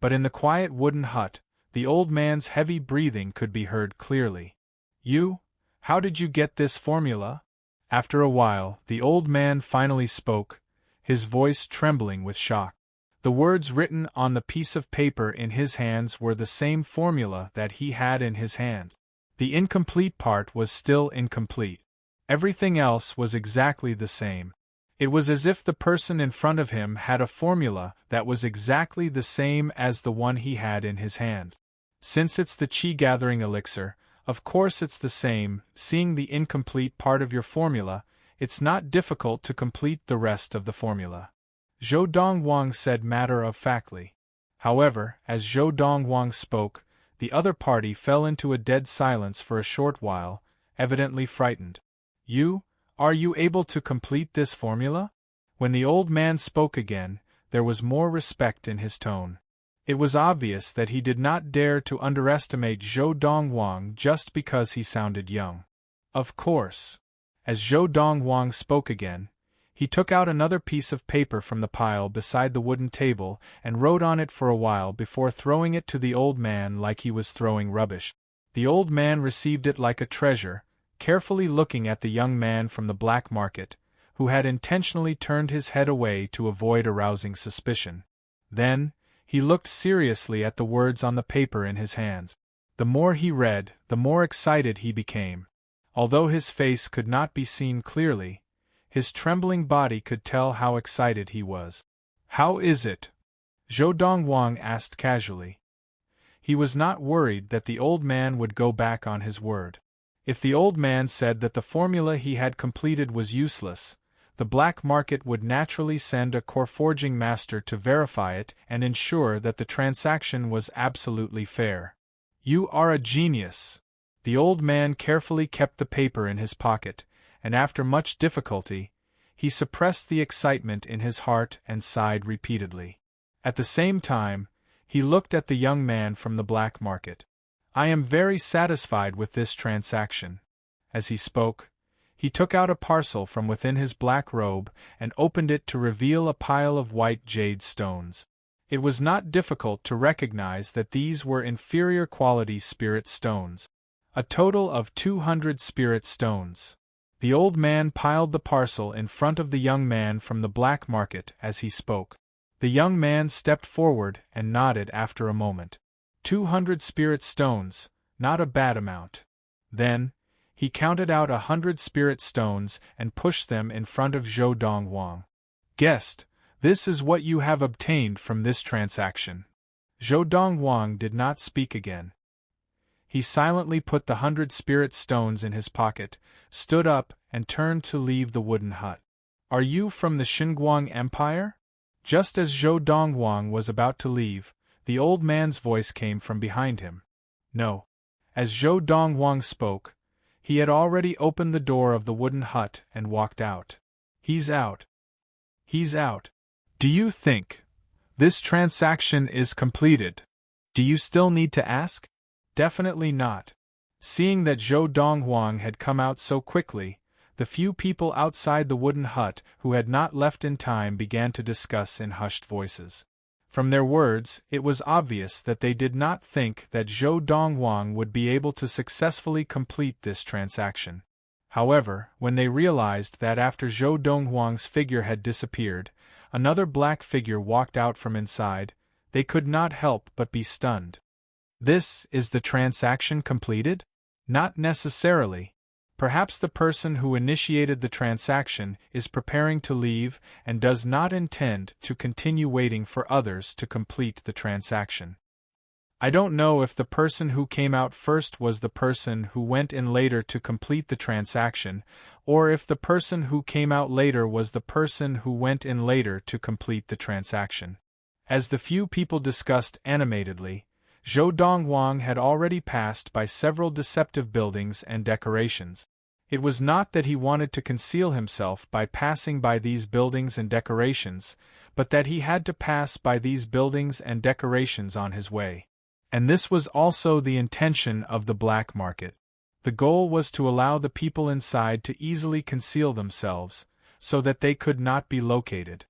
But in the quiet wooden hut, the old man's heavy breathing could be heard clearly. "You? How did you get this formula?" After a while, the old man finally spoke, his voice trembling with shock. The words written on the piece of paper in his hands were the same formula that he had in his hand. The incomplete part was still incomplete. Everything else was exactly the same. It was as if the person in front of him had a formula that was exactly the same as the one he had in his hand. Since it's the qi-gathering elixir, of course it's the same. Seeing the incomplete part of your formula, it's not difficult to complete the rest of the formula, Zhou Donghuang said matter-of-factly. However, as Zhou Donghuang spoke, the other party fell into a dead silence for a short while, evidently frightened. Are you able to complete this formula?" When the old man spoke again, there was more respect in his tone. It was obvious that he did not dare to underestimate Zhou Dongwang just because he sounded young. Of course. As Zhou Dongwang spoke again, he took out another piece of paper from the pile beside the wooden table and wrote on it for a while before throwing it to the old man like he was throwing rubbish. The old man received it like a treasure, carefully looking at the young man from the black market, who had intentionally turned his head away to avoid arousing suspicion. Then, he looked seriously at the words on the paper in his hands. The more he read, the more excited he became. Although his face could not be seen clearly, his trembling body could tell how excited he was. "How is it?" Zhou Dongwang asked casually. He was not worried that the old man would go back on his word. If the old man said that the formula he had completed was useless, the black market would naturally send a core forging master to verify it and ensure that the transaction was absolutely fair. "You are a genius." The old man carefully kept the paper in his pocket, and after much difficulty, he suppressed the excitement in his heart and sighed repeatedly. At the same time, he looked at the young man from the black market. "I am very satisfied with this transaction." As he spoke, he took out a parcel from within his black robe and opened it to reveal a pile of white jade stones. It was not difficult to recognize that these were inferior quality spirit stones. A total of 200 spirit stones. The old man piled the parcel in front of the young man from the black market as he spoke. The young man stepped forward and nodded after a moment. 200 spirit stones, not a bad amount. Then, he counted out 100 spirit stones and pushed them in front of Zhou Dongwang. "Guest, this is what you have obtained from this transaction." Zhou Dongwang did not speak again. He silently put the 100 spirit stones in his pocket, stood up, and turned to leave the wooden hut. "Are you from the Xinguang Empire?" Just as Zhou Dongwang was about to leave, the old man's voice came from behind him. "No." As Zhou Dongwang spoke, he had already opened the door of the wooden hut and walked out. "He's out. He's out. Do you think this transaction is completed? Do you still need to ask?" "Definitely not." Seeing that Zhou Dongwang had come out so quickly, the few people outside the wooden hut who had not left in time began to discuss in hushed voices. From their words, it was obvious that they did not think that Zhou Dongwang would be able to successfully complete this transaction. However, when they realized that after Zhou Dongwang's figure had disappeared, another black figure walked out from inside, they could not help but be stunned. "This is the transaction completed?" "Not necessarily. Perhaps the person who initiated the transaction is preparing to leave and does not intend to continue waiting for others to complete the transaction. I don't know if the person who came out first was the person who went in later to complete the transaction, or if the person who came out later was the person who went in later to complete the transaction." As the few people discussed animatedly, Zhou Dongwang had already passed by several deceptive buildings and decorations. It was not that he wanted to conceal himself by passing by these buildings and decorations, but that he had to pass by these buildings and decorations on his way. And this was also the intention of the black market. The goal was to allow the people inside to easily conceal themselves, so that they could not be located.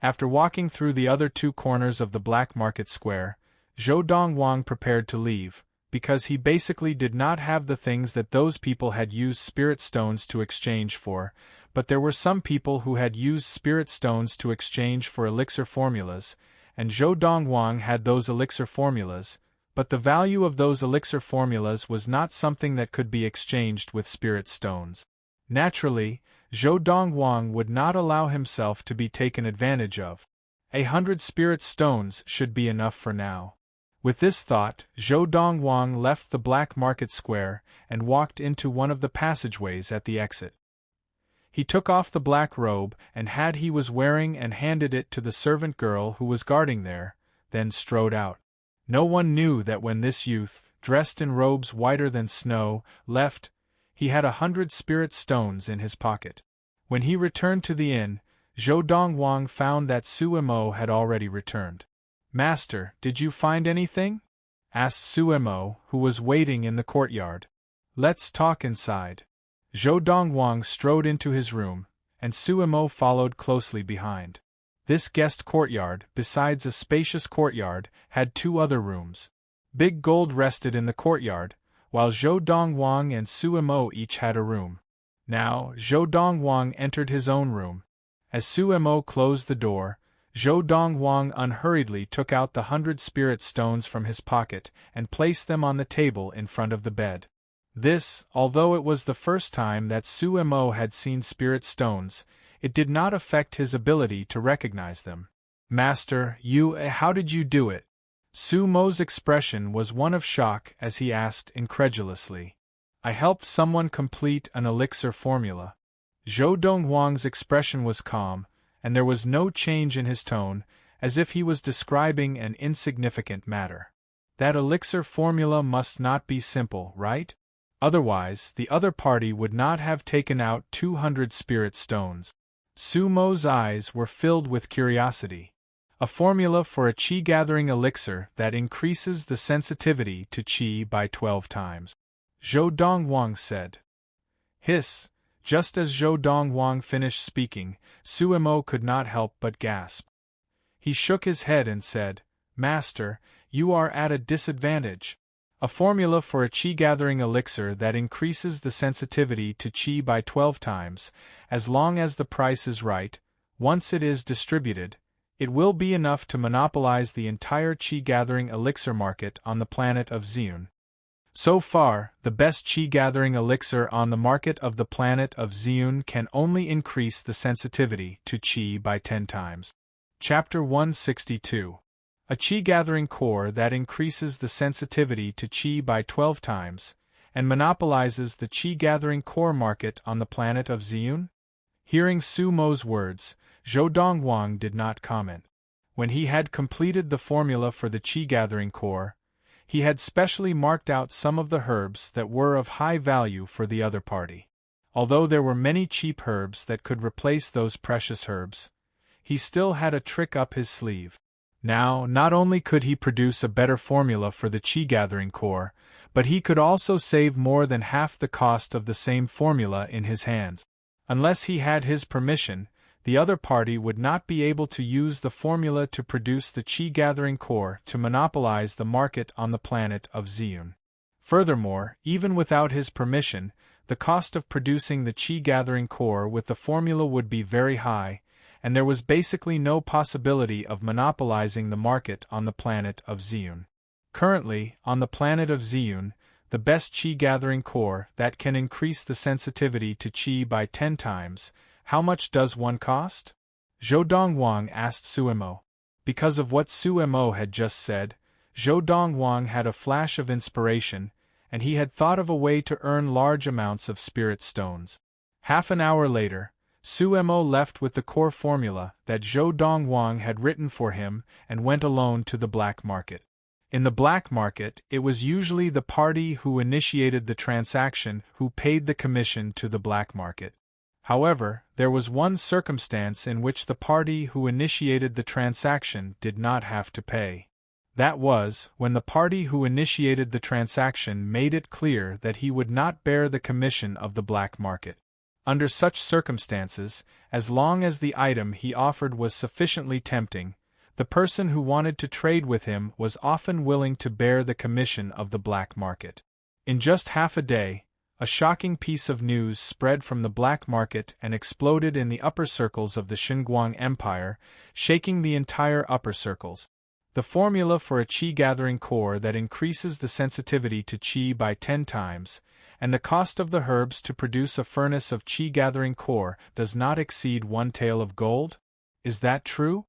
After walking through the other two corners of the black market square, Zhou Dongwang prepared to leave, because he basically did not have the things that those people had used spirit stones to exchange for, but there were some people who had used spirit stones to exchange for elixir formulas, and Zhou Dongwang had those elixir formulas, but the value of those elixir formulas was not something that could be exchanged with spirit stones. Naturally, Zhou Dongwang would not allow himself to be taken advantage of. 100 spirit stones should be enough for now. With this thought, Zhou Dongwang left the black market square and walked into one of the passageways at the exit. He took off the black robe and hat he was wearing and handed it to the servant girl who was guarding there, then strode out. No one knew that when this youth, dressed in robes whiter than snow, left, he had 100 spirit stones in his pocket. When he returned to the inn, Zhou Dongwang found that Suemo had already returned. "Master, did you find anything?" asked Suemo, who was waiting in the courtyard. "Let's talk inside." Zhou Dongwang strode into his room, and Suemo followed closely behind. This guest courtyard, besides a spacious courtyard, had two other rooms. Big Gold rested in the courtyard, while Zhou Dongwang and Suemo each had a room. Now, Zhou Dongwang entered his own room. As Suemo closed the door, Zhou Dongwang unhurriedly took out the 100 spirit stones from his pocket and placed them on the table in front of the bed. This, although it was the first time that Suemo had seen spirit stones, it did not affect his ability to recognize them. "Master, how did you do it?" Suemo's expression was one of shock as he asked incredulously. "I helped someone complete an elixir formula." Zhou Dongwang's expression was calm, and there was no change in his tone, as if he was describing an insignificant matter. "That elixir formula must not be simple, right? Otherwise, the other party would not have taken out 200 spirit stones." Suemo's eyes were filled with curiosity. "A formula for a qi-gathering elixir that increases the sensitivity to qi by 12 times. Zhou Dongwang said. "Hiss." Just as Zhou Dongwang finished speaking, Suemo could not help but gasp. He shook his head and said, "Master, you are at a disadvantage. A formula for a qi-gathering elixir that increases the sensitivity to qi by 12 times, as long as the price is right, once it is distributed, it will be enough to monopolize the entire qi-gathering elixir market on the planet of Xiun. So far, the best qi-gathering elixir on the market of the planet of Xiun can only increase the sensitivity to qi by 10 times. Chapter 162. A qi-gathering core that increases the sensitivity to qi by 12 times, and monopolizes the qi-gathering core market on the planet of Xiun? Hearing Suemo's words, Zhou Dongwang did not comment. When he had completed the formula for the qi-gathering core, he had specially marked out some of the herbs that were of high value for the other party. Although there were many cheap herbs that could replace those precious herbs, he still had a trick up his sleeve. Now, not only could he produce a better formula for the qi-gathering core, but he could also save more than half the cost of the same formula in his hands. Unless he had his permission, the other party would not be able to use the formula to produce the qi-gathering core to monopolize the market on the planet of Xiun. Furthermore, even without his permission, the cost of producing the qi-gathering core with the formula would be very high, and there was basically no possibility of monopolizing the market on the planet of Xiun. Currently, on the planet of Xiun, the best qi-gathering core that can increase the sensitivity to qi by 10 times, how much does one cost? Zhou Dongwang asked Suemo. Because of what Suemo had just said, Zhou Dongwang had a flash of inspiration, and he had thought of a way to earn large amounts of spirit stones. Half an hour later, Suemo left with the core formula that Zhou Dongwang had written for him and went alone to the black market. In the black market, it was usually the party who initiated the transaction who paid the commission to the black market. However, there was one circumstance in which the party who initiated the transaction did not have to pay. That was, when the party who initiated the transaction made it clear that he would not bear the commission of the black market. Under such circumstances, as long as the item he offered was sufficiently tempting, the person who wanted to trade with him was often willing to bear the commission of the black market. In just half a day, a shocking piece of news spread from the black market and exploded in the upper circles of the Xinguang Empire, shaking the entire upper circles. The formula for a qi-gathering core that increases the sensitivity to qi by 10 times, and the cost of the herbs to produce a furnace of qi-gathering core does not exceed 1 tael of gold? Is that true?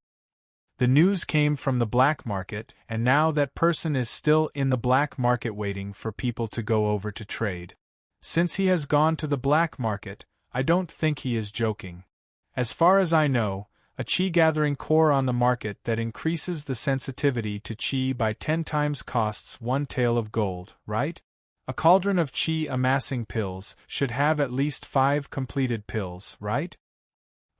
The news came from the black market, and now that person is still in the black market waiting for people to go over to trade. Since he has gone to the black market, I don't think he is joking. As far as I know, a qi-gathering core on the market that increases the sensitivity to qi by 10 times costs 1 tael of gold, right? A cauldron of qi amassing pills should have at least 5 completed pills, right?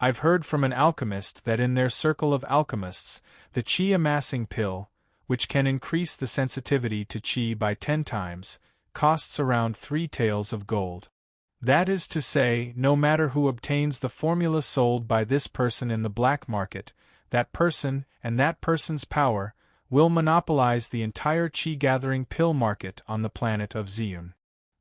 I've heard from an alchemist that in their circle of alchemists, the qi amassing pill, which can increase the sensitivity to qi by 10 times, costs around 3 taels of gold. That is to say, no matter who obtains the formula sold by this person in the black market, that person, and that person's power, will monopolize the entire qi-gathering pill market on the planet of Ziyun.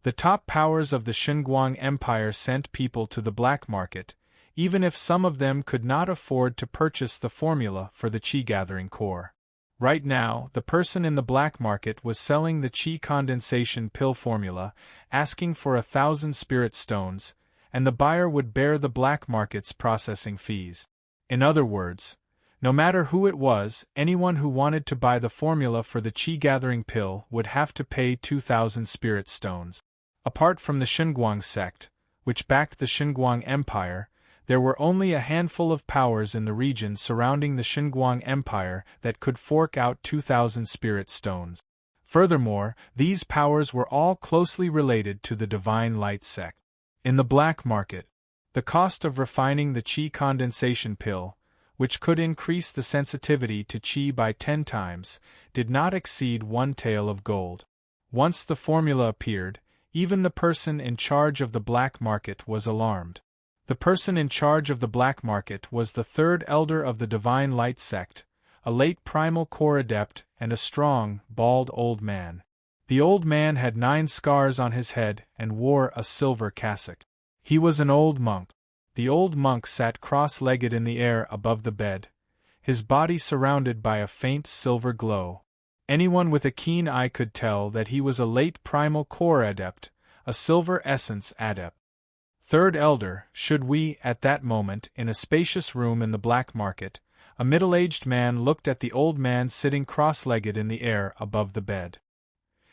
The top powers of the Xinguang Empire sent people to the black market, even if some of them could not afford to purchase the formula for the qi-gathering core. Right now, the person in the black market was selling the qi condensation pill formula, asking for 1,000 spirit stones, and the buyer would bear the black market's processing fees. In other words, no matter who it was, anyone who wanted to buy the formula for the qi-gathering pill would have to pay 2,000 spirit stones. Apart from the Xinguang sect, which backed the Xinguang Empire, there were only a handful of powers in the region surrounding the Xinguang Empire that could fork out 2,000 spirit stones. Furthermore, these powers were all closely related to the Divine Light sect. In the black market, the cost of refining the qi condensation pill, which could increase the sensitivity to qi by 10 times, did not exceed 1 tael of gold. Once the formula appeared, even the person in charge of the black market was alarmed. The person in charge of the black market was the third elder of the Divine Light sect, a late primal core adept and a strong, bald old man. The old man had 9 scars on his head and wore a silver cassock. He was an old monk. The old monk sat cross-legged in the air above the bed, his body surrounded by a faint silver glow. Anyone with a keen eye could tell that he was a late primal core adept, a silver essence adept. Third elder, should we, at that moment, in a spacious room in the black market, a middle-aged man looked at the old man sitting cross-legged in the air above the bed.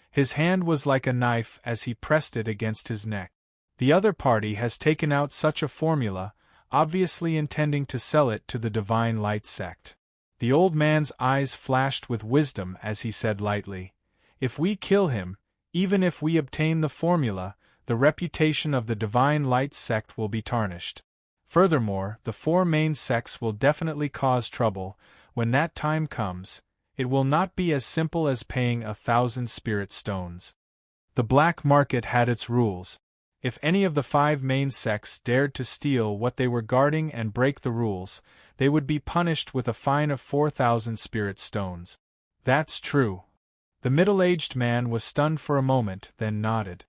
His hand was like a knife as he pressed it against his neck. The other party has taken out such a formula, obviously intending to sell it to the Divine Light sect. The old man's eyes flashed with wisdom as he said lightly, "If we kill him, even if we obtain the formula, the reputation of the Divine Light sect will be tarnished. Furthermore, the 4 main sects will definitely cause trouble. When that time comes, it will not be as simple as paying 1,000 spirit stones." The black market had its rules. If any of the 5 main sects dared to steal what they were guarding and break the rules, they would be punished with a fine of 4,000 spirit stones. That's true. The middle-aged man was stunned for a moment, then nodded.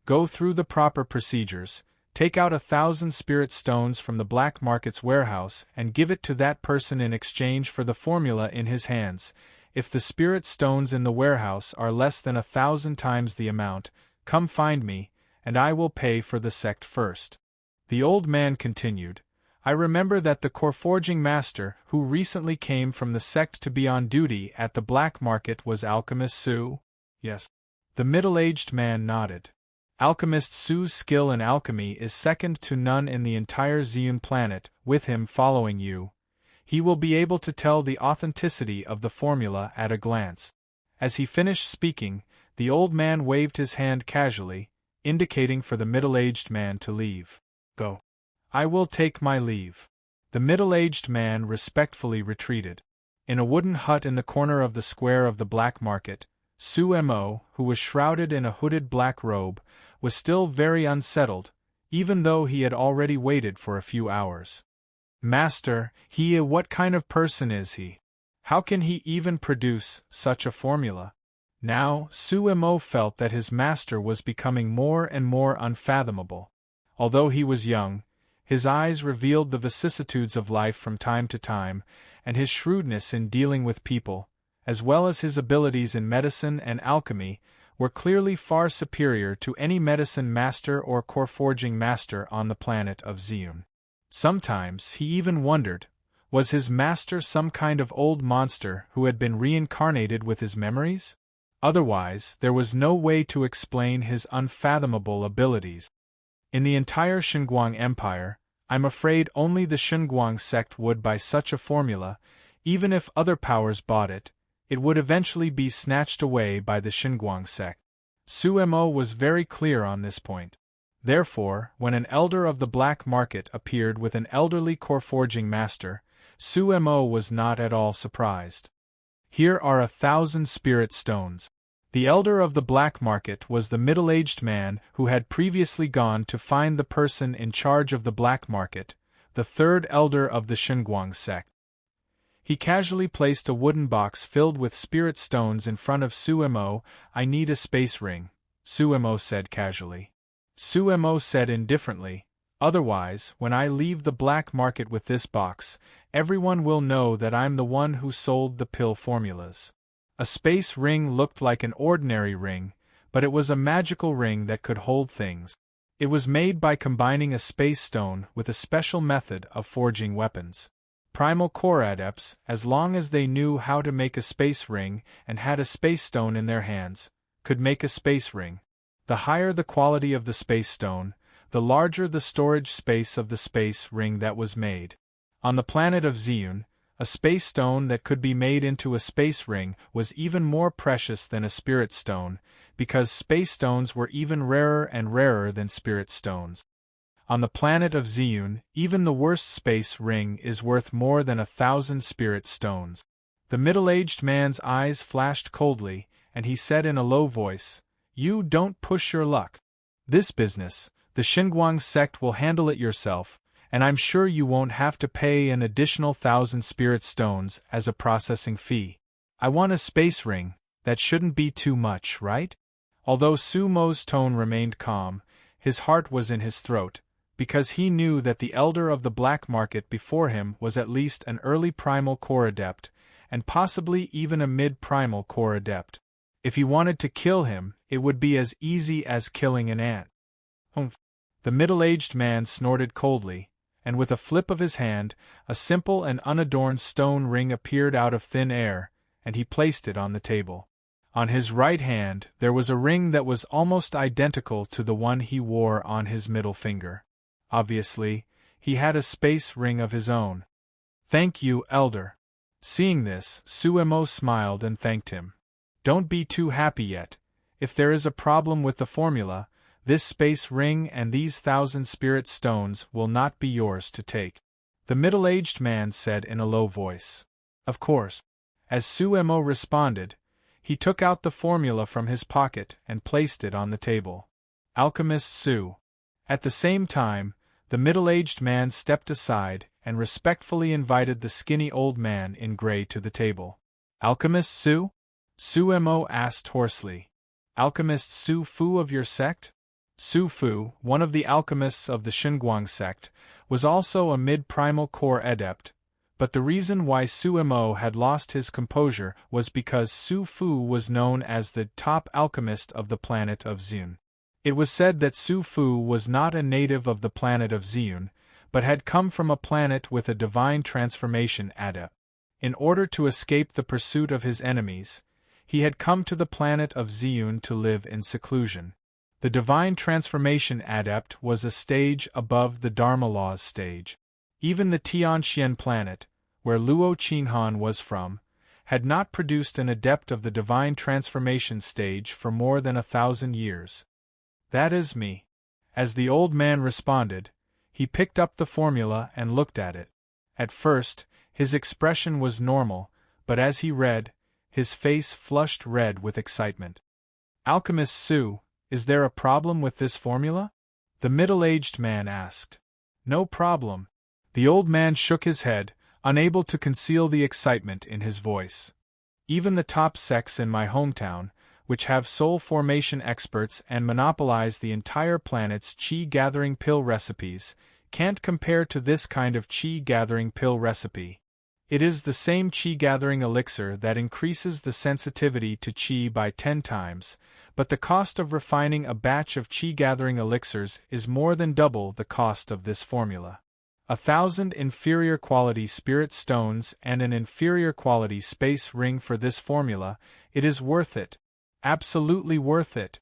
Go through the proper procedures, take out 1,000 spirit stones from the black market's warehouse and give it to that person in exchange for the formula in his hands. If the spirit stones in the warehouse are less than 1,000 times the amount, come find me, and I will pay for the sect first. The old man continued, I remember that the core-forging master who recently came from the sect to be on duty at the black market was Alchemist Su? Yes. The middle-aged man nodded. Alchemist Su's skill in alchemy is second to none in the entire Ziyun planet. With him following you, he will be able to tell the authenticity of the formula at a glance. As he finished speaking, the old man waved his hand casually, indicating for the middle-aged man to leave. Go. I will take my leave. The middle-aged man respectfully retreated. In a wooden hut in the corner of the square of the black market, Su Mo, who was shrouded in a hooded black robe, was still very unsettled, even though he had already waited for a few hours. Master, what kind of person is he? How can he even produce such a formula? Now, Su Mo felt that his master was becoming more and more unfathomable. Although he was young, his eyes revealed the vicissitudes of life from time to time, and his shrewdness in dealing with people, as well as his abilities in medicine and alchemy, were clearly far superior to any medicine master or core-forging master on the planet of Ziyun. Sometimes he even wondered, was his master some kind of old monster who had been reincarnated with his memories? Otherwise, there was no way to explain his unfathomable abilities. In the entire Xinguang Empire, I'm afraid only the Xinguang sect would buy such a formula. Even if other powers bought it, it would eventually be snatched away by the Xinguang sect. Su Mo was very clear on this point. Therefore, when an elder of the black market appeared with an elderly core forging master, Su Mo was not at all surprised. Here are 1,000 spirit stones. The elder of the black market was the middle-aged man who had previously gone to find the person in charge of the black market, the third elder of the Shenguang sect. He casually placed a wooden box filled with spirit stones in front of Su Mo. "I need a space ring," Su Mo said casually. Su Mo said indifferently, "Otherwise, when I leave the black market with this box, everyone will know that I'm the one who sold the pill formulas." A space ring looked like an ordinary ring, but it was a magical ring that could hold things. It was made by combining a space stone with a special method of forging weapons. Primal core adepts, as long as they knew how to make a space ring and had a space stone in their hands, could make a space ring. The higher the quality of the space stone, the larger the storage space of the space ring that was made. On the planet of Ziyun, a space stone that could be made into a space ring was even more precious than a spirit stone, because space stones were even rarer and rarer than spirit stones. On the planet of Ziyun, even the worst space ring is worth more than 1,000 spirit stones. The middle-aged man's eyes flashed coldly, and he said in a low voice, "You don't push your luck. This business, the Shenguang sect will handle it yourself, and I'm sure you won't have to pay an additional 1,000 spirit stones as a processing fee. I want a space ring, that shouldn't be too much, right?" Although Su Mo's tone remained calm, his heart was in his throat, because he knew that the elder of the black market before him was at least an early primal core adept, and possibly even a mid-primal core adept. If he wanted to kill him, it would be as easy as killing an ant. "Humph." The middle-aged man snorted coldly, and with a flip of his hand, a simple and unadorned stone ring appeared out of thin air, and he placed it on the table. On his right hand there was a ring that was almost identical to the one he wore on his middle finger. Obviously, he had a space ring of his own. "Thank you, Elder." Seeing this, Su Mo smiled and thanked him. "Don't be too happy yet. If there is a problem with the formula, this space ring and these 1,000 spirit stones will not be yours to take," the middle-aged man said in a low voice. "Of course." As Su Mo responded, he took out the formula from his pocket and placed it on the table. "Alchemist Su." At the same time, the middle-aged man stepped aside and respectfully invited the skinny old man in gray to the table. "Alchemist Su?" Su Mo asked hoarsely. "Alchemist Su Fu of your sect?" Su Fu, one of the alchemists of the Shenguang sect, was also a mid-primal core adept, but the reason why Su Mo had lost his composure was because Su Fu was known as the top alchemist of the planet of Ziyun. It was said that Su Fu was not a native of the planet of Ziyun, but had come from a planet with a divine transformation adept. In order to escape the pursuit of his enemies, he had come to the planet of Ziyun to live in seclusion. The divine transformation adept was a stage above the Dharma laws stage. Even the Tianxian planet, where Luo Qinghan was from, had not produced an adept of the divine transformation stage for more than 1,000 years. "That is me." As the old man responded, he picked up the formula and looked at it. At first, his expression was normal, but as he read, his face flushed red with excitement. "Alchemist Su, is there a problem with this formula?" the middle-aged man asked. "No problem." The old man shook his head, unable to conceal the excitement in his voice. "Even the top sects in my hometown, which have soul formation experts and monopolize the entire planet's qi-gathering pill recipes, can't compare to this kind of qi-gathering pill recipe. It is the same qi-gathering elixir that increases the sensitivity to qi by 10 times, but the cost of refining a batch of qi-gathering elixirs is more than double the cost of this formula. 1,000 inferior quality spirit stones and an inferior quality space ring for this formula, it is worth it. Absolutely worth it."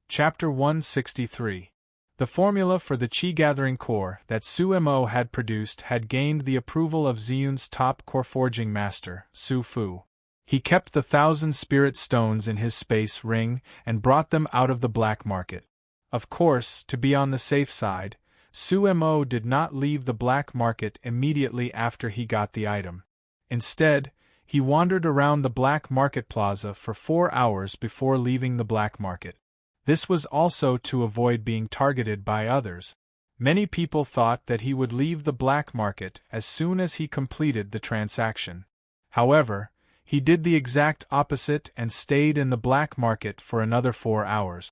Chapter 163. The formula for the qi-gathering core that Su Mo had produced had gained the approval of Ziyun's top core forging master, Su Fu. He kept the 1,000 spirit stones in his space ring and brought them out of the black market. Of course, to be on the safe side, Sumo did not leave the black market immediately after he got the item. Instead, he wandered around the black market plaza for 4 hours before leaving the black market. This was also to avoid being targeted by others. Many people thought that he would leave the black market as soon as he completed the transaction. However, he did the exact opposite and stayed in the black market for another 4 hours.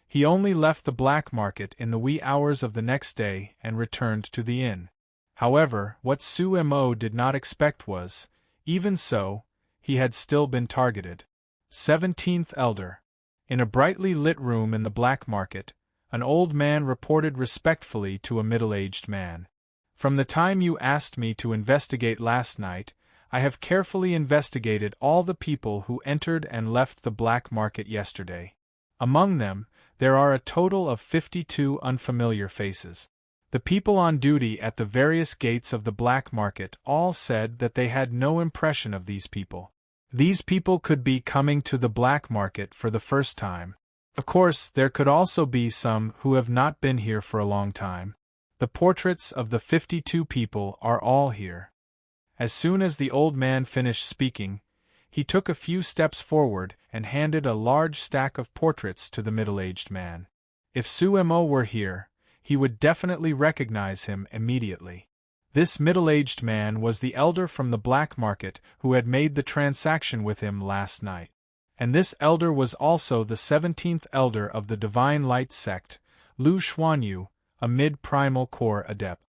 He only left the black market in the wee hours of the next day and returned to the inn. However, what Sumo did not expect was, even so, he had still been targeted. 17th Elder. In a brightly lit room in the black market, an old man reported respectfully to a middle-aged man. From the time you asked me to investigate last night, I have carefully investigated all the people who entered and left the black market yesterday. Among them, there are a total of 52 unfamiliar faces. The people on duty at the various gates of the black market all said that they had no impression of these people. These people could be coming to the black market for the first time. Of course, there could also be some who have not been here for a long time. The portraits of the 52 people are all here. As soon as the old man finished speaking, he took a few steps forward and handed a large stack of portraits to the middle-aged man. If Sumo were here, he would definitely recognize him immediately. This middle-aged man was the elder from the black market who had made the transaction with him last night. And this elder was also the 17th elder of the Divine Light sect, Lu Xuanyu, a mid-primal core adept.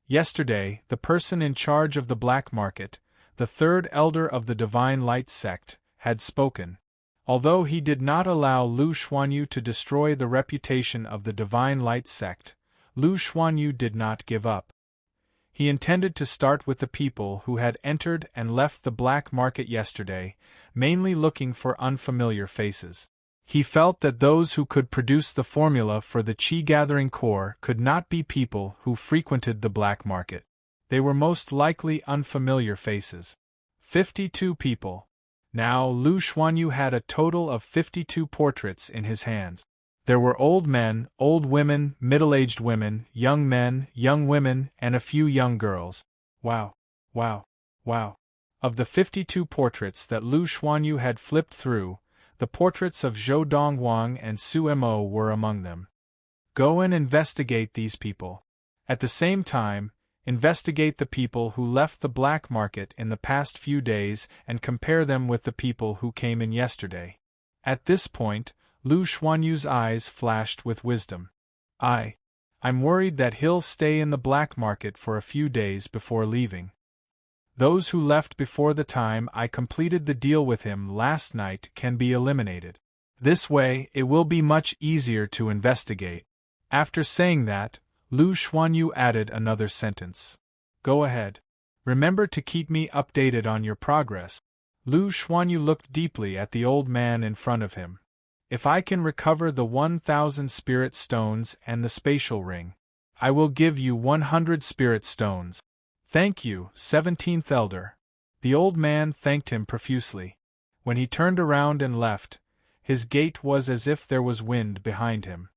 Yesterday, the person in charge of the black market, the third elder of the Divine Light sect, had spoken. Although he did not allow Lu Xuanyu to destroy the reputation of the Divine Light sect, Lu Xuanyu did not give up. He intended to start with the people who had entered and left the black market yesterday, mainly looking for unfamiliar faces. He felt that those who could produce the formula for the Qi-gathering core could not be people who frequented the black market. They were most likely unfamiliar faces. 52 people. Now Lu Xuanyu had a total of 52 portraits in his hands. There were old men, old women, middle-aged women, young men, young women, and a few young girls. Wow, wow, wow. Of the 52 portraits that Lu Xuanyu had flipped through, the portraits of Zhou Donghuang and Sumo were among them. Go and investigate these people. At the same time, investigate the people who left the black market in the past few days and compare them with the people who came in yesterday. At this point, Lu Xuanyu's eyes flashed with wisdom. I'm worried that he'll stay in the black market for a few days before leaving. Those who left before the time I completed the deal with him last night can be eliminated. This way, it will be much easier to investigate. After saying that, Lu Xuanyu added another sentence. Go ahead. Remember to keep me updated on your progress. Lu Xuanyu looked deeply at the old man in front of him. If I can recover the 1,000 spirit stones and the spatial ring, I will give you 100 spirit stones. Thank you, 17th Elder. The old man thanked him profusely. When he turned around and left, his gait was as if there was wind behind him.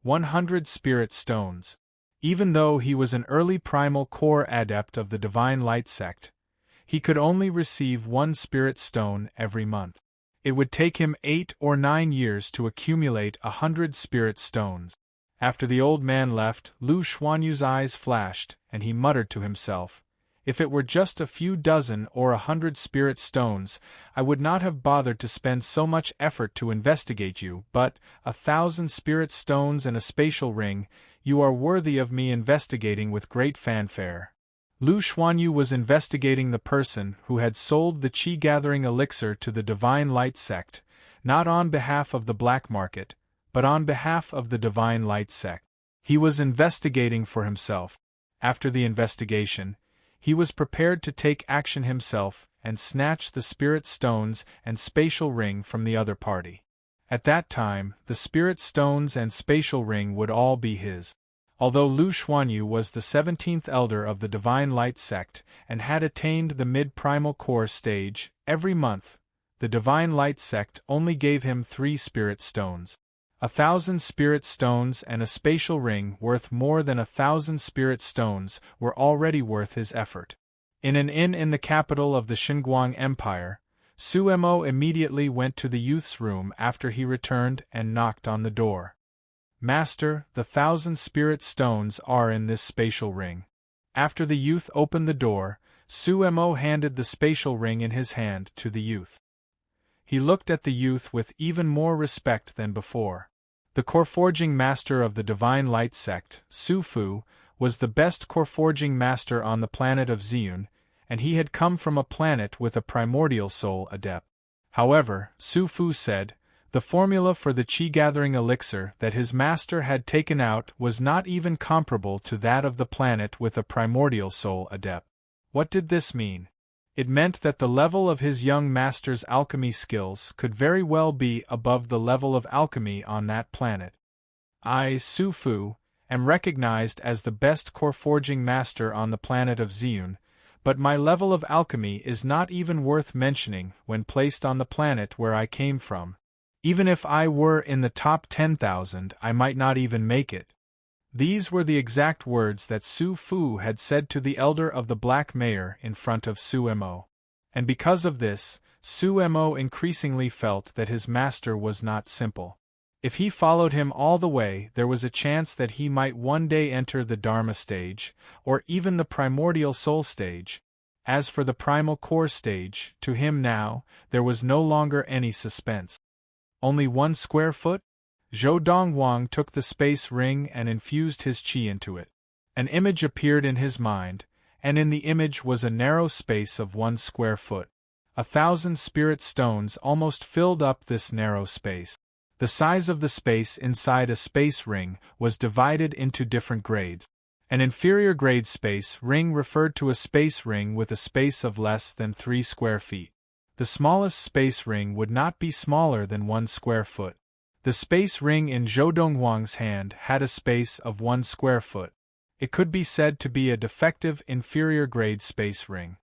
100 spirit stones. Even though he was an early primal core adept of the Divine Light sect, he could only receive 1 spirit stone every month. It would take him 8 or 9 years to accumulate 100 spirit stones. After the old man left, Lu Xuanyu's eyes flashed, and he muttered to himself, if it were just a few dozen or 100 spirit stones, I would not have bothered to spend so much effort to investigate you, but 1,000 spirit stones and a spatial ring, you are worthy of me investigating with great fanfare. Lu Xuanyu was investigating the person who had sold the Qi-gathering elixir to the Divine Light sect, not on behalf of the black market, but on behalf of the Divine Light sect. He was investigating for himself. After the investigation, he was prepared to take action himself and snatch the spirit stones and spatial ring from the other party. At that time, the spirit stones and spatial ring would all be his. Although Lu Xuanyu was the 17th elder of the Divine Light sect and had attained the mid-primal core stage, every month, the Divine Light sect only gave him 3 spirit stones. 1,000 spirit stones and a spatial ring worth more than 1,000 spirit stones were already worth his effort. In an inn in the capital of the Xinguang Empire, Suemo immediately went to the youth's room after he returned and knocked on the door. "Master, the 1,000 spirit stones are in this spatial ring." After the youth opened the door, Suemo handed the spatial ring in his hand to the youth. He looked at the youth with even more respect than before. The core-forging master of the Divine Light sect, Su Fu, was the best core-forging master on the planet of Xiun, and he had come from a planet with a primordial soul adept. However, Su Fu said, the formula for the chi-gathering elixir that his master had taken out was not even comparable to that of the planet with a primordial soul adept. What did this mean? It meant that the level of his young master's alchemy skills could very well be above the level of alchemy on that planet. I, Su Fu, am recognized as the best core-forging master on the planet of Xiun, but my level of alchemy is not even worth mentioning when placed on the planet where I came from. Even if I were in the top 10,000, I might not even make it. These were the exact words that Su Fu had said to the elder of the Black Mayor in front of Suemo. And because of this, Suemo increasingly felt that his master was not simple. If he followed him all the way, there was a chance that he might one day enter the Dharma stage, or even the primordial soul stage. As for the primal core stage, to him now, there was no longer any suspense. Only 1 square foot? Zhou Donghuang took the space ring and infused his qi into it. An image appeared in his mind, and in the image was a narrow space of 1 square foot. 1,000 spirit stones almost filled up this narrow space. The size of the space inside a space ring was divided into different grades. An inferior grade space ring referred to a space ring with a space of less than 3 square feet. The smallest space ring would not be smaller than 1 square foot. The space ring in Zhou Donghuang's hand had a space of 1 square foot. It could be said to be a defective inferior grade space ring.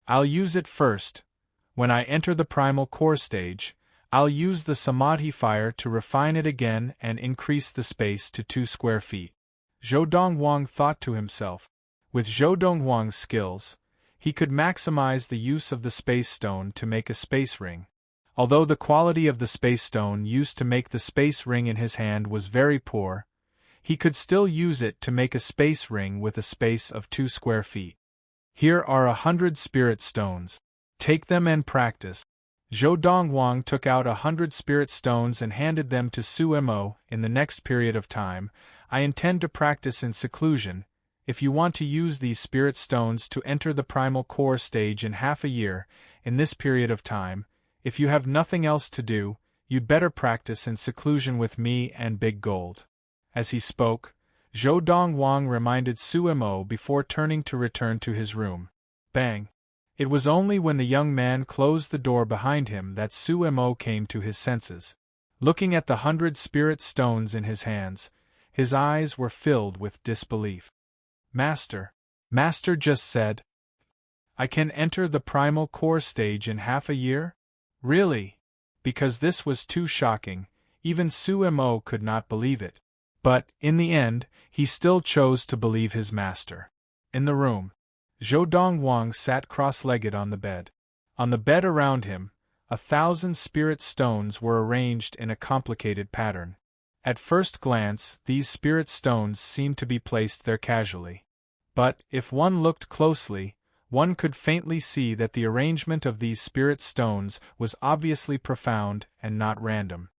I'll use it first. When I enter the primal core stage, I'll use the Samadhi fire to refine it again and increase the space to 2 square feet. Zhou Donghuang thought to himself. With Zhou Donghuang's skills, he could maximize the use of the space stone to make a space ring. Although the quality of the space stone used to make the space ring in his hand was very poor, he could still use it to make a space ring with a space of 2 square feet. Here are 100 spirit stones. Take them and practice. Zhou Donghuang took out 100 spirit stones and handed them to Suemo. In the next period of time, I intend to practice in seclusion. If you want to use these spirit stones to enter the primal core stage in half a year, in this period of time, if you have nothing else to do, you'd better practice in seclusion with me and Big Gold. As he spoke, Zhou Donghuang reminded Suemo before turning to return to his room. Bang! It was only when the young man closed the door behind him that Suemo came to his senses. Looking at the 100 spirit stones in his hands, his eyes were filled with disbelief. Master just said, I can enter the primal core stage in half a year? Really? Because this was too shocking, even Suemo could not believe it. But, in the end, he still chose to believe his master. In the room, Zhou Donghuang sat cross-legged on the bed. On the bed around him, 1,000 spirit stones were arranged in a complicated pattern. At first glance, these spirit stones seemed to be placed there casually. But, if one looked closely, one could faintly see that the arrangement of these spirit stones was obviously profound and not random.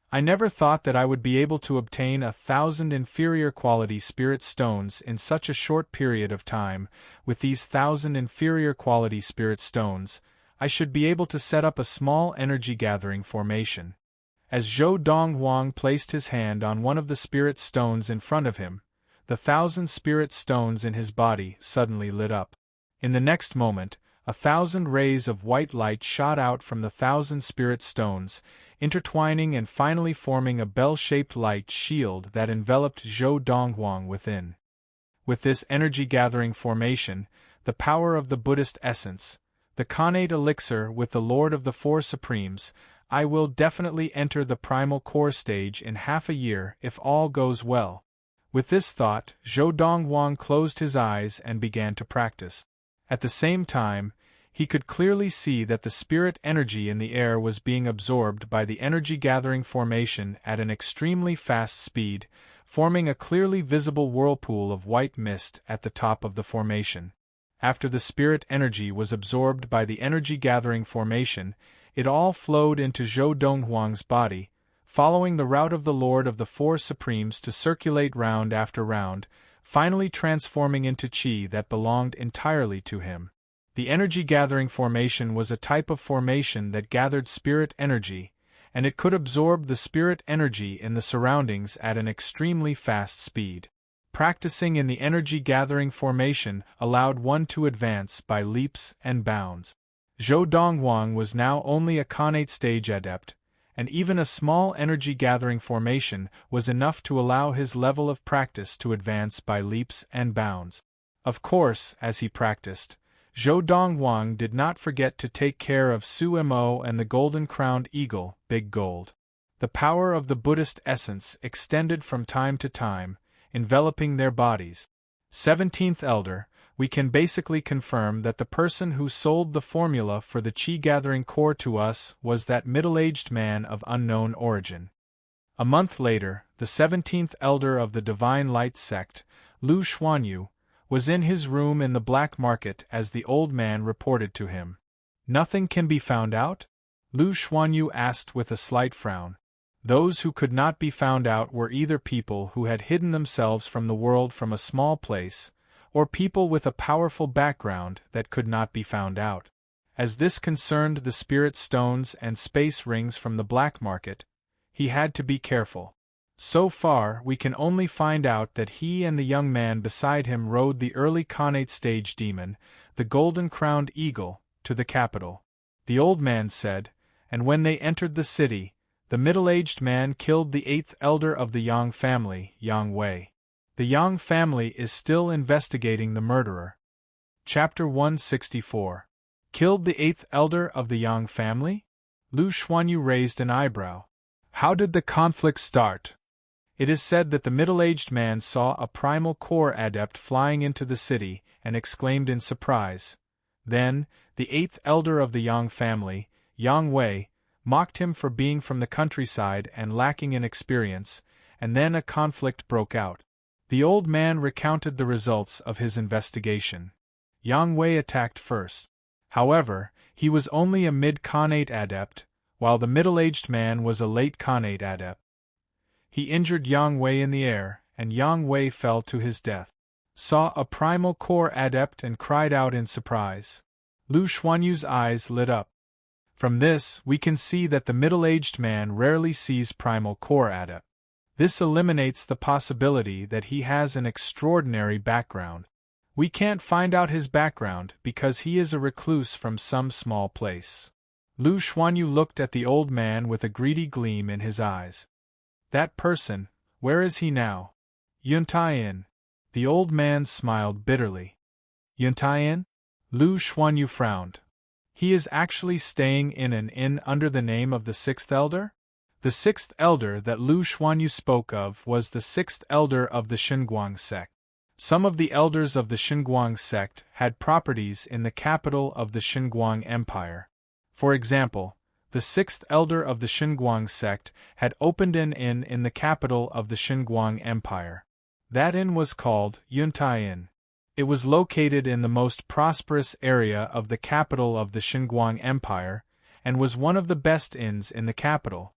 I never thought that I would be able to obtain 1,000 inferior quality spirit stones in such a short period of time. With these 1,000 inferior quality spirit stones, I should be able to set up a small energy-gathering formation. As Zhou Donghuang placed his hand on one of the spirit stones in front of him, the 1,000 spirit stones in his body suddenly lit up. In the next moment, 1,000 rays of white light shot out from the 1,000 spirit stones, intertwining and finally forming a bell-shaped light shield that enveloped Zhou Donghuang within. With this energy-gathering formation, the power of the Buddhist essence, the connate elixir with the Lord of the Four Supremes, I will definitely enter the primal core stage in half a year if all goes well. With this thought, Zhou Donghuang closed his eyes and began to practice. At the same time, he could clearly see that the spirit energy in the air was being absorbed by the energy-gathering formation at an extremely fast speed, forming a clearly visible whirlpool of white mist at the top of the formation. After the spirit energy was absorbed by the energy-gathering formation, it all flowed into Zhou Donghuang's body, following the route of the Lord of the Four Supremes to circulate round after round, finally transforming into qi that belonged entirely to him. The energy-gathering formation was a type of formation that gathered spirit energy, and it could absorb the spirit energy in the surroundings at an extremely fast speed. Practicing in the energy-gathering formation allowed one to advance by leaps and bounds. Zhou Donghuang was now only a Khanate stage adept, and even a small energy-gathering formation was enough to allow his level of practice to advance by leaps and bounds. Of course, as he practiced, Zhou Donghuang did not forget to take care of Su Mo and the golden-crowned eagle, Big Gold. The power of the Buddhist essence extended from time to time, enveloping their bodies. 17th Elder, we can basically confirm that the person who sold the formula for the qi-gathering core to us was that middle-aged man of unknown origin. A month later, the 17th Elder of the Divine Light sect, Lu Xuanyu, was in his room in the black market as the old man reported to him. Nothing can be found out? Lu Xuanyu asked with a slight frown. Those who could not be found out were either people who had hidden themselves from the world from a small place, or people with a powerful background that could not be found out. As this concerned the spirit stones and space rings from the black market, he had to be careful. So far, we can only find out that he and the young man beside him rode the early Khanate stage demon, the golden-crowned eagle, to the capital. The old man said, and when they entered the city, the middle-aged man killed the 8th elder of the Yang family, Yang Wei. The Yang family is still investigating the murderer. Chapter 164. Killed the 8th elder of the Yang family? Lu Xuanyu raised an eyebrow. How did the conflict start? It is said that the middle-aged man saw a primal core adept flying into the city and exclaimed in surprise. Then, the 8th elder of the Yang family, Yang Wei, mocked him for being from the countryside and lacking in experience, and then a conflict broke out. The old man recounted the results of his investigation. Yang Wei attacked first. However, he was only a mid-Khanate adept, while the middle-aged man was a late Khanate adept. He injured Yang Wei in the air, and Yang Wei fell to his death. Saw a primal core adept and cried out in surprise. Lu Xuanyu's eyes lit up. From this, we can see that the middle-aged man rarely sees primal core adept. This eliminates the possibility that he has an extraordinary background. We can't find out his background because he is a recluse from some small place. Lu Xuanyu looked at the old man with a greedy gleam in his eyes. That person, where is he now? Yuntai-in. The old man smiled bitterly. Yuntai-in? Lu Xuanyu frowned. He is actually staying in an inn under the name of the 6th elder? The 6th elder that Lu Xuanyu spoke of was the 6th elder of the Xinguang sect. Some of the elders of the Xinguang sect had properties in the capital of the Xinguang Empire. For example, the 6th elder of the Xinguang sect had opened an inn in the capital of the Xinguang Empire. That inn was called Yuntai Inn. It was located in the most prosperous area of the capital of the Xinguang Empire, and was one of the best inns in the capital.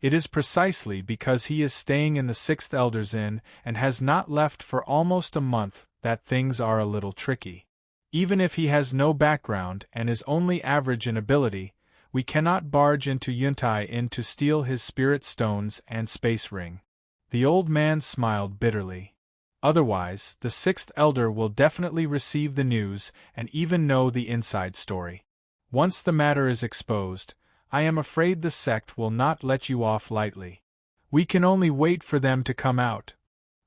It is precisely because he is staying in the 6th elder's inn and has not left for almost a month that things are a little tricky. Even if he has no background and is only average in ability, we cannot barge into Yuntai Inn to steal his spirit stones and space ring. The old man smiled bitterly. Otherwise, the 6th elder will definitely receive the news and even know the inside story. Once the matter is exposed, I am afraid the sect will not let you off lightly. We can only wait for them to come out.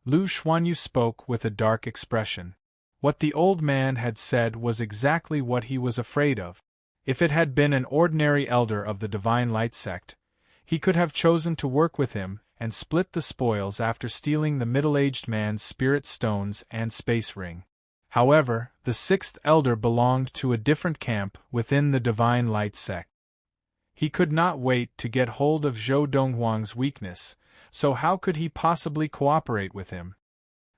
Lu Xuanyu spoke with a dark expression. What the old man had said was exactly what he was afraid of. If it had been an ordinary elder of the Divine Light sect, he could have chosen to work with him and split the spoils after stealing the middle-aged man's spirit stones and space ring. However, the sixth elder belonged to a different camp within the Divine Light sect. He could not wait to get hold of Zhou Donghuang's weakness, so how could he possibly cooperate with him?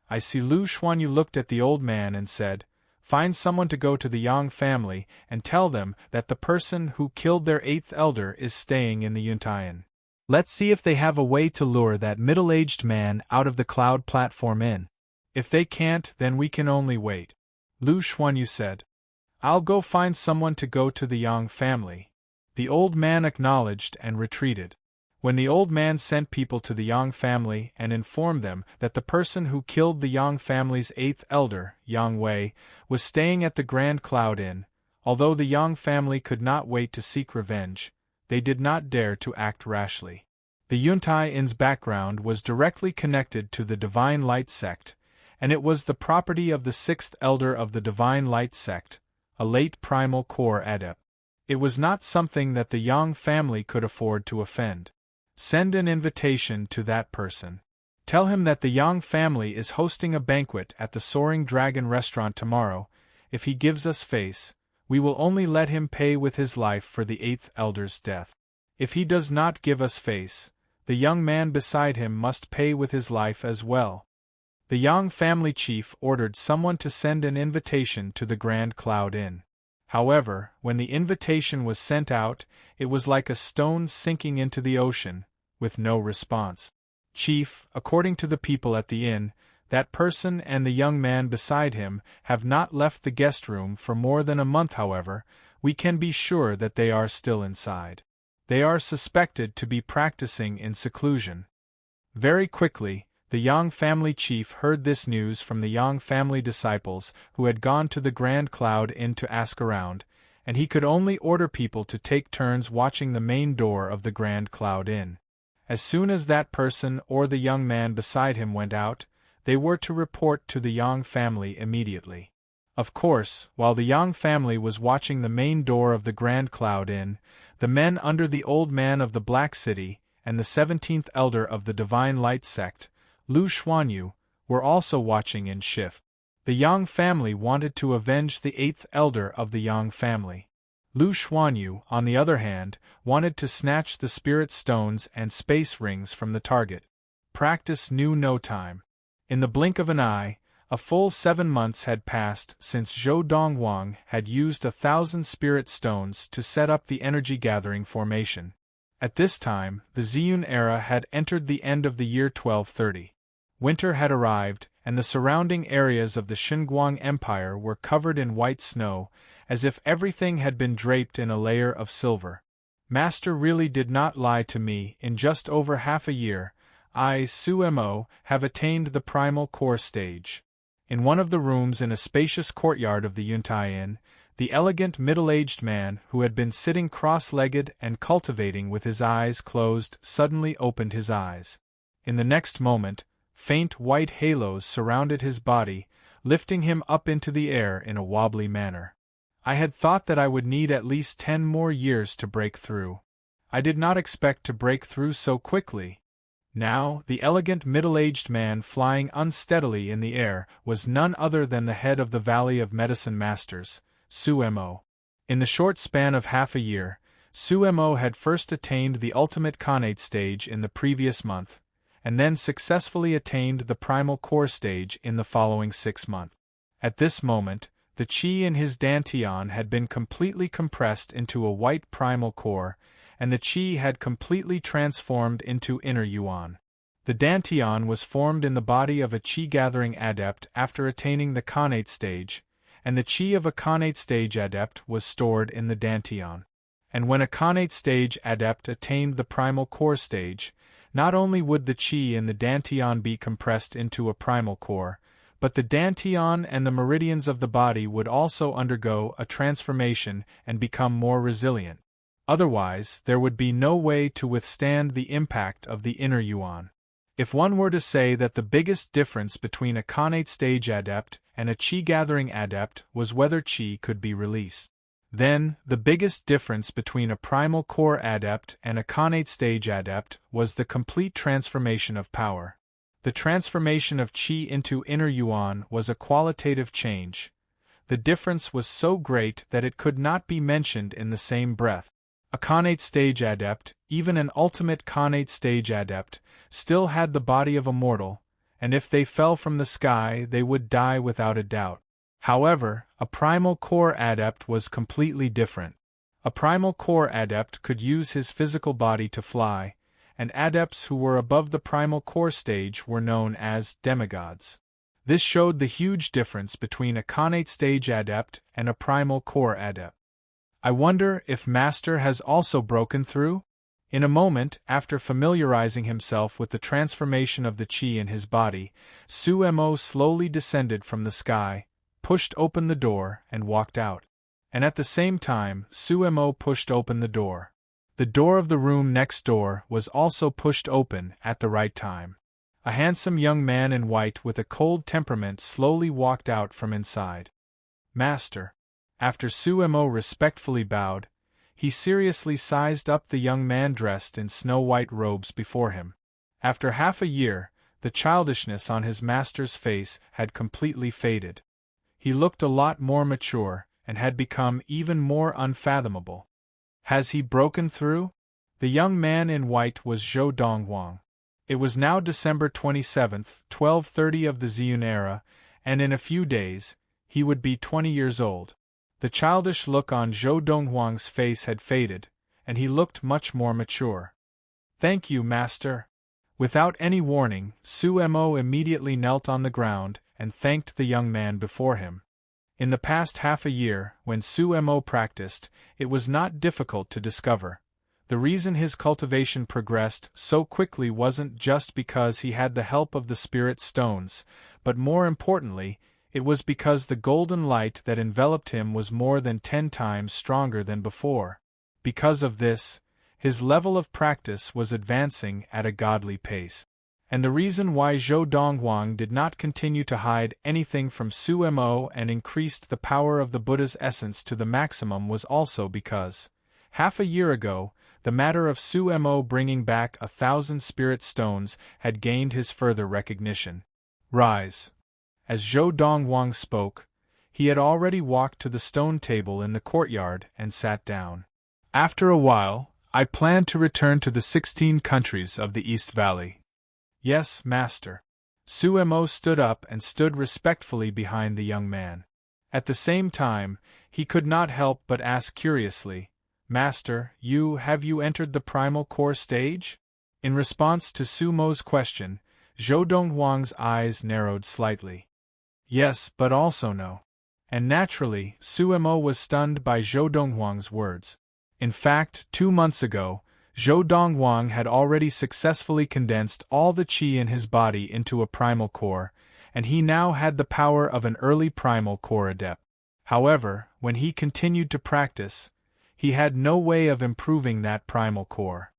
I see Lu Xuanyu looked at the old man and said, "Find someone to go to the Yang family and tell them that the person who killed their eighth elder is staying in the Yuntayan. Let's see if they have a way to lure that middle-aged man out of the cloud platform in. If they can't, then we can only wait." Lu Xuanyu said, "I'll go find someone to go to the Yang family." The old man acknowledged and retreated. When the old man sent people to the Yang family and informed them that the person who killed the Yang family's eighth elder, Yang Wei, was staying at the Grand Cloud Inn, although the Yang family could not wait to seek revenge, they did not dare to act rashly. The Yuntai Inn's background was directly connected to the Divine Light sect, and it was the property of the sixth elder of the Divine Light sect, a late primal core adept. It was not something that the Yang family could afford to offend. Send an invitation to that person. Tell him that the Yang family is hosting a banquet at the Soaring Dragon restaurant tomorrow. If he gives us face, we will only let him pay with his life for the eighth elder's death. If he does not give us face, the young man beside him must pay with his life as well. The Yang family chief ordered someone to send an invitation to the Grand Cloud Inn. However, when the invitation was sent out, it was like a stone sinking into the ocean, with no response. "Chief, according to the people at the inn, that person and the young man beside him have not left the guest room for more than a month. However, we can be sure that they are still inside. They are suspected to be practicing in seclusion." Very quickly, the Yang family chief heard this news from the Yang family disciples who had gone to the Grand Cloud Inn to ask around, and he could only order people to take turns watching the main door of the Grand Cloud Inn. As soon as that person or the young man beside him went out, they were to report to the Yang family immediately. Of course, while the Yang family was watching the main door of the Grand Cloud Inn, the men under the Old Man of the Black City and the 17th elder of the Divine Light sect, Lu Xuanyu, were also watching in shift. The Yang family wanted to avenge the eighth elder of the Yang family. Lu Xuanyu, on the other hand, wanted to snatch the spirit stones and space rings from the target. Practice knew no time. In the blink of an eye, a full 7 months had passed since Zhou Donghuang had used 1,000 spirit stones to set up the energy-gathering formation. At this time, the Ziyun era had entered the end of the year 1230. Winter had arrived, and the surrounding areas of the Xinguang Empire were covered in white snow, as if everything had been draped in a layer of silver. Master really did not lie to me. In just over half a year, I, Su Mo, have attained the primal core stage. In one of the rooms in a spacious courtyard of the Yuntai Inn, the elegant middle-aged man who had been sitting cross-legged and cultivating with his eyes closed suddenly opened his eyes. In the next moment, faint white halos surrounded his body, lifting him up into the air in a wobbly manner. I had thought that I would need at least 10 more years to break through. I did not expect to break through so quickly. Now, the elegant middle-aged man flying unsteadily in the air was none other than the head of the Valley of Medicine Masters, Su Mo. In the short span of half a year, Su Mo had first attained the ultimate Khanate stage in the previous month, and then successfully attained the primal core stage in the following 6 months. At this moment, the qi in his dantian had been completely compressed into a white primal core, and the qi had completely transformed into inner yuan. The dantian was formed in the body of a qi-gathering adept after attaining the Khanate stage, and the qi of a Khanate stage adept was stored in the dantian. And when a Khanate stage adept attained the primal core stage, not only would the qi in the dantian be compressed into a primal core, but the dantian and the meridians of the body would also undergo a transformation and become more resilient. Otherwise, there would be no way to withstand the impact of the inner yuan. If one were to say that the biggest difference between a Khanate stage adept and a qi-gathering adept was whether qi could be released, Then, the biggest difference between a primal core adept and a connate stage adept was the complete transformation of power. The transformation of qi into inner yuan was a qualitative change. The difference was so great that it could not be mentioned in the same breath. A connate stage adept, even an ultimate connate stage adept, still had the body of a mortal, and if they fell from the sky they would die without a doubt. However, a primal core adept was completely different. A primal core adept could use his physical body to fly, and adepts who were above the primal core stage were known as demigods. This showed the huge difference between a connate stage adept and a primal core adept. I wonder if Master has also broken through? In a moment, after familiarizing himself with the transformation of the qi in his body, Sumo slowly descended from the sky, pushed open the door, and walked out. And at the same time, Sumo pushed open the door. The door of the room next door was also pushed open at the right time. A handsome young man in white with a cold temperament slowly walked out from inside. Master. After Sumo respectfully bowed, he seriously sized up the young man dressed in snow-white robes before him. After half a year, the childishness on his master's face had completely faded. He looked a lot more mature, and had become even more unfathomable. Has he broken through? The young man in white was Zhou Donghuang. It was now December 27th, 1230 of the Ziyun era, and in a few days, he would be 20 years old. The childish look on Zhou Donghuang's face had faded, and he looked much more mature. Thank you, Master. Without any warning, Sumo immediately knelt on the ground and thanked the young man before him. In the past half a year, when Sumo practiced, it was not difficult to discover. The reason his cultivation progressed so quickly wasn't just because he had the help of the spirit stones, but more importantly, it was because the golden light that enveloped him was more than 10 times stronger than before. Because of this, his level of practice was advancing at a godly pace. And the reason why Zhou Donghuang did not continue to hide anything from Sumo and increased the power of the Buddha's essence to the maximum was also because, half a year ago, the matter of Sumo bringing back 1,000 spirit stones had gained his further recognition. Rise. As Zhou Donghuang spoke, he had already walked to the stone table in the courtyard and sat down. After a while, I plan to return to the 16 countries of the East Valley. Yes, Master. Sumo stood up and stood respectfully behind the young man. At the same time, he could not help but ask curiously, Master, have you entered the primal core stage? In response to Sumo's question, Zhou Donghuang's eyes narrowed slightly. Yes, but also no. And naturally, Sumo was stunned by Zhou Donghuang's words. In fact, 2 months ago, Zhou Donghuang had already successfully condensed all the qi in his body into a primal core, and he now had the power of an early primal core adept. However, when he continued to practice, he had no way of improving that primal core.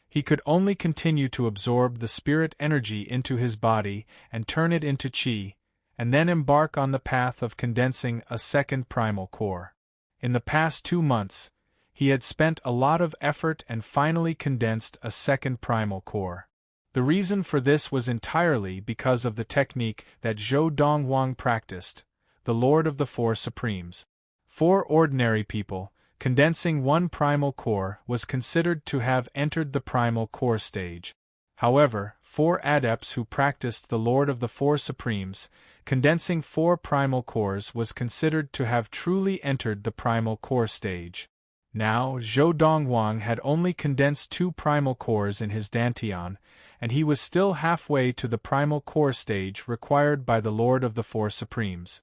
He could only continue to absorb the spirit energy into his body and turn it into qi, and then embark on the path of condensing a second primal core. In the past 2 months, he had spent a lot of effort and finally condensed a second primal core. The reason for this was entirely because of the technique that Zhou Donghuang practiced, the Lord of the Four Supremes. For ordinary people, condensing one primal core was considered to have entered the primal core stage. However, for adepts who practiced the Lord of the Four Supremes, condensing 4 primal cores was considered to have truly entered the primal core stage. Now, Zhou Donghuang had only condensed 2 primal cores in his dantian, and he was still halfway to the primal core stage required by the Lord of the Four Supremes.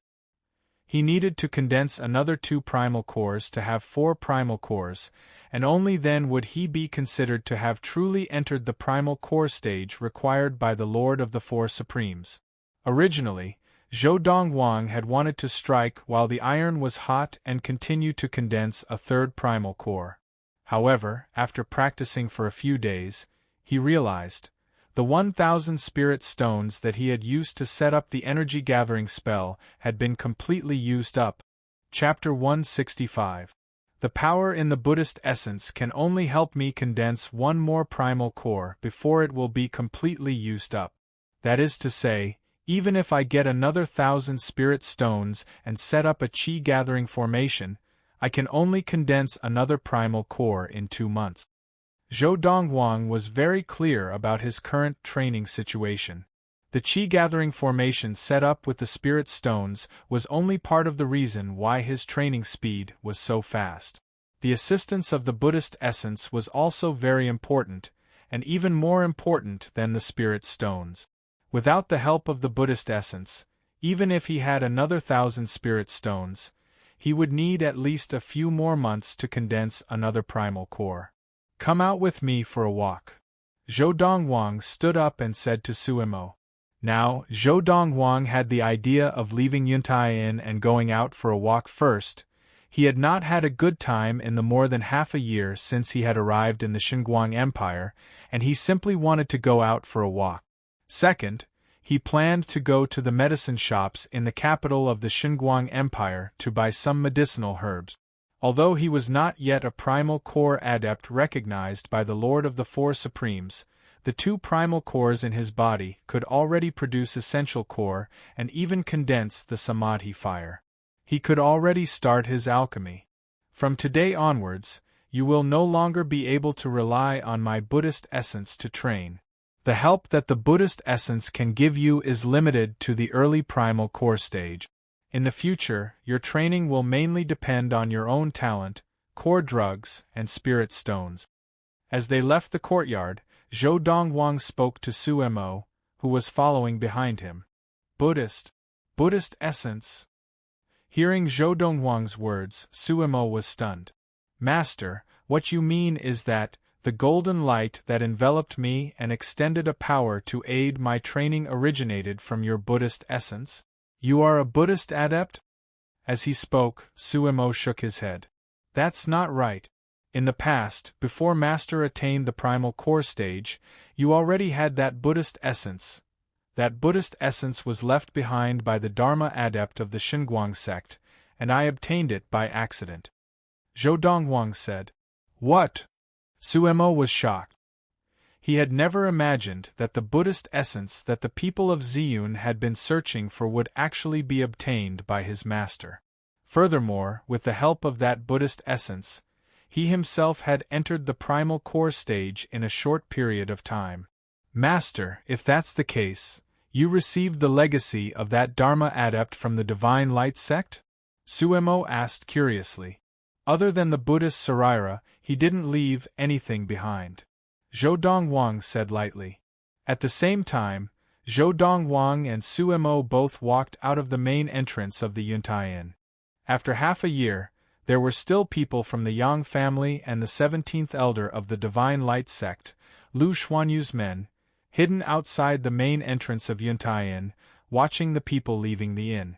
He needed to condense another 2 primal cores to have 4 primal cores, and only then would he be considered to have truly entered the primal core stage required by the Lord of the Four Supremes. Originally, Zhou Donghuang had wanted to strike while the iron was hot and continue to condense a 3rd primal core. However, after practicing for a few days, he realized, the 1,000 spirit stones that he had used to set up the energy-gathering spell had been completely used up. Chapter 165. The power in the Buddhist essence can only help me condense one more primal core before it will be completely used up. That is to say, even if I get another 1,000 spirit stones and set up a chi gathering formation, I can only condense another primal core in 2 months. Zhou Donghuang was very clear about his current training situation. The chi gathering formation set up with the spirit stones was only part of the reason why his training speed was so fast. The assistance of the Buddhist essence was also very important, and even more important than the spirit stones. Without the help of the Buddhist essence, even if he had another 1,000 spirit stones, he would need at least a few more months to condense another primal core. Come out with me for a walk. Zhou Donghuang stood up and said to Suemo. Now, Zhou Donghuang had the idea of leaving Yuntai and going out for a walk first. He had not had a good time in the more than half a year since he had arrived in the Xinguang Empire, and he simply wanted to go out for a walk. Second, he planned to go to the medicine shops in the capital of the Xinguang Empire to buy some medicinal herbs. Although he was not yet a primal core adept recognized by the Lord of the Four Supremes, the 2 primal cores in his body could already produce essential core and even condense the samadhi fire. He could already start his alchemy. From today onwards, you will no longer be able to rely on my Buddhist essence to train. The help that the Buddhist essence can give you is limited to the early primal core stage. In the future, your training will mainly depend on your own talent, core drugs, and spirit stones. As they left the courtyard, Zhou Donghuang spoke to Suemo, who was following behind him. Buddhist essence. Hearing Zhou Donghuang's words, Suemo was stunned. Master, what you mean is that the golden light that enveloped me and extended a power to aid my training originated from your Buddhist essence? You are a Buddhist adept? As he spoke, Suemo shook his head. That's not right. In the past, before Master attained the primal core stage, you already had that Buddhist essence. That Buddhist essence was left behind by the Dharma adept of the Xinguang sect, and I obtained it by accident. Zhou Donghuang said. What? Suemo was shocked. He had never imagined that the Buddhist essence that the people of Ziyun had been searching for would actually be obtained by his master. Furthermore, with the help of that Buddhist essence, he himself had entered the primal core stage in a short period of time. Master, if that's the case, you received the legacy of that Dharma adept from the Divine Light sect? Suemo asked curiously. Other than the Buddhist Sarira, he didn't leave anything behind. Zhou Donghuang said lightly. At the same time, Zhou Donghuang and Suemo both walked out of the main entrance of the Yuntai. After half a year, there were still people from the Yang family and the 17th elder of the Divine Light sect, Lu Xuanyu's men, hidden outside the main entrance of Yuntai, watching the people leaving the inn.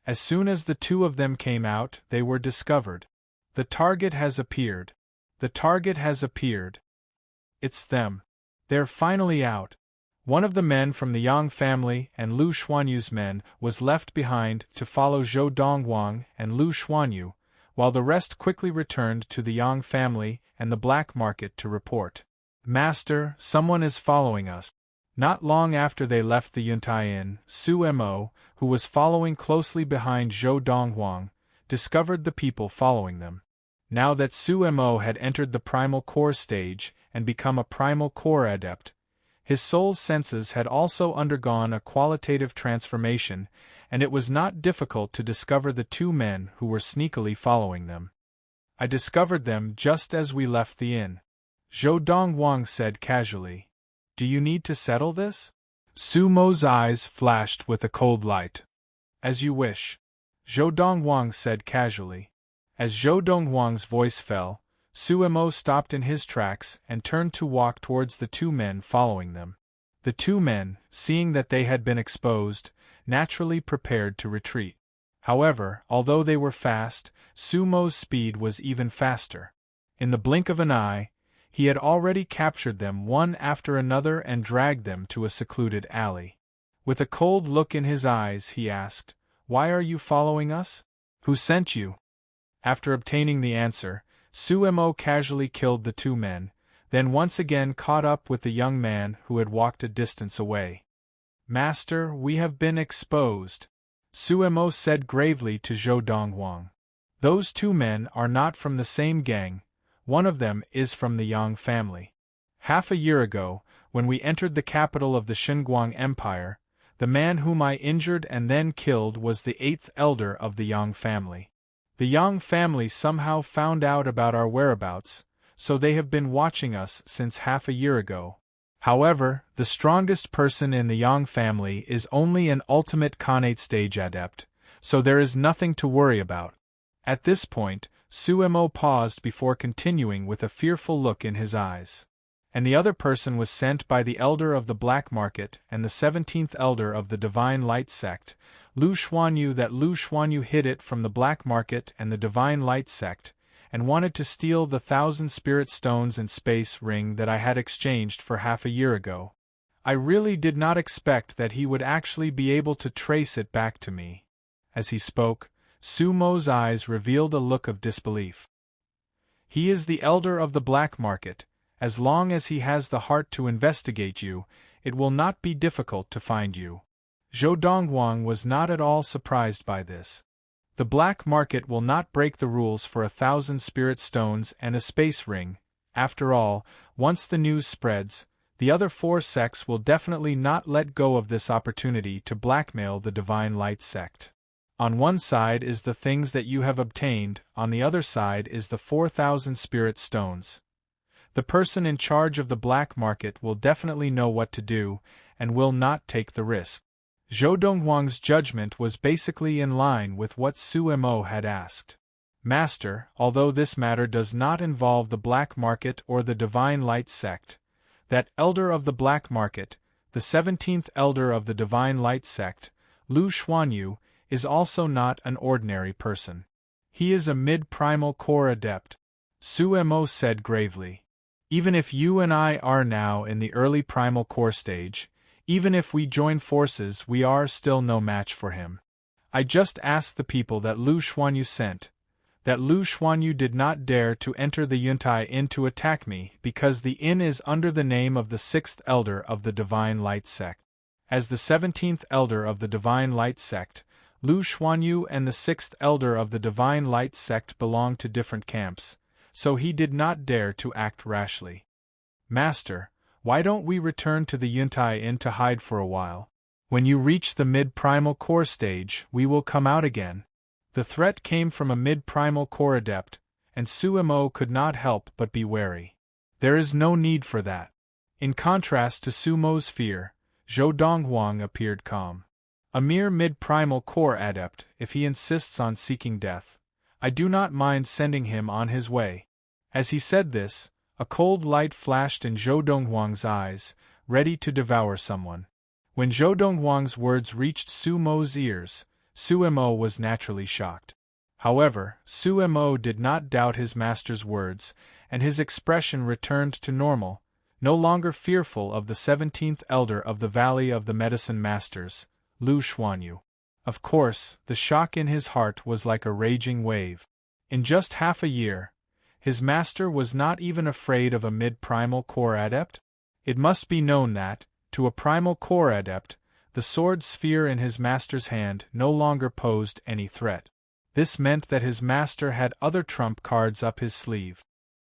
As soon as the 2 of them came out, they were discovered. The target has appeared. The target has appeared. It's them. They're finally out. One of the men from the Yang family and Lu Xuanyu's men was left behind to follow Zhou Donghuang and Lu Xuanyu, while the rest quickly returned to the Yang family and the black market to report. Master, someone is following us. Not long after they left the Yuntai, Suemo, who was following closely behind Zhou Donghuang, discovered the people following them. Now that Suemo had entered the primal core stage and become a primal core adept, his soul's senses had also undergone a qualitative transformation, and it was not difficult to discover the 2 men who were sneakily following them. I discovered them just as we left the inn. Zhou Donghuang said casually. Do you need to settle this? Sumo's eyes flashed with a cold light. As you wish. Zhou Donghuang said casually. As Zhou Donghuang's voice fell, Suemo stopped in his tracks and turned to walk towards the 2 men following them. The 2 men, seeing that they had been exposed, naturally prepared to retreat. However, although they were fast, Sumo's speed was even faster. In the blink of an eye, he had already captured them one after another and dragged them to a secluded alley. With a cold look in his eyes, he asked, "Why are you following us? Who sent you?" After obtaining the answer, Suemo casually killed the two men, then once again caught up with the young man who had walked a distance away. "Master, we have been exposed," Suemo said gravely to Zhou Donghuang. "Those two men are not from the same gang, one of them is from the Yang family. Half a year ago, when we entered the capital of the Xinguang Empire, the man whom I injured and then killed was the 8th elder of the Yang family. The Yang family somehow found out about our whereabouts, so they have been watching us since half a year ago. However, the strongest person in the Yang family is only an ultimate Khanate stage adept, so there is nothing to worry about." At this point, Suemo paused before continuing with a fearful look in his eyes. "And the other person was sent by the elder of the Black Market and the 17th elder of the Divine Light sect, Lu Xuanyu. That Lu Xuanyu hid it from the Black Market and the Divine Light sect, and wanted to steal the 1,000 spirit stones and space ring that I had exchanged for half a year ago. I really did not expect that he would actually be able to trace it back to me." As he spoke, Sumo's eyes revealed a look of disbelief. "He is the elder of the Black Market. As long as he has the heart to investigate you, it will not be difficult to find you." Zhou Donghuang was not at all surprised by this. The Black Market will not break the rules for 1,000 spirit stones and a space ring. After all, once the news spreads, the other 4 sects will definitely not let go of this opportunity to blackmail the Divine Light sect. On one side is the things that you have obtained, on the other side is the 4,000 spirit stones. The person in charge of the Black Market will definitely know what to do, and will not take the risk. Zhou Donghuang's judgment was basically in line with what Suemo had asked. "Master, although this matter does not involve the Black Market or the Divine Light sect, that elder of the Black Market, the 17th elder of the Divine Light sect, Lu Xuanyu, is also not an ordinary person. He is a mid-primal core adept," Suemo said gravely. "Even if you and I are now in the early primal core stage, even if we join forces, we are still no match for him. I just asked the people that Lu Xuanyu sent, that Lu Xuanyu did not dare to enter the Yuntai Inn to attack me because the inn is under the name of the 6th elder of the Divine Light sect. As the 17th elder of the Divine Light sect, Lu Xuanyu and the 6th elder of the Divine Light sect belong to different camps, so he did not dare to act rashly. Master, why don't we return to the Yuntai Inn to hide for a while? When you reach the mid-primal core stage, we will come out again." The threat came from a mid-primal core adept, and Suemo could not help but be wary. There is no need for that. In contrast to Sumo's fear, Zhou Donghuang appeared calm. "A mere mid-primal core adept, if he insists on seeking death, I do not mind sending him on his way." As he said this, a cold light flashed in Zhou Donghuang's eyes, ready to devour someone. When Zhou Donghuang's words reached Sumo's ears, Suemo was naturally shocked. However, Suemo did not doubt his master's words, and his expression returned to normal, no longer fearful of the 17th elder of the Valley of the Medicine Masters, Lu Xuanyu. Of course, the shock in his heart was like a raging wave. In just half a year, his master was not even afraid of a mid-primal core adept? It must be known that, to a primal core adept, the sword sphere in his master's hand no longer posed any threat. This meant that his master had other trump cards up his sleeve.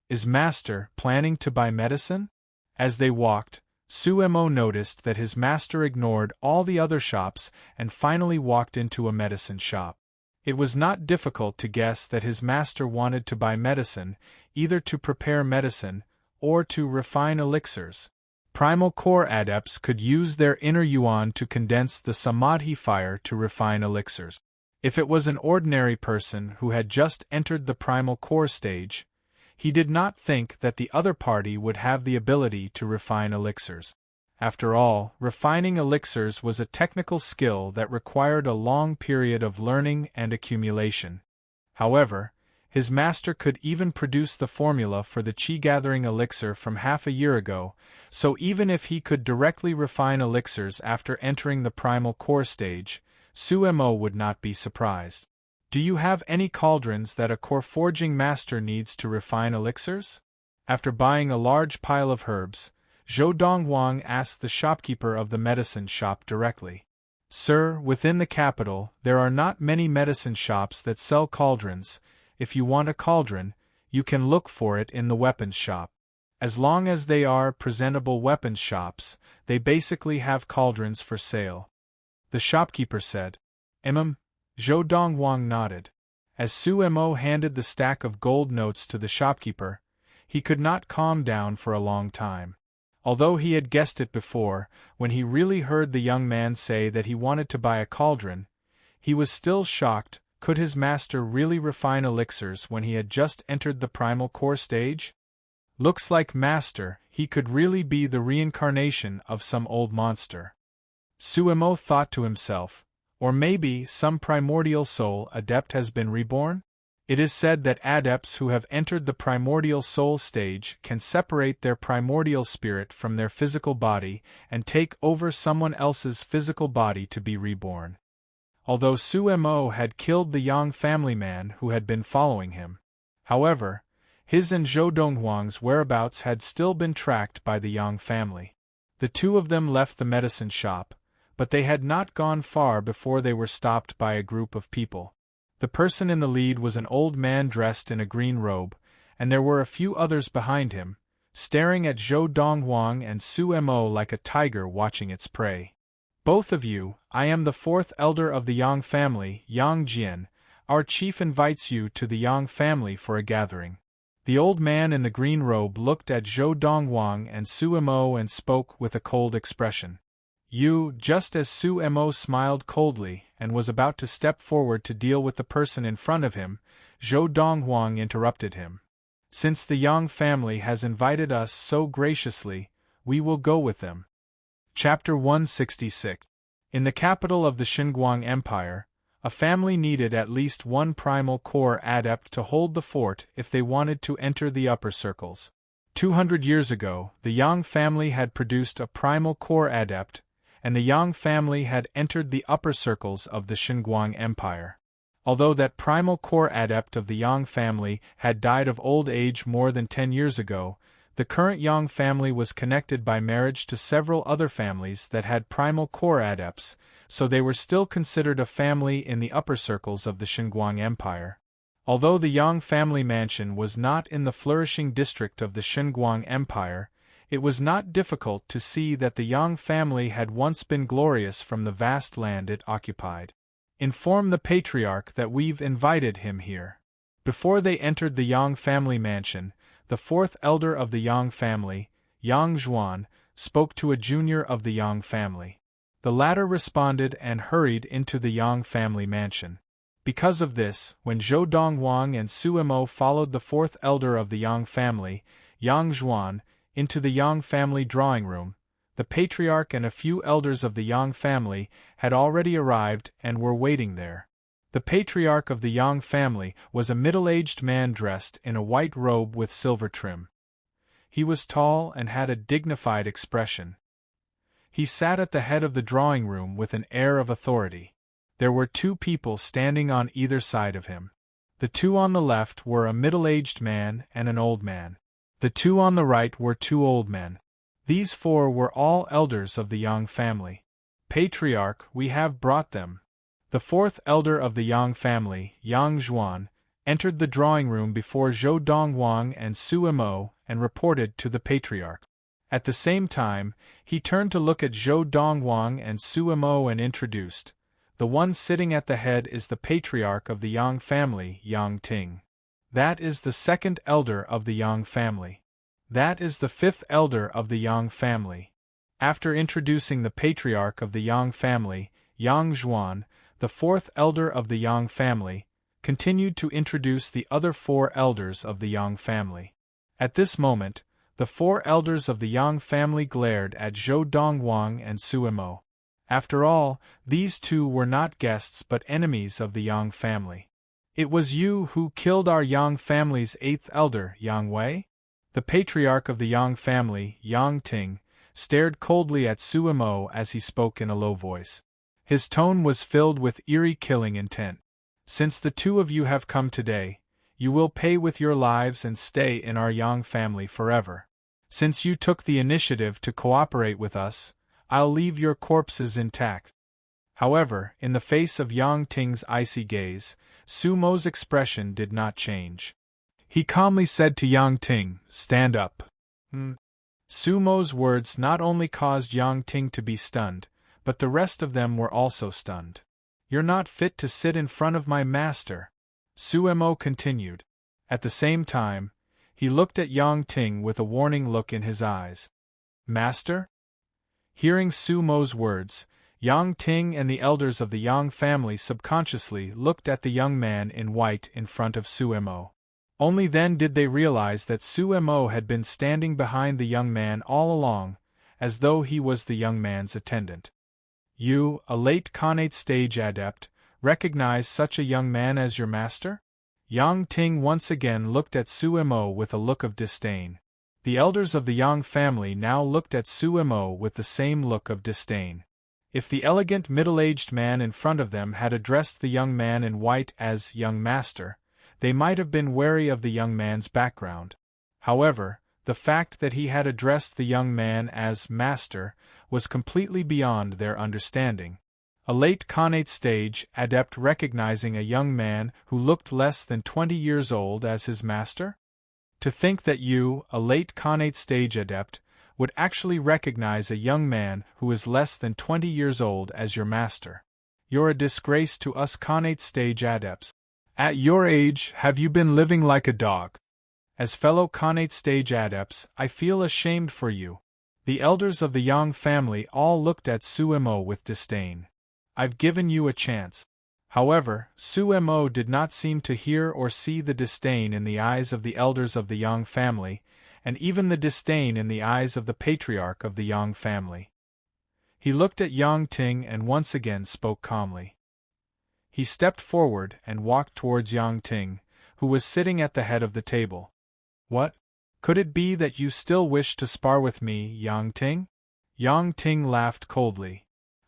Is master planning to buy medicine? As they walked, Suemo noticed that his master ignored all the other shops and finally walked into a medicine shop. It was not difficult to guess that his master wanted to buy medicine, either to prepare medicine, or to refine elixirs. Primal core adepts could use their inner yuan to condense the samadhi fire to refine elixirs. If it was an ordinary person who had just entered the primal core stage, he did not think that the other party would have the ability to refine elixirs. After all, refining elixirs was a technical skill that required a long period of learning and accumulation. However, his master could even produce the formula for the chi-gathering elixir from half a year ago, so even if he could directly refine elixirs after entering the primal core stage, Suemo would not be surprised. Do you have any cauldrons that a core-forging master needs to refine elixirs? After buying a large pile of herbs, Zhou Dongwang asked the shopkeeper of the medicine shop directly. Sir, within the capital, there are not many medicine shops that sell cauldrons. If you want a cauldron, you can look for it in the weapons shop. As long as they are presentable weapons shops, they basically have cauldrons for sale. The shopkeeper said. Zhou Dongwang nodded. As Su Mo handed the stack of gold notes to the shopkeeper, he could not calm down for a long time. Although he had guessed it before, when he really heard the young man say that he wanted to buy a cauldron, he was still shocked. Could his master really refine elixirs when he had just entered the primal core stage? Looks like master, he could really be the reincarnation of some old monster. Su Mo thought to himself, or maybe some primordial soul adept has been reborn? It is said that adepts who have entered the primordial soul stage can separate their primordial spirit from their physical body and take over someone else's physical body to be reborn. Although Su Mo had killed the Yang family man who had been following him, however, his and Zhou Donghuang's whereabouts had still been tracked by the Yang family. The two of them left the medicine shop, but they had not gone far before they were stopped by a group of people. The person in the lead was an old man dressed in a green robe, and there were a few others behind him, staring at Zhou Donghuang and Su Mo like a tiger watching its prey. Both of you, I am the fourth elder of the Yang family, Yang Jian. Our chief invites you to the Yang family for a gathering. The old man in the green robe looked at Zhou Donghuang and Su Mo and spoke with a cold expression. You, just as Su Mo smiled coldly and was about to step forward to deal with the person in front of him, Zhou Donghuang interrupted him. Since the Yang family has invited us so graciously, we will go with them. Chapter 166. In the capital of the Xinguang Empire, a family needed at least one primal core adept to hold the fort if they wanted to enter the upper circles. 200 years ago, the Yang family had produced a primal core adept, and the Yang family had entered the upper circles of the Xinguang Empire. Although that primal core adept of the Yang family had died of old age more than 10 years ago, the current Yang family was connected by marriage to several other families that had primal core adepts, so they were still considered a family in the upper circles of the Xinguang Empire. Although the Yang family mansion was not in the flourishing district of the Xinguang Empire, it was not difficult to see that the Yang family had once been glorious from the vast land it occupied. Inform the patriarch that we've invited him here. Before they entered the Yang family mansion, the fourth elder of the Yang family, Yang Zhuan, spoke to a junior of the Yang family. The latter responded and hurried into the Yang family mansion. Because of this, when Zhou Donghuang and Su Mo followed the fourth elder of the Yang family, Yang Zhuan, into the Yang family drawing room, the patriarch and a few elders of the Yang family had already arrived and were waiting there. The patriarch of the Yang family was a middle-aged man dressed in a white robe with silver trim. He was tall and had a dignified expression. He sat at the head of the drawing room with an air of authority. There were two people standing on either side of him. The two on the left were a middle-aged man and an old man. The two on the right were two old men. These four were all elders of the Yang family. Patriarch, we have brought them. The fourth elder of the Yang family, Yang Zhuan, entered the drawing room before Zhou Donghuang and Su Mo and reported to the patriarch. At the same time, he turned to look at Zhou Donghuang and Su Mo and introduced. The one sitting at the head is the patriarch of the Yang family, Yang Ting. That is the second elder of the Yang family. That is the fifth elder of the Yang family. After introducing the patriarch of the Yang family, Yang Zhuan, the fourth elder of the Yang family, continued to introduce the other four elders of the Yang family. At this moment, the four elders of the Yang family glared at Zhou Donghuang and Su Mo. After all, these two were not guests but enemies of the Yang family. It was you who killed our Yang family's eighth elder, Yang Wei? The patriarch of the Yang family, Yang Ting, stared coldly at Su Mo as he spoke in a low voice. His tone was filled with eerie killing intent. Since the two of you have come today, you will pay with your lives and stay in our Yang family forever. Since you took the initiative to cooperate with us, I'll leave your corpses intact. However, in the face of Yang Ting's icy gaze, Sumo's expression did not change. He calmly said to Yang Ting, "Stand up." Sumo's words not only caused Yang Ting to be stunned, but the rest of them were also stunned. "You're not fit to sit in front of my master," Sumo continued. At the same time, he looked at Yang Ting with a warning look in his eyes. "Master?" Hearing Sumo's words, Yang Ting and the elders of the Yang family subconsciously looked at the young man in white in front of Sumo. Only then did they realize that Sumo had been standing behind the young man all along, as though he was the young man's attendant. "You, a late Khanate stage adept, recognize such a young man as your master?" Yang Ting once again looked at Sumo with a look of disdain. The elders of the Yang family now looked at Sumo with the same look of disdain. If the elegant middle-aged man in front of them had addressed the young man in white as young master, they might have been wary of the young man's background. However, the fact that he had addressed the young man as master was completely beyond their understanding. A late Khanate stage adept recognizing a young man who looked less than 20 years old as his master? To think that you, a late Khanate stage adept, would actually recognize a young man who is less than 20 years old as your master. You're a disgrace to us Khanate stage adepts. At your age, have you been living like a dog? As fellow Khanate stage adepts, I feel ashamed for you. The elders of the Yang family all looked at Sumo with disdain. I've given you a chance. However, Sumo did not seem to hear or see the disdain in the eyes of the elders of the Yang family, and even the disdain in the eyes of the patriarch of the Yang family. He looked at Yang Ting and once again spoke calmly. He stepped forward and walked towards Yang Ting, who was sitting at the head of the table. "What? Could it be that you still wish to spar with me, Yang Ting?" Yang Ting laughed coldly.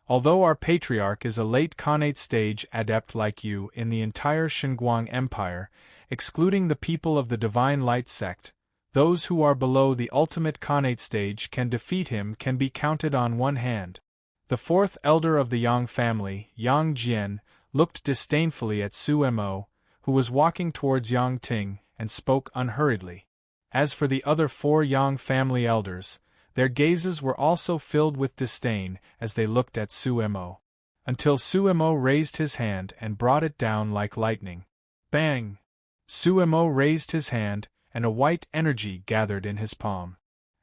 "Although our patriarch is a late Khanate stage adept like you in the entire Xinguang Empire, excluding the people of the Divine Light sect, those who are below the ultimate Khanate stage can defeat him can be counted on one hand." The fourth elder of the Yang family, Yang Jian, looked disdainfully at Sumo, who was walking towards Yang Ting, and spoke unhurriedly. As for the other four Yang family elders, their gazes were also filled with disdain as they looked at Sumo. Until Sumo raised his hand and brought it down like lightning. Bang! Sumo raised his hand, and a white energy gathered in his palm.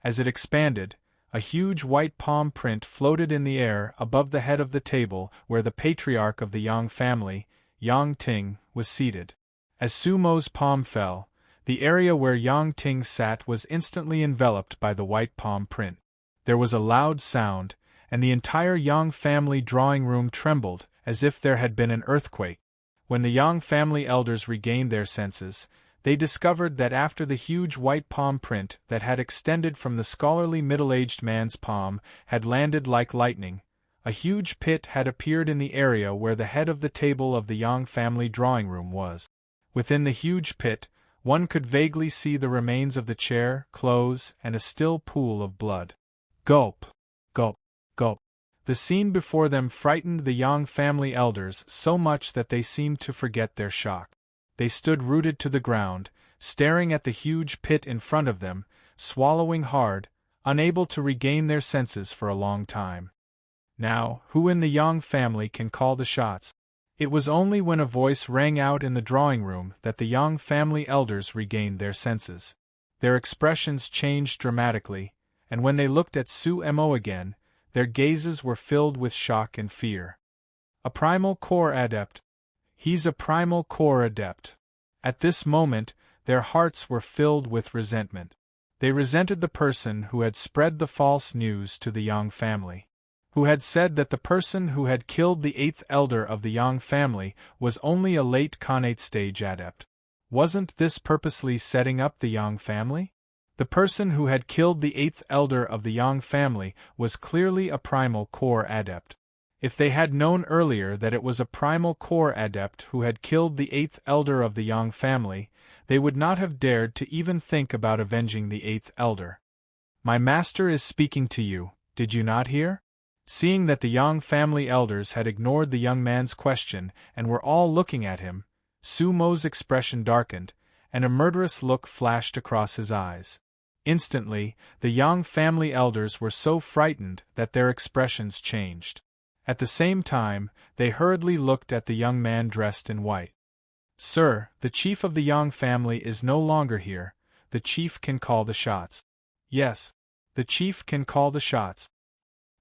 As it expanded, a huge white palm print floated in the air above the head of the table where the patriarch of the Yang family, Yang Ting, was seated. As Sumo's palm fell, the area where Yang Ting sat was instantly enveloped by the white palm print. There was a loud sound, and the entire Yang family drawing room trembled as if there had been an earthquake. When the Yang family elders regained their senses, they discovered that after the huge white palm print that had extended from the scholarly middle-aged man's palm had landed like lightning, a huge pit had appeared in the area where the head of the table of the Yang family drawing room was. Within the huge pit, one could vaguely see the remains of the chair, clothes, and a still pool of blood. Gulp! Gulp! Gulp! The scene before them frightened the Yang family elders so much that they seemed to forget their shock. They stood rooted to the ground, staring at the huge pit in front of them, swallowing hard, unable to regain their senses for a long time. Now, who in the Yang family can call the shots? It was only when a voice rang out in the drawing room that the Yang family elders regained their senses. Their expressions changed dramatically, and when they looked at Sumo again, their gazes were filled with shock and fear. A primal core adept. He's a primal core adept. At this moment, their hearts were filled with resentment. They resented the person who had spread the false news to the Yang family, who had said that the person who had killed the eighth elder of the Yang family was only a late Khanate stage adept. Wasn't this purposely setting up the Yang family? The person who had killed the eighth elder of the Yang family was clearly a primal core adept. If they had known earlier that it was a primal core adept who had killed the 8th elder of the Yang family, they would not have dared to even think about avenging the 8th elder. My master is speaking to you, did you not hear? Seeing that the Yang family elders had ignored the young man's question and were all looking at him, Su Mo's expression darkened, and a murderous look flashed across his eyes. Instantly, the Yang family elders were so frightened that their expressions changed. At the same time, they hurriedly looked at the young man dressed in white. Sir, the chief of the Yang family is no longer here. The chief can call the shots. Yes, the chief can call the shots.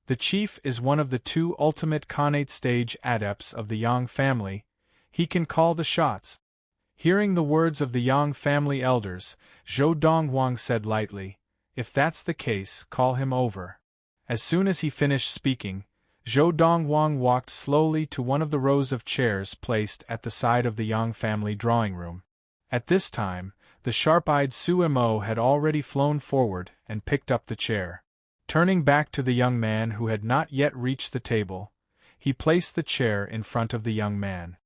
The chief is one of the 2 ultimate Khanate stage adepts of the Yang family. He can call the shots. Hearing the words of the Yang family elders, Zhou Donghuang said lightly, "If that's the case, call him over." As soon as he finished speaking, Zhou Donghuang walked slowly to one of the rows of chairs placed at the side of the Yang family drawing room. At this time, the sharp-eyed Su Mo had already flown forward and picked up the chair. Turning back to the young man who had not yet reached the table, he placed the chair in front of the young man.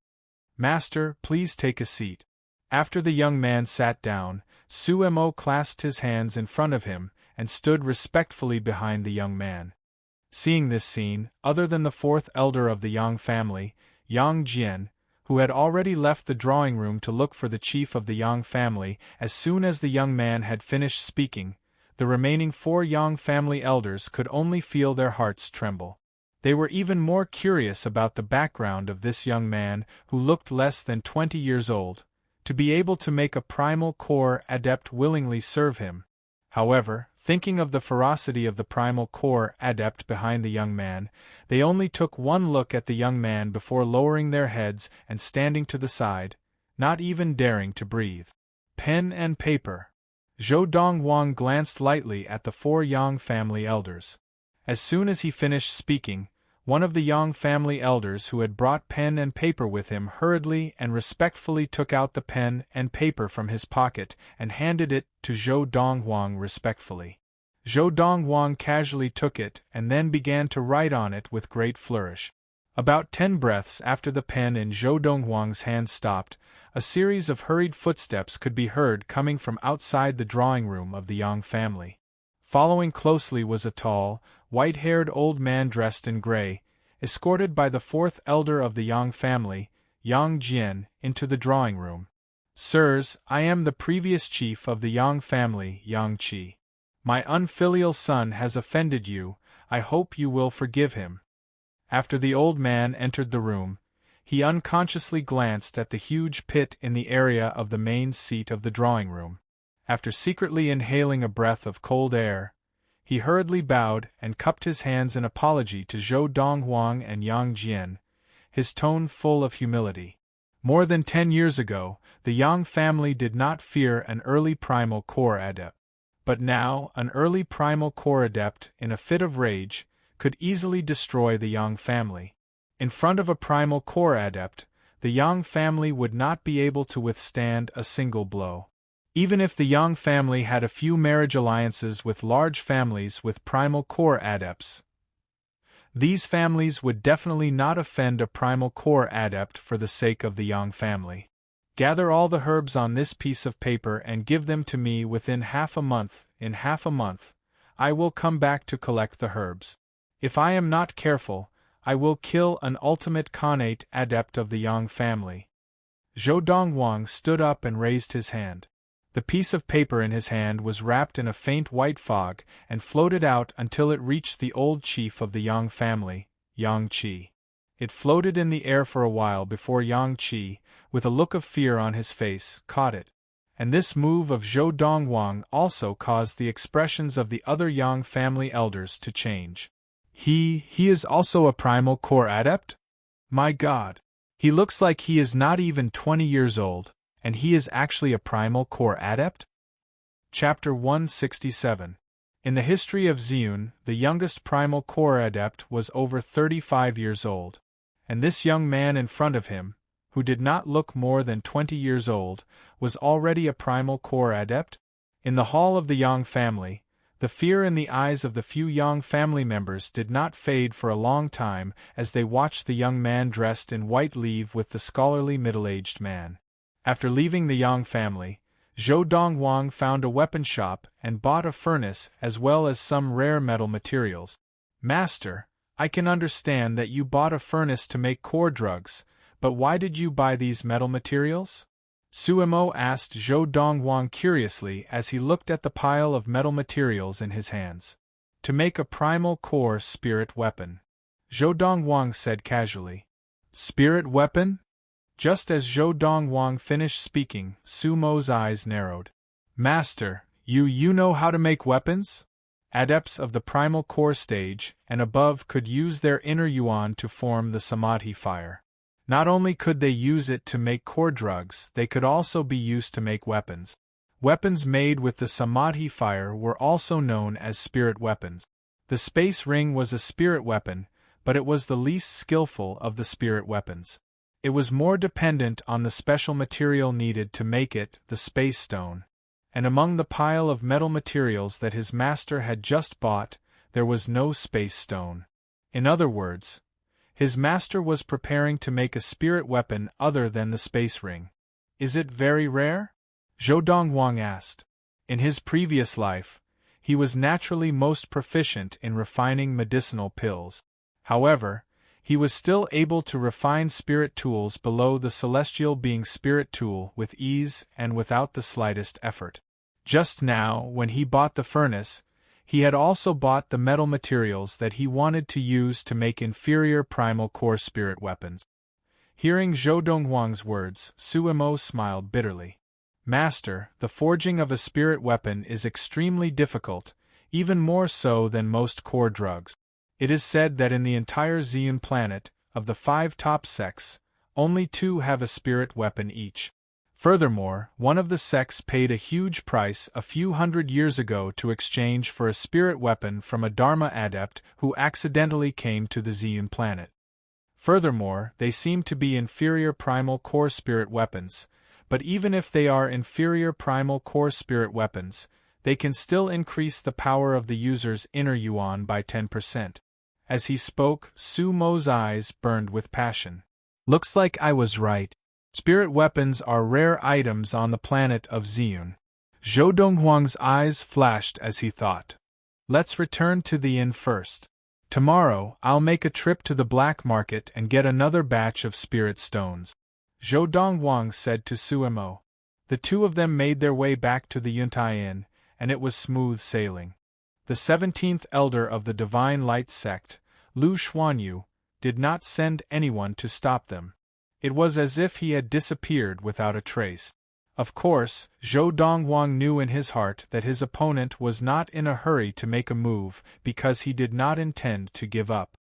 "Master, please take a seat." After the young man sat down, Su Mo clasped his hands in front of him and stood respectfully behind the young man. Seeing this scene, other than the 4th elder of the Yang family, Yang Jian, who had already left the drawing room to look for the chief of the Yang family, as soon as the young man had finished speaking, the remaining 4 Yang family elders could only feel their hearts tremble. They were even more curious about the background of this young man who looked less than 20 years old. To be able to make a primal core adept willingly serve him. However, thinking of the ferocity of the primal core adept behind the young man, they only took one look at the young man before lowering their heads and standing to the side, not even daring to breathe. Pen and paper. Zhou Donghuang glanced lightly at the 4 Yang family elders. As soon as he finished speaking, one of the Yang family elders who had brought pen and paper with him hurriedly and respectfully took out the pen and paper from his pocket and handed it to Zhou Donghuang respectfully. Zhou Donghuang casually took it and then began to write on it with great flourish. About 10 breaths after the pen in Zhou Donghuang's hand stopped, a series of hurried footsteps could be heard coming from outside the drawing room of the Yang family. Following closely was a tall, white-haired old man dressed in gray, escorted by the 4th elder of the Yang family, Yang Jian, into the drawing room. "Sirs, I am the previous chief of the Yang family, Yang Qi. My unfilial son has offended you, I hope you will forgive him." After the old man entered the room, he unconsciously glanced at the huge pit in the area of the main seat of the drawing room. After secretly inhaling a breath of cold air, he hurriedly bowed and cupped his hands in apology to Zhou Donghuang and Yang Jian, his tone full of humility. More than 10 years ago, the Yang family did not fear an early primal core adept. But now, an early primal core adept, in a fit of rage, could easily destroy the Yang family. In front of a primal core adept, the Yang family would not be able to withstand a single blow. Even if the Yang family had a few marriage alliances with large families with primal core adepts, these families would definitely not offend a primal core adept for the sake of the Yang family. "Gather all the herbs on this piece of paper and give them to me within half a month. In half a month, I will come back to collect the herbs. If I am not careful, I will kill an ultimate Khanate adept of the Yang family." Zhou Donghuang stood up and raised his hand. The piece of paper in his hand was wrapped in a faint white fog and floated out until it reached the old chief of the Yang family, Yang Qi. It floated in the air for a while before Yang Qi, with a look of fear on his face, caught it. And this move of Zhou Donghuang also caused the expressions of the other Yang family elders to change. He is also a primal core adept? My God! He looks like he is not even 20 years old, and he is actually a primal core adept? Chapter 167. In the history of Xiun, the youngest primal core adept was over 35 years old. And this young man in front of him, who did not look more than 20 years old, was already a primal core adept? In the hall of the Yang family, The fear in the eyes of the few Yang family members did not fade for a long time as they watched the young man dressed in white leave with the scholarly middle-aged man. After leaving the Yang family, Zhou Dongwang found a weapon shop and bought a furnace as well as some rare metal materials. "Master, I can understand that you bought a furnace to make core drugs, but why did you buy these metal materials?" Suemo asked Zhou Dongwang curiously as he looked at the pile of metal materials in his hands. "To make a primal core spirit weapon," Zhou Dongwang said casually. "Spirit weapon?" Just as Zhou Dongwang finished speaking, Sumo's eyes narrowed. "Master, you know how to make weapons?" Adepts of the primal core stage and above could use their inner yuan to form the samadhi fire. Not only could they use it to make core drugs, they could also be used to make weapons. Weapons made with the samadhi fire were also known as spirit weapons. The space ring was a spirit weapon, but it was the least skillful of the spirit weapons. It was more dependent on the special material needed to make it, the space stone. And among the pile of metal materials that his master had just bought, there was no space stone. In other words, his master was preparing to make a spirit weapon other than the space ring. "Is it very rare?" Zhou Dongwang asked. In his previous life, he was naturally most proficient in refining medicinal pills. However, he was still able to refine spirit tools below the celestial being spirit tool with ease and without the slightest effort. Just now, when he bought the furnace, he had also bought the metal materials that he wanted to use to make inferior primal core spirit weapons. Hearing Zhou Dongwang's words, Suemo smiled bitterly. "Master, the forging of a spirit weapon is extremely difficult, even more so than most core drugs. It is said that in the entire Xian planet, of the 5 top sects, only 2 have a spirit weapon each. Furthermore, one of the sects paid a huge price a few hundred years ago to exchange for a spirit weapon from a Dharma adept who accidentally came to the Xian planet. Furthermore, they seem to be inferior primal core spirit weapons, but even if they are inferior primal core spirit weapons, they can still increase the power of the user's inner yuan by 10%. As he spoke, Su Mo's eyes burned with passion. "Looks like I was right. Spirit weapons are rare items on the planet of Xian." Zhou Donghuang's eyes flashed as he thought. "Let's return to the inn first. Tomorrow, I'll make a trip to the black market and get another batch of spirit stones," Zhou Donghuang said to Suemo. The two of them made their way back to the Yuntai Inn, and it was smooth sailing. The 17th elder of the Divine Light sect, Lu Xuanyu, did not send anyone to stop them. It was as if he had disappeared without a trace. Of course, Zhou Donghuang knew in his heart that his opponent was not in a hurry to make a move because he did not intend to give up.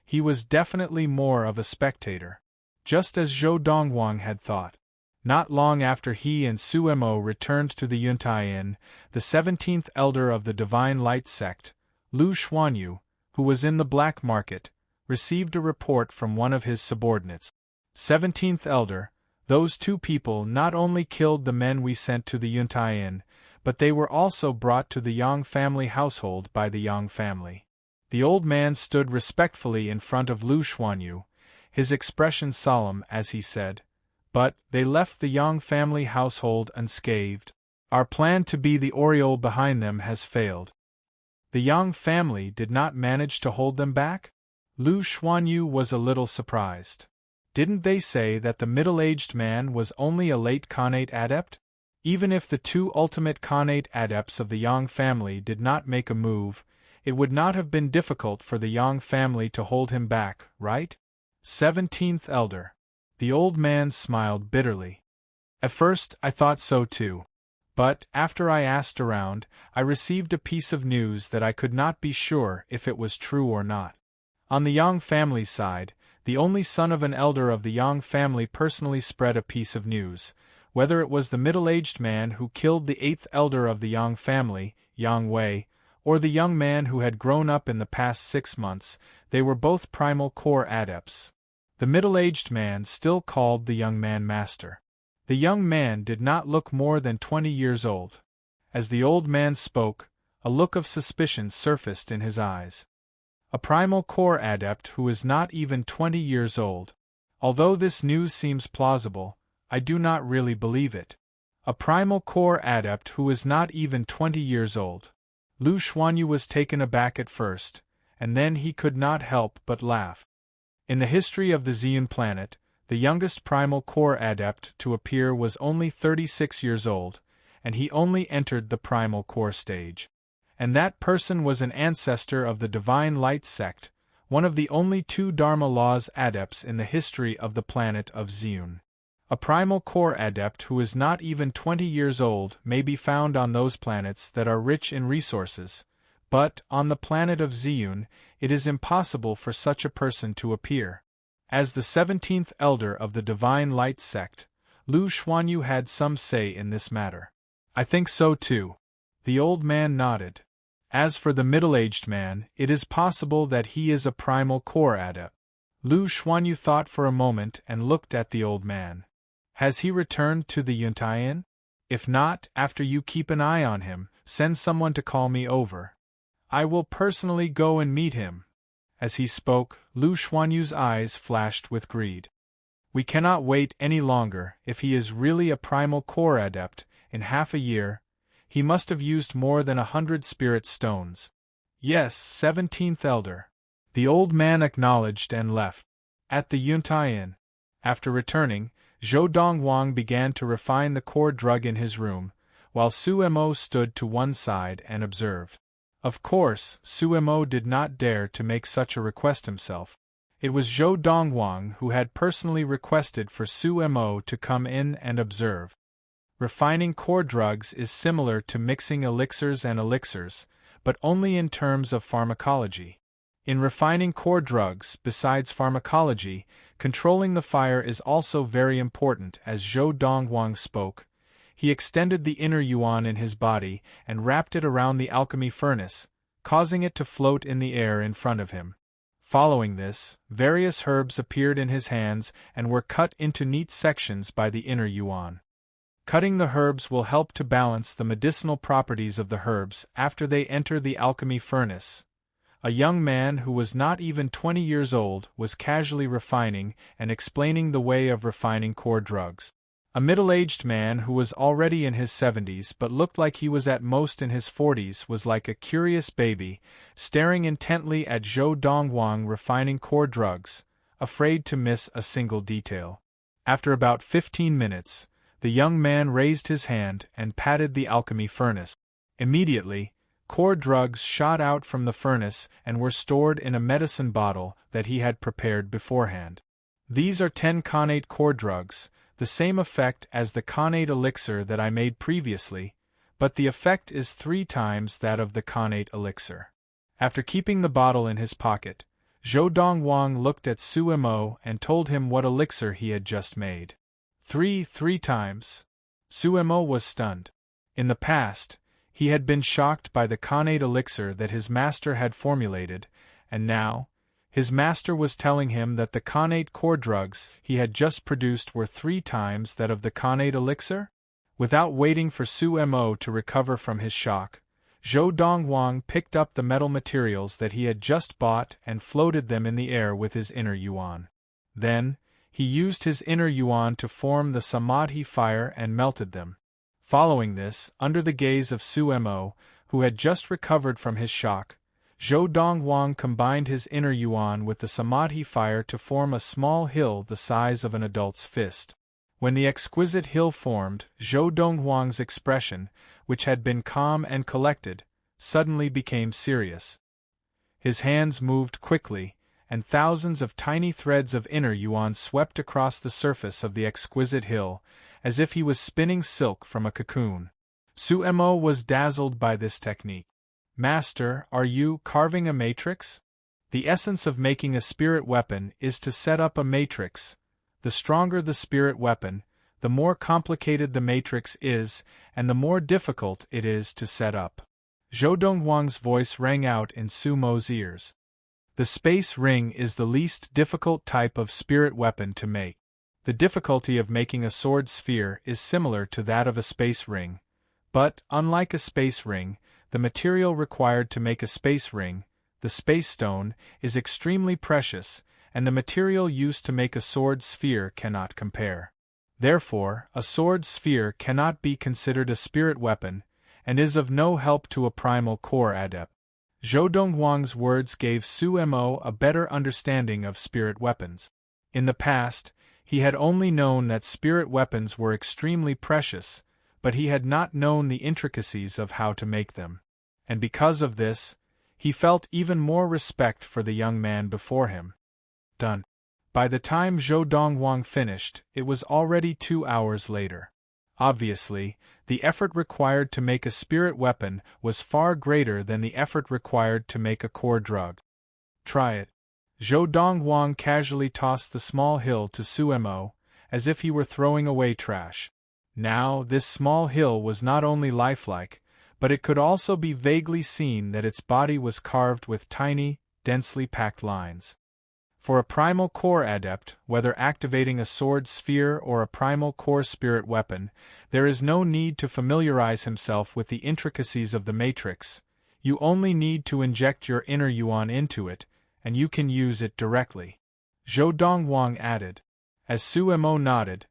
He was definitely more of a spectator. Just as Zhou Donghuang had thought. Not long after he and Suemo returned to the Yuntai Inn, the 17th elder of the Divine Light sect, Lu Xuanyu, who was in the black market, received a report from one of his subordinates. 17th elder, those 2 people not only killed the men we sent to the Yuntai Inn, but they were also brought to the Yang family household by the Yang family. The old man stood respectfully in front of Lu Xuanyu, his expression solemn as he said, "But they left the Yang family household unscathed. Our plan to be the aureole behind them has failed." The Yang family did not manage to hold them back? Lu Xuanyu was a little surprised. Didn't they say that the middle-aged man was only a late Khanate adept? Even if the 2 ultimate Khanate adepts of the Yang family did not make a move, it would not have been difficult for the Yang family to hold him back, right? 17th elder. The old man smiled bitterly. "At first I thought so too. But, after I asked around, I received a piece of news that I could not be sure if it was true or not. On the Yang family side, the only son of an elder of the Yang family personally spread a piece of news. Whether it was the middle-aged man who killed the 8th elder of the Yang family, Yang Wei, or the young man who had grown up in the past 6 months, they were both primal core adepts. The middle-aged man still called the young man master. The young man did not look more than 20 years old. As the old man spoke, A look of suspicion surfaced in his eyes. A primal core adept who is not even 20 years old. Although this news seems plausible, I do not really believe it. A primal core adept who is not even 20 years old. Lu Xuanyu was taken aback at first, and then he could not help but laugh. In the history of the Xian planet, the youngest primal core adept to appear was only 36 years old, and he only entered the primal core stage. And that person was an ancestor of the Divine Light sect, one of the only 2 Dharma laws adepts in the history of the planet of Xiun. A primal core adept who is not even 20 years old may be found on those planets that are rich in resources, but, on the planet of Xiun, it is impossible for such a person to appear. As the 17th elder of the Divine Light sect, Lu Xuanyu had some say in this matter. I think so too. The old man nodded. As for the middle-aged man, it is possible that he is a primal core adept. Lu Xuanyu thought for a moment and looked at the old man. Has he returned to the Yuntayan? If not, after you keep an eye on him, send someone to call me over. I will personally go and meet him. As he spoke, Lu Xuanyu's eyes flashed with greed. We cannot wait any longer. If he is really a primal core adept, in half a year, he must have used more than 100 spirit stones. Yes, 17th elder. The old man acknowledged and left. At the Yuntayan. After returning, Zhou Dongwang began to refine the core drug in his room, while Su Mo stood to one side and observed. Of course, Su Mo did not dare to make such a request himself. It was Zhou Dongwang who had personally requested for Su Mo to come in and observe. Refining core drugs is similar to mixing elixirs and elixirs, but only in terms of pharmacology. In refining core drugs, besides pharmacology, controlling the fire is also very important. As Zhou Dongwang spoke, he extended the inner yuan in his body and wrapped it around the alchemy furnace, causing it to float in the air in front of him. Following this, various herbs appeared in his hands and were cut into neat sections by the inner yuan. Cutting the herbs will help to balance the medicinal properties of the herbs after they enter the alchemy furnace. A young man who was not even 20 years old was casually refining and explaining the way of refining core drugs. A middle-aged man who was already in his 70s but looked like he was at most in his 40s was like a curious baby, staring intently at Zhou Dongwang refining core drugs, afraid to miss a single detail. After about 15 minutes, the young man raised his hand and patted the alchemy furnace. Immediately, core drugs shot out from the furnace and were stored in a medicine bottle that he had prepared beforehand. These are 10 connate core drugs, the same effect as the connate elixir that I made previously, but the effect is 3 times that of the connate elixir. After keeping the bottle in his pocket, Zhou Dongwang looked at Su Mo and told him what elixir he had just made. 3 times. Su Mo was stunned. In the past, he had been shocked by the connate elixir that his master had formulated, and now, his master was telling him that the connate core drugs he had just produced were 3 times that of the connate elixir? Without waiting for Su Mo to recover from his shock, Zhou Dongwang picked up the metal materials that he had just bought and floated them in the air with his inner yuan. Then, he used his inner yuan to form the samadhi fire and melted them. Following this, under the gaze of Su Mo, who had just recovered from his shock, Zhou Dongwang combined his inner yuan with the samadhi fire to form a small hill the size of an adult's fist. When the exquisite hill formed, Zhou Dongwang's expression, which had been calm and collected, suddenly became serious. His hands moved quickly, and thousands of tiny threads of inner yuan swept across the surface of the exquisite hill, as if he was spinning silk from a cocoon. Su Mo was dazzled by this technique. Master, are you carving a matrix? The essence of making a spirit weapon is to set up a matrix. The stronger the spirit weapon, the more complicated the matrix is, and the more difficult it is to set up. Zhou Dongwang's voice rang out in Su Mo's ears. The space ring is the least difficult type of spirit weapon to make. The difficulty of making a sword sphere is similar to that of a space ring, but, unlike a space ring, the material required to make a space ring, the space stone, is extremely precious, and the material used to make a sword sphere cannot compare. Therefore, a sword sphere cannot be considered a spirit weapon, and is of no help to a primal core adept. Zhou Donghuang's words gave Su Mo a better understanding of spirit weapons. In the past, he had only known that spirit weapons were extremely precious, but he had not known the intricacies of how to make them. And because of this, he felt even more respect for the young man before him. Done. By the time Zhou Donghuang finished, it was already 2 hours later. Obviously, the effort required to make a spirit weapon was far greater than the effort required to make a core drug. Try it. Zhou Donghuang casually tossed the small hill to Su Mo, as if he were throwing away trash. Now, this small hill was not only lifelike, but it could also be vaguely seen that its body was carved with tiny, densely packed lines. For a primal core adept, whether activating a sword sphere or a primal core spirit weapon, there is no need to familiarize himself with the intricacies of the matrix. You only need to inject your inner yuan into it, and you can use it directly. Zhou Donghuang added. As Su Mo nodded,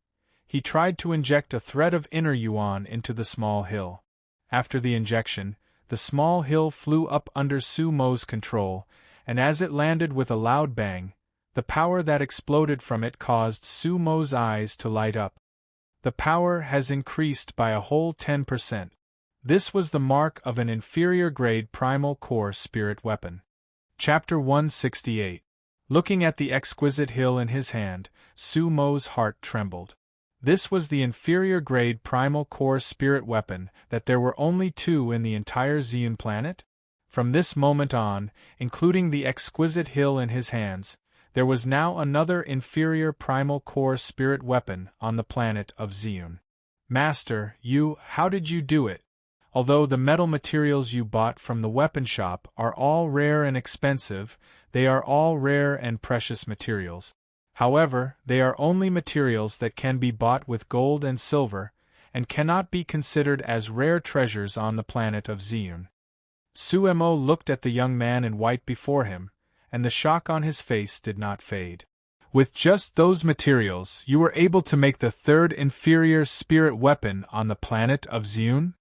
he tried to inject a thread of inner yuan into the small hill. After the injection, the small hill flew up under Su Mo's control, and as it landed with a loud bang, the power that exploded from it caused Su Mo's eyes to light up. The power has increased by a whole 10%. This was the mark of an inferior-grade primal core spirit weapon. Chapter 168. Looking at the exquisite hill in his hand, Su Mo's heart trembled. This was the inferior-grade primal core spirit weapon that there were only 2 in the entire Xian planet? From this moment on, including the exquisite hill in his hands, there was now another inferior primal core spirit weapon on the planet of Xian. Master, how did you do it? Although the metal materials you bought from the weapon shop are all rare and expensive, they are all rare and precious materials. However, they are only materials that can be bought with gold and silver, and cannot be considered as rare treasures on the planet of Xian. Su Mo looked at the young man in white before him, and the shock on his face did not fade. With just those materials, you were able to make the 3rd inferior spirit weapon on the planet of Xian?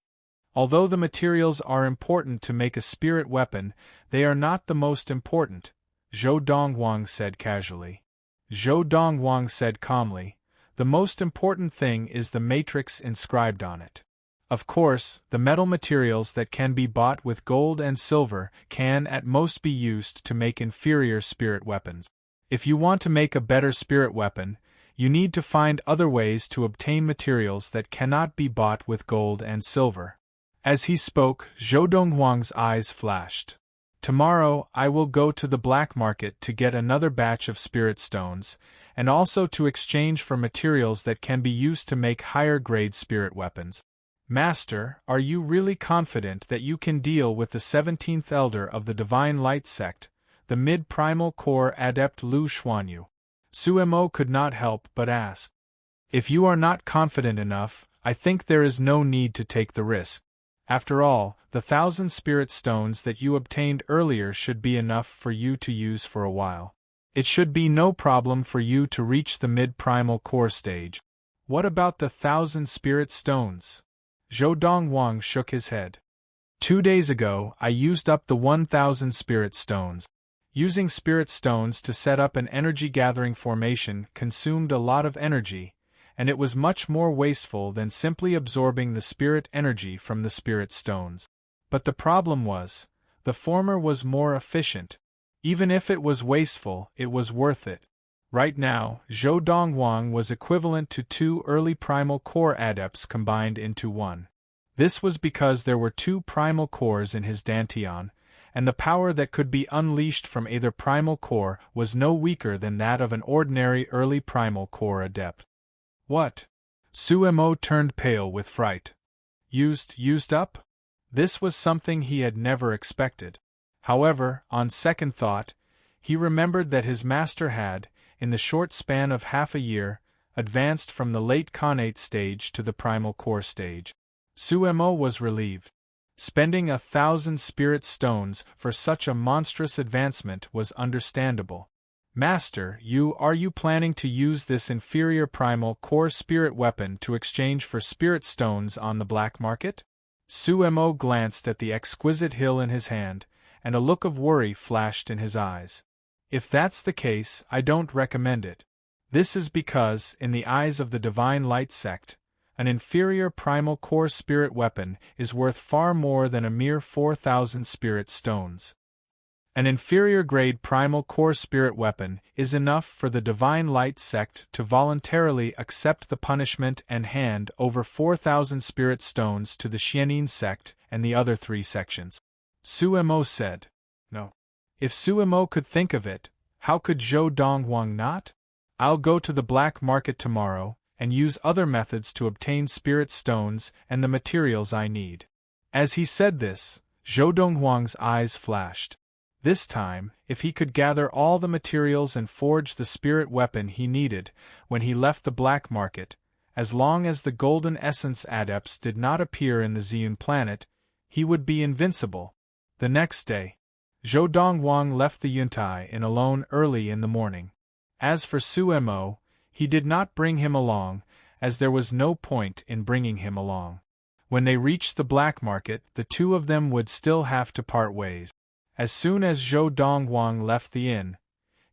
Although the materials are important to make a spirit weapon, they are not the most important, Zhou Donghuang said casually. Zhou Donghuang said calmly, the most important thing is the matrix inscribed on it. Of course, the metal materials that can be bought with gold and silver can at most be used to make inferior spirit weapons. If you want to make a better spirit weapon, you need to find other ways to obtain materials that cannot be bought with gold and silver. As he spoke, Zhou Donghuang's eyes flashed. Tomorrow I will go to the black market to get another batch of spirit stones, and also to exchange for materials that can be used to make higher-grade spirit weapons. Master, are you really confident that you can deal with the 17th elder of the Divine Light sect, the mid-primal core adept Lu Xuanyu? Su Mo could not help but ask. If you are not confident enough, I think there is no need to take the risk. After all, the 1,000 spirit stones that you obtained earlier should be enough for you to use for a while. It should be no problem for you to reach the mid-primal core stage. What about the 1,000 spirit stones? Zhou Donghuang shook his head. 2 days ago, I used up the 1,000 spirit stones. Using spirit stones to set up an energy-gathering formation consumed a lot of energy, and it was much more wasteful than simply absorbing the spirit energy from the spirit stones. But the problem was, the former was more efficient. Even if it was wasteful, it was worth it. Right now, Zhou Donghuang was equivalent to 2 early primal core adepts combined into one. This was because there were 2 primal cores in his dantian, and the power that could be unleashed from either primal core was no weaker than that of an ordinary early primal core adept. What? Su Mo turned pale with fright. Used up? This was something he had never expected. However, on second thought, he remembered that his master had, in the short span of half a year, advanced from the late Khanate stage to the primal core stage. Su Mo was relieved. Spending 1,000 spirit stones for such a monstrous advancement was understandable. Master, are you planning to use this inferior primal core spirit weapon to exchange for spirit stones on the black market? Suemo glanced at the exquisite hill in his hand, and a look of worry flashed in his eyes. If that's the case, I don't recommend it. This is because, in the eyes of the Divine Light sect, an inferior primal core spirit weapon is worth far more than a mere 4,000 spirit stones. An inferior grade primal core spirit weapon is enough for the Divine Light sect to voluntarily accept the punishment and hand over 4,000 spirit stones to the Xianin sect and the other 3 sections. Suemo said. No. If Suemo could think of it, how could Zhou Donghuang not? I'll go to the black market tomorrow and use other methods to obtain spirit stones and the materials I need. As he said this, Zhou Donghuang's eyes flashed. This time, if he could gather all the materials and forge the spirit weapon he needed when he left the black market, as long as the golden essence adepts did not appear in the Ziyun planet, he would be invincible. The next day, Zhou Donghuang left the Yuntai Inn alone early in the morning. As for Suemo, he did not bring him along, as there was no point in bringing him along. When they reached the black market, the two of them would still have to part ways. As soon as Zhou Donghuang left the inn,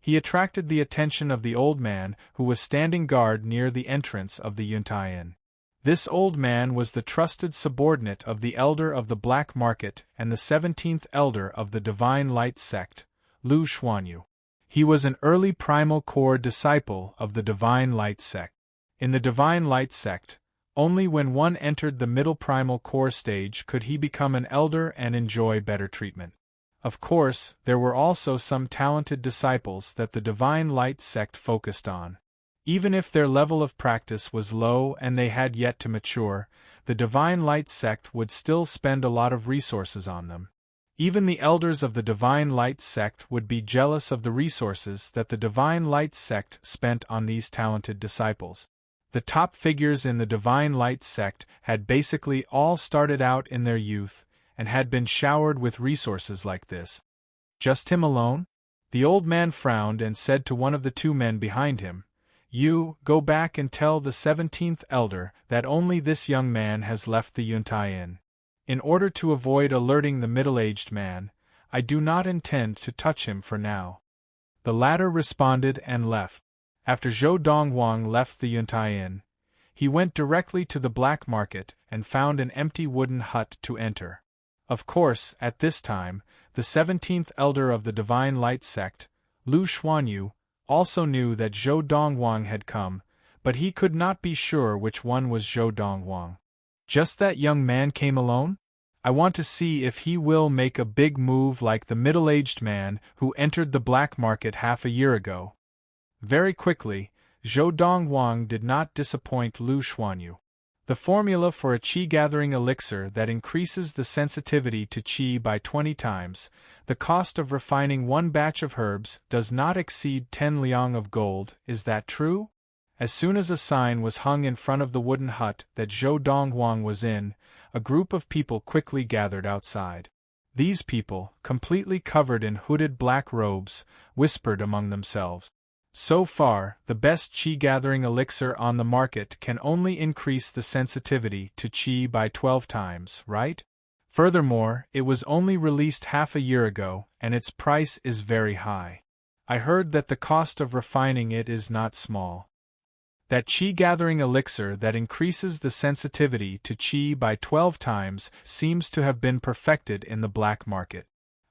he attracted the attention of the old man who was standing guard near the entrance of the Yuntai Inn. This old man was the trusted subordinate of the elder of the black market and the 17th elder of the Divine Light sect, Lu Xuanyu. He was an early primal core disciple of the Divine Light sect. In the Divine Light sect, only when one entered the middle primal core stage could he become an elder and enjoy better treatment. Of course, there were also some talented disciples that the Divine Light sect focused on. Even if their level of practice was low and they had yet to mature, the Divine Light sect would still spend a lot of resources on them. Even the elders of the Divine Light sect would be jealous of the resources that the Divine Light sect spent on these talented disciples. The top figures in the Divine Light sect had basically all started out in their youth and had been showered with resources like this. Just him alone? The old man frowned and said to one of the 2 men behind him, "You, go back and tell the 17th elder that only this young man has left the Yuntai Inn. In order to avoid alerting the middle-aged man, I do not intend to touch him for now." The latter responded and left. After Zhou Donghuang left the Yuntai Inn, he went directly to the black market and found an empty wooden hut to enter. Of course, at this time, the 17th elder of the Divine Light sect, Lu Xuanyu, also knew that Zhou Donghuang had come, but he could not be sure which one was Zhou Donghuang. Just that young man came alone? I want to see if he will make a big move like the middle-aged man who entered the black market half a year ago. Very quickly, Zhou Donghuang did not disappoint Lu Xuanyu. The formula for a qi-gathering elixir that increases the sensitivity to qi by 20 times, the cost of refining 1 batch of herbs does not exceed 10 liang of gold. Is that true? As soon as a sign was hung in front of the wooden hut that Zhou Donghuang was in, a group of people quickly gathered outside. These people, completely covered in hooded black robes, whispered among themselves. So far, the best qi-gathering elixir on the market can only increase the sensitivity to qi by 12 times, right? Furthermore, it was only released half a year ago, and its price is very high. I heard that the cost of refining it is not small. That qi-gathering elixir that increases the sensitivity to qi by 12 times seems to have been perfected in the black market.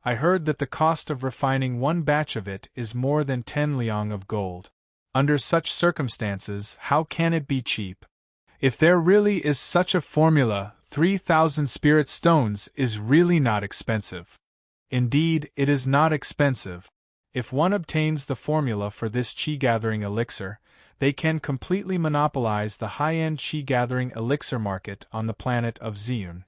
I heard that the cost of refining 1 batch of it is more than 10 liang of gold. Under such circumstances, how can it be cheap? If there really is such a formula, 3,000 spirit stones is really not expensive. Indeed, it is not expensive. If one obtains the formula for this qi-gathering elixir, they can completely monopolize the high-end qi-gathering elixir market on the planet of Ziyun.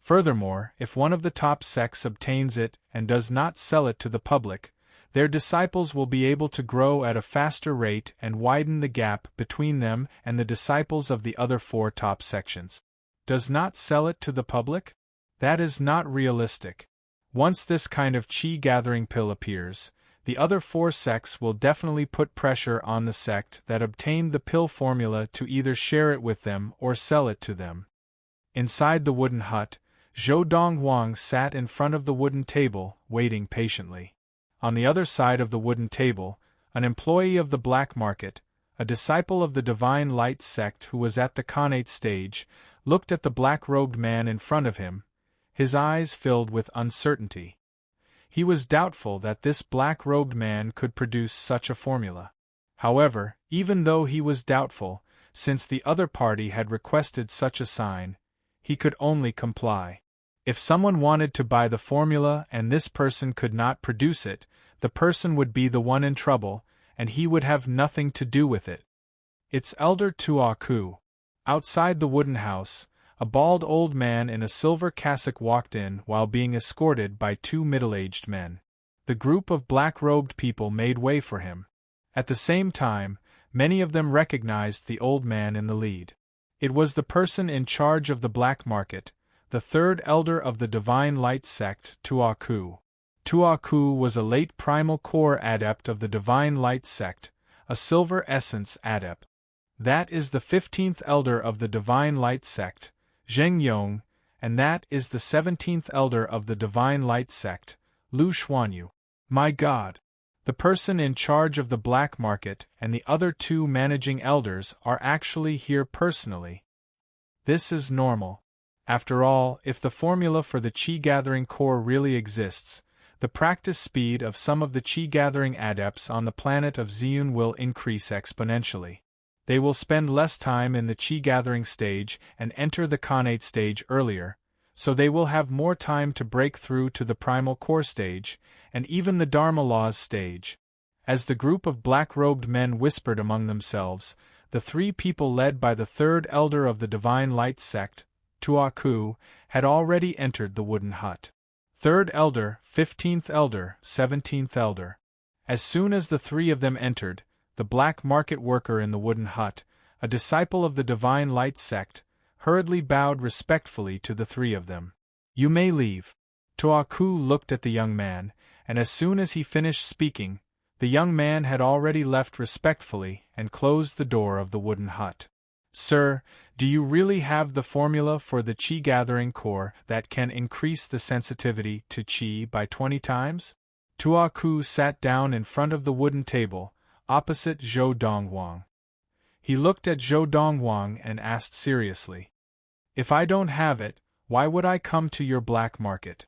Furthermore, if one of the top sects obtains it and does not sell it to the public, their disciples will be able to grow at a faster rate and widen the gap between them and the disciples of the other 4 top sections. Does not sell it to the public? That is not realistic. Once this kind of chi-gathering pill appears, the other 4 sects will definitely put pressure on the sect that obtained the pill formula to either share it with them or sell it to them. Inside the wooden hut, Zhou Donghuang sat in front of the wooden table, waiting patiently. On the other side of the wooden table, an employee of the black market, a disciple of the Divine Light sect who was at the Khanate stage, looked at the black-robed man in front of him, his eyes filled with uncertainty. He was doubtful that this black-robed man could produce such a formula. However, even though he was doubtful, since the other party had requested such a sign, he could only comply. If someone wanted to buy the formula and this person could not produce it, the person would be the one in trouble, and he would have nothing to do with it. It's Elder Tuaku. Outside the wooden house, a bald old man in a silver cassock walked in while being escorted by 2 middle-aged men. The group of black-robed people made way for him. At the same time, many of them recognized the old man in the lead. It was the person in charge of the black market, the 3rd elder of the Divine Light sect, Tuaku. Tuaku was a late primal core adept of the Divine Light sect, a silver essence adept. That is the 15th elder of the Divine Light sect, Zheng Yong, and that is the 17th elder of the Divine Light sect, Lu Xuanyu. My God! The person in charge of the black market and the other 2 managing elders are actually here personally. This is normal. After all, if the formula for the chi-gathering core really exists, the practice speed of some of the chi-gathering adepts on the planet of Ziyun will increase exponentially. They will spend less time in the chi-gathering stage and enter the Khanate stage earlier, so they will have more time to break through to the primal core stage, and even the Dharma laws stage. As the group of black-robed men whispered among themselves, the 3 people led by the 3rd elder of the Divine Light sect, Tuaku, had already entered the wooden hut. 3rd elder, 15th elder, 17th elder. As soon as the 3 of them entered, the black market worker in the wooden hut, a disciple of the Divine Light sect, hurriedly bowed respectfully to the 3 of them. You may leave. Tuaku looked at the young man, and as soon as he finished speaking, the young man had already left respectfully and closed the door of the wooden hut. Sir, do you really have the formula for the chi-gathering core that can increase the sensitivity to chi by 20 times? Tuaku sat down in front of the wooden table, opposite Zhou Donghuang. He looked at Zhou Donghuang and asked seriously, If I don't have it, why would I come to your black market?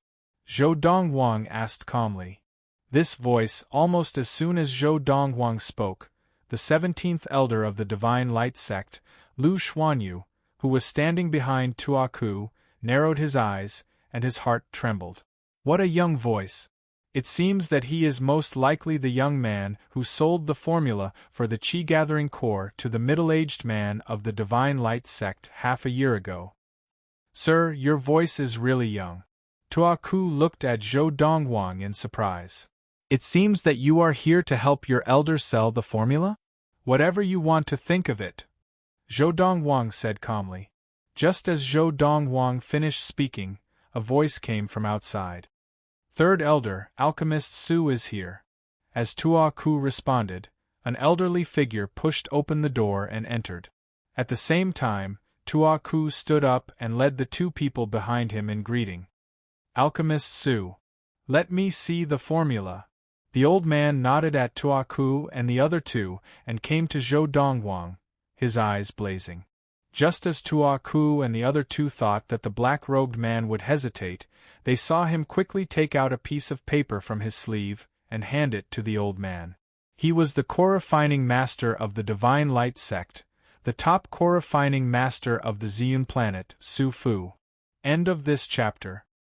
Zhou Donghuang asked calmly. This voice, almost as soon as Zhou Donghuang spoke, the 17th elder of the Divine Light sect, Lu Xuanyu, who was standing behind Tuaku, narrowed his eyes, and his heart trembled. What a young voice! It seems that he is most likely the young man who sold the formula for the chi-gathering core to the middle-aged man of the Divine Light sect half a year ago. Sir, your voice is really young. Tuaku looked at Zhou Donghuang in surprise. It seems that you are here to help your elder sell the formula? Whatever you want to think of it, Zhou Donghuang said calmly. Just as Zhou Donghuang finished speaking, a voice came from outside. 3rd elder, Alchemist Su is here. As Tuaku responded, an elderly figure pushed open the door and entered. At the same time, Tuaku stood up and led the 2 people behind him in greeting. Alchemist Su. Let me see the formula. The old man nodded at Tuaku and the other 2 and came to Zhou Donghuang, his eyes blazing. Just as Tuaku and the other 2 thought that the black-robed man would hesitate, they saw him quickly take out a piece of paper from his sleeve and hand it to the old man. He was the core-refining master of the Divine Light sect, the top core-refining master of the Ziyun planet, Su Fu. End of this chapter.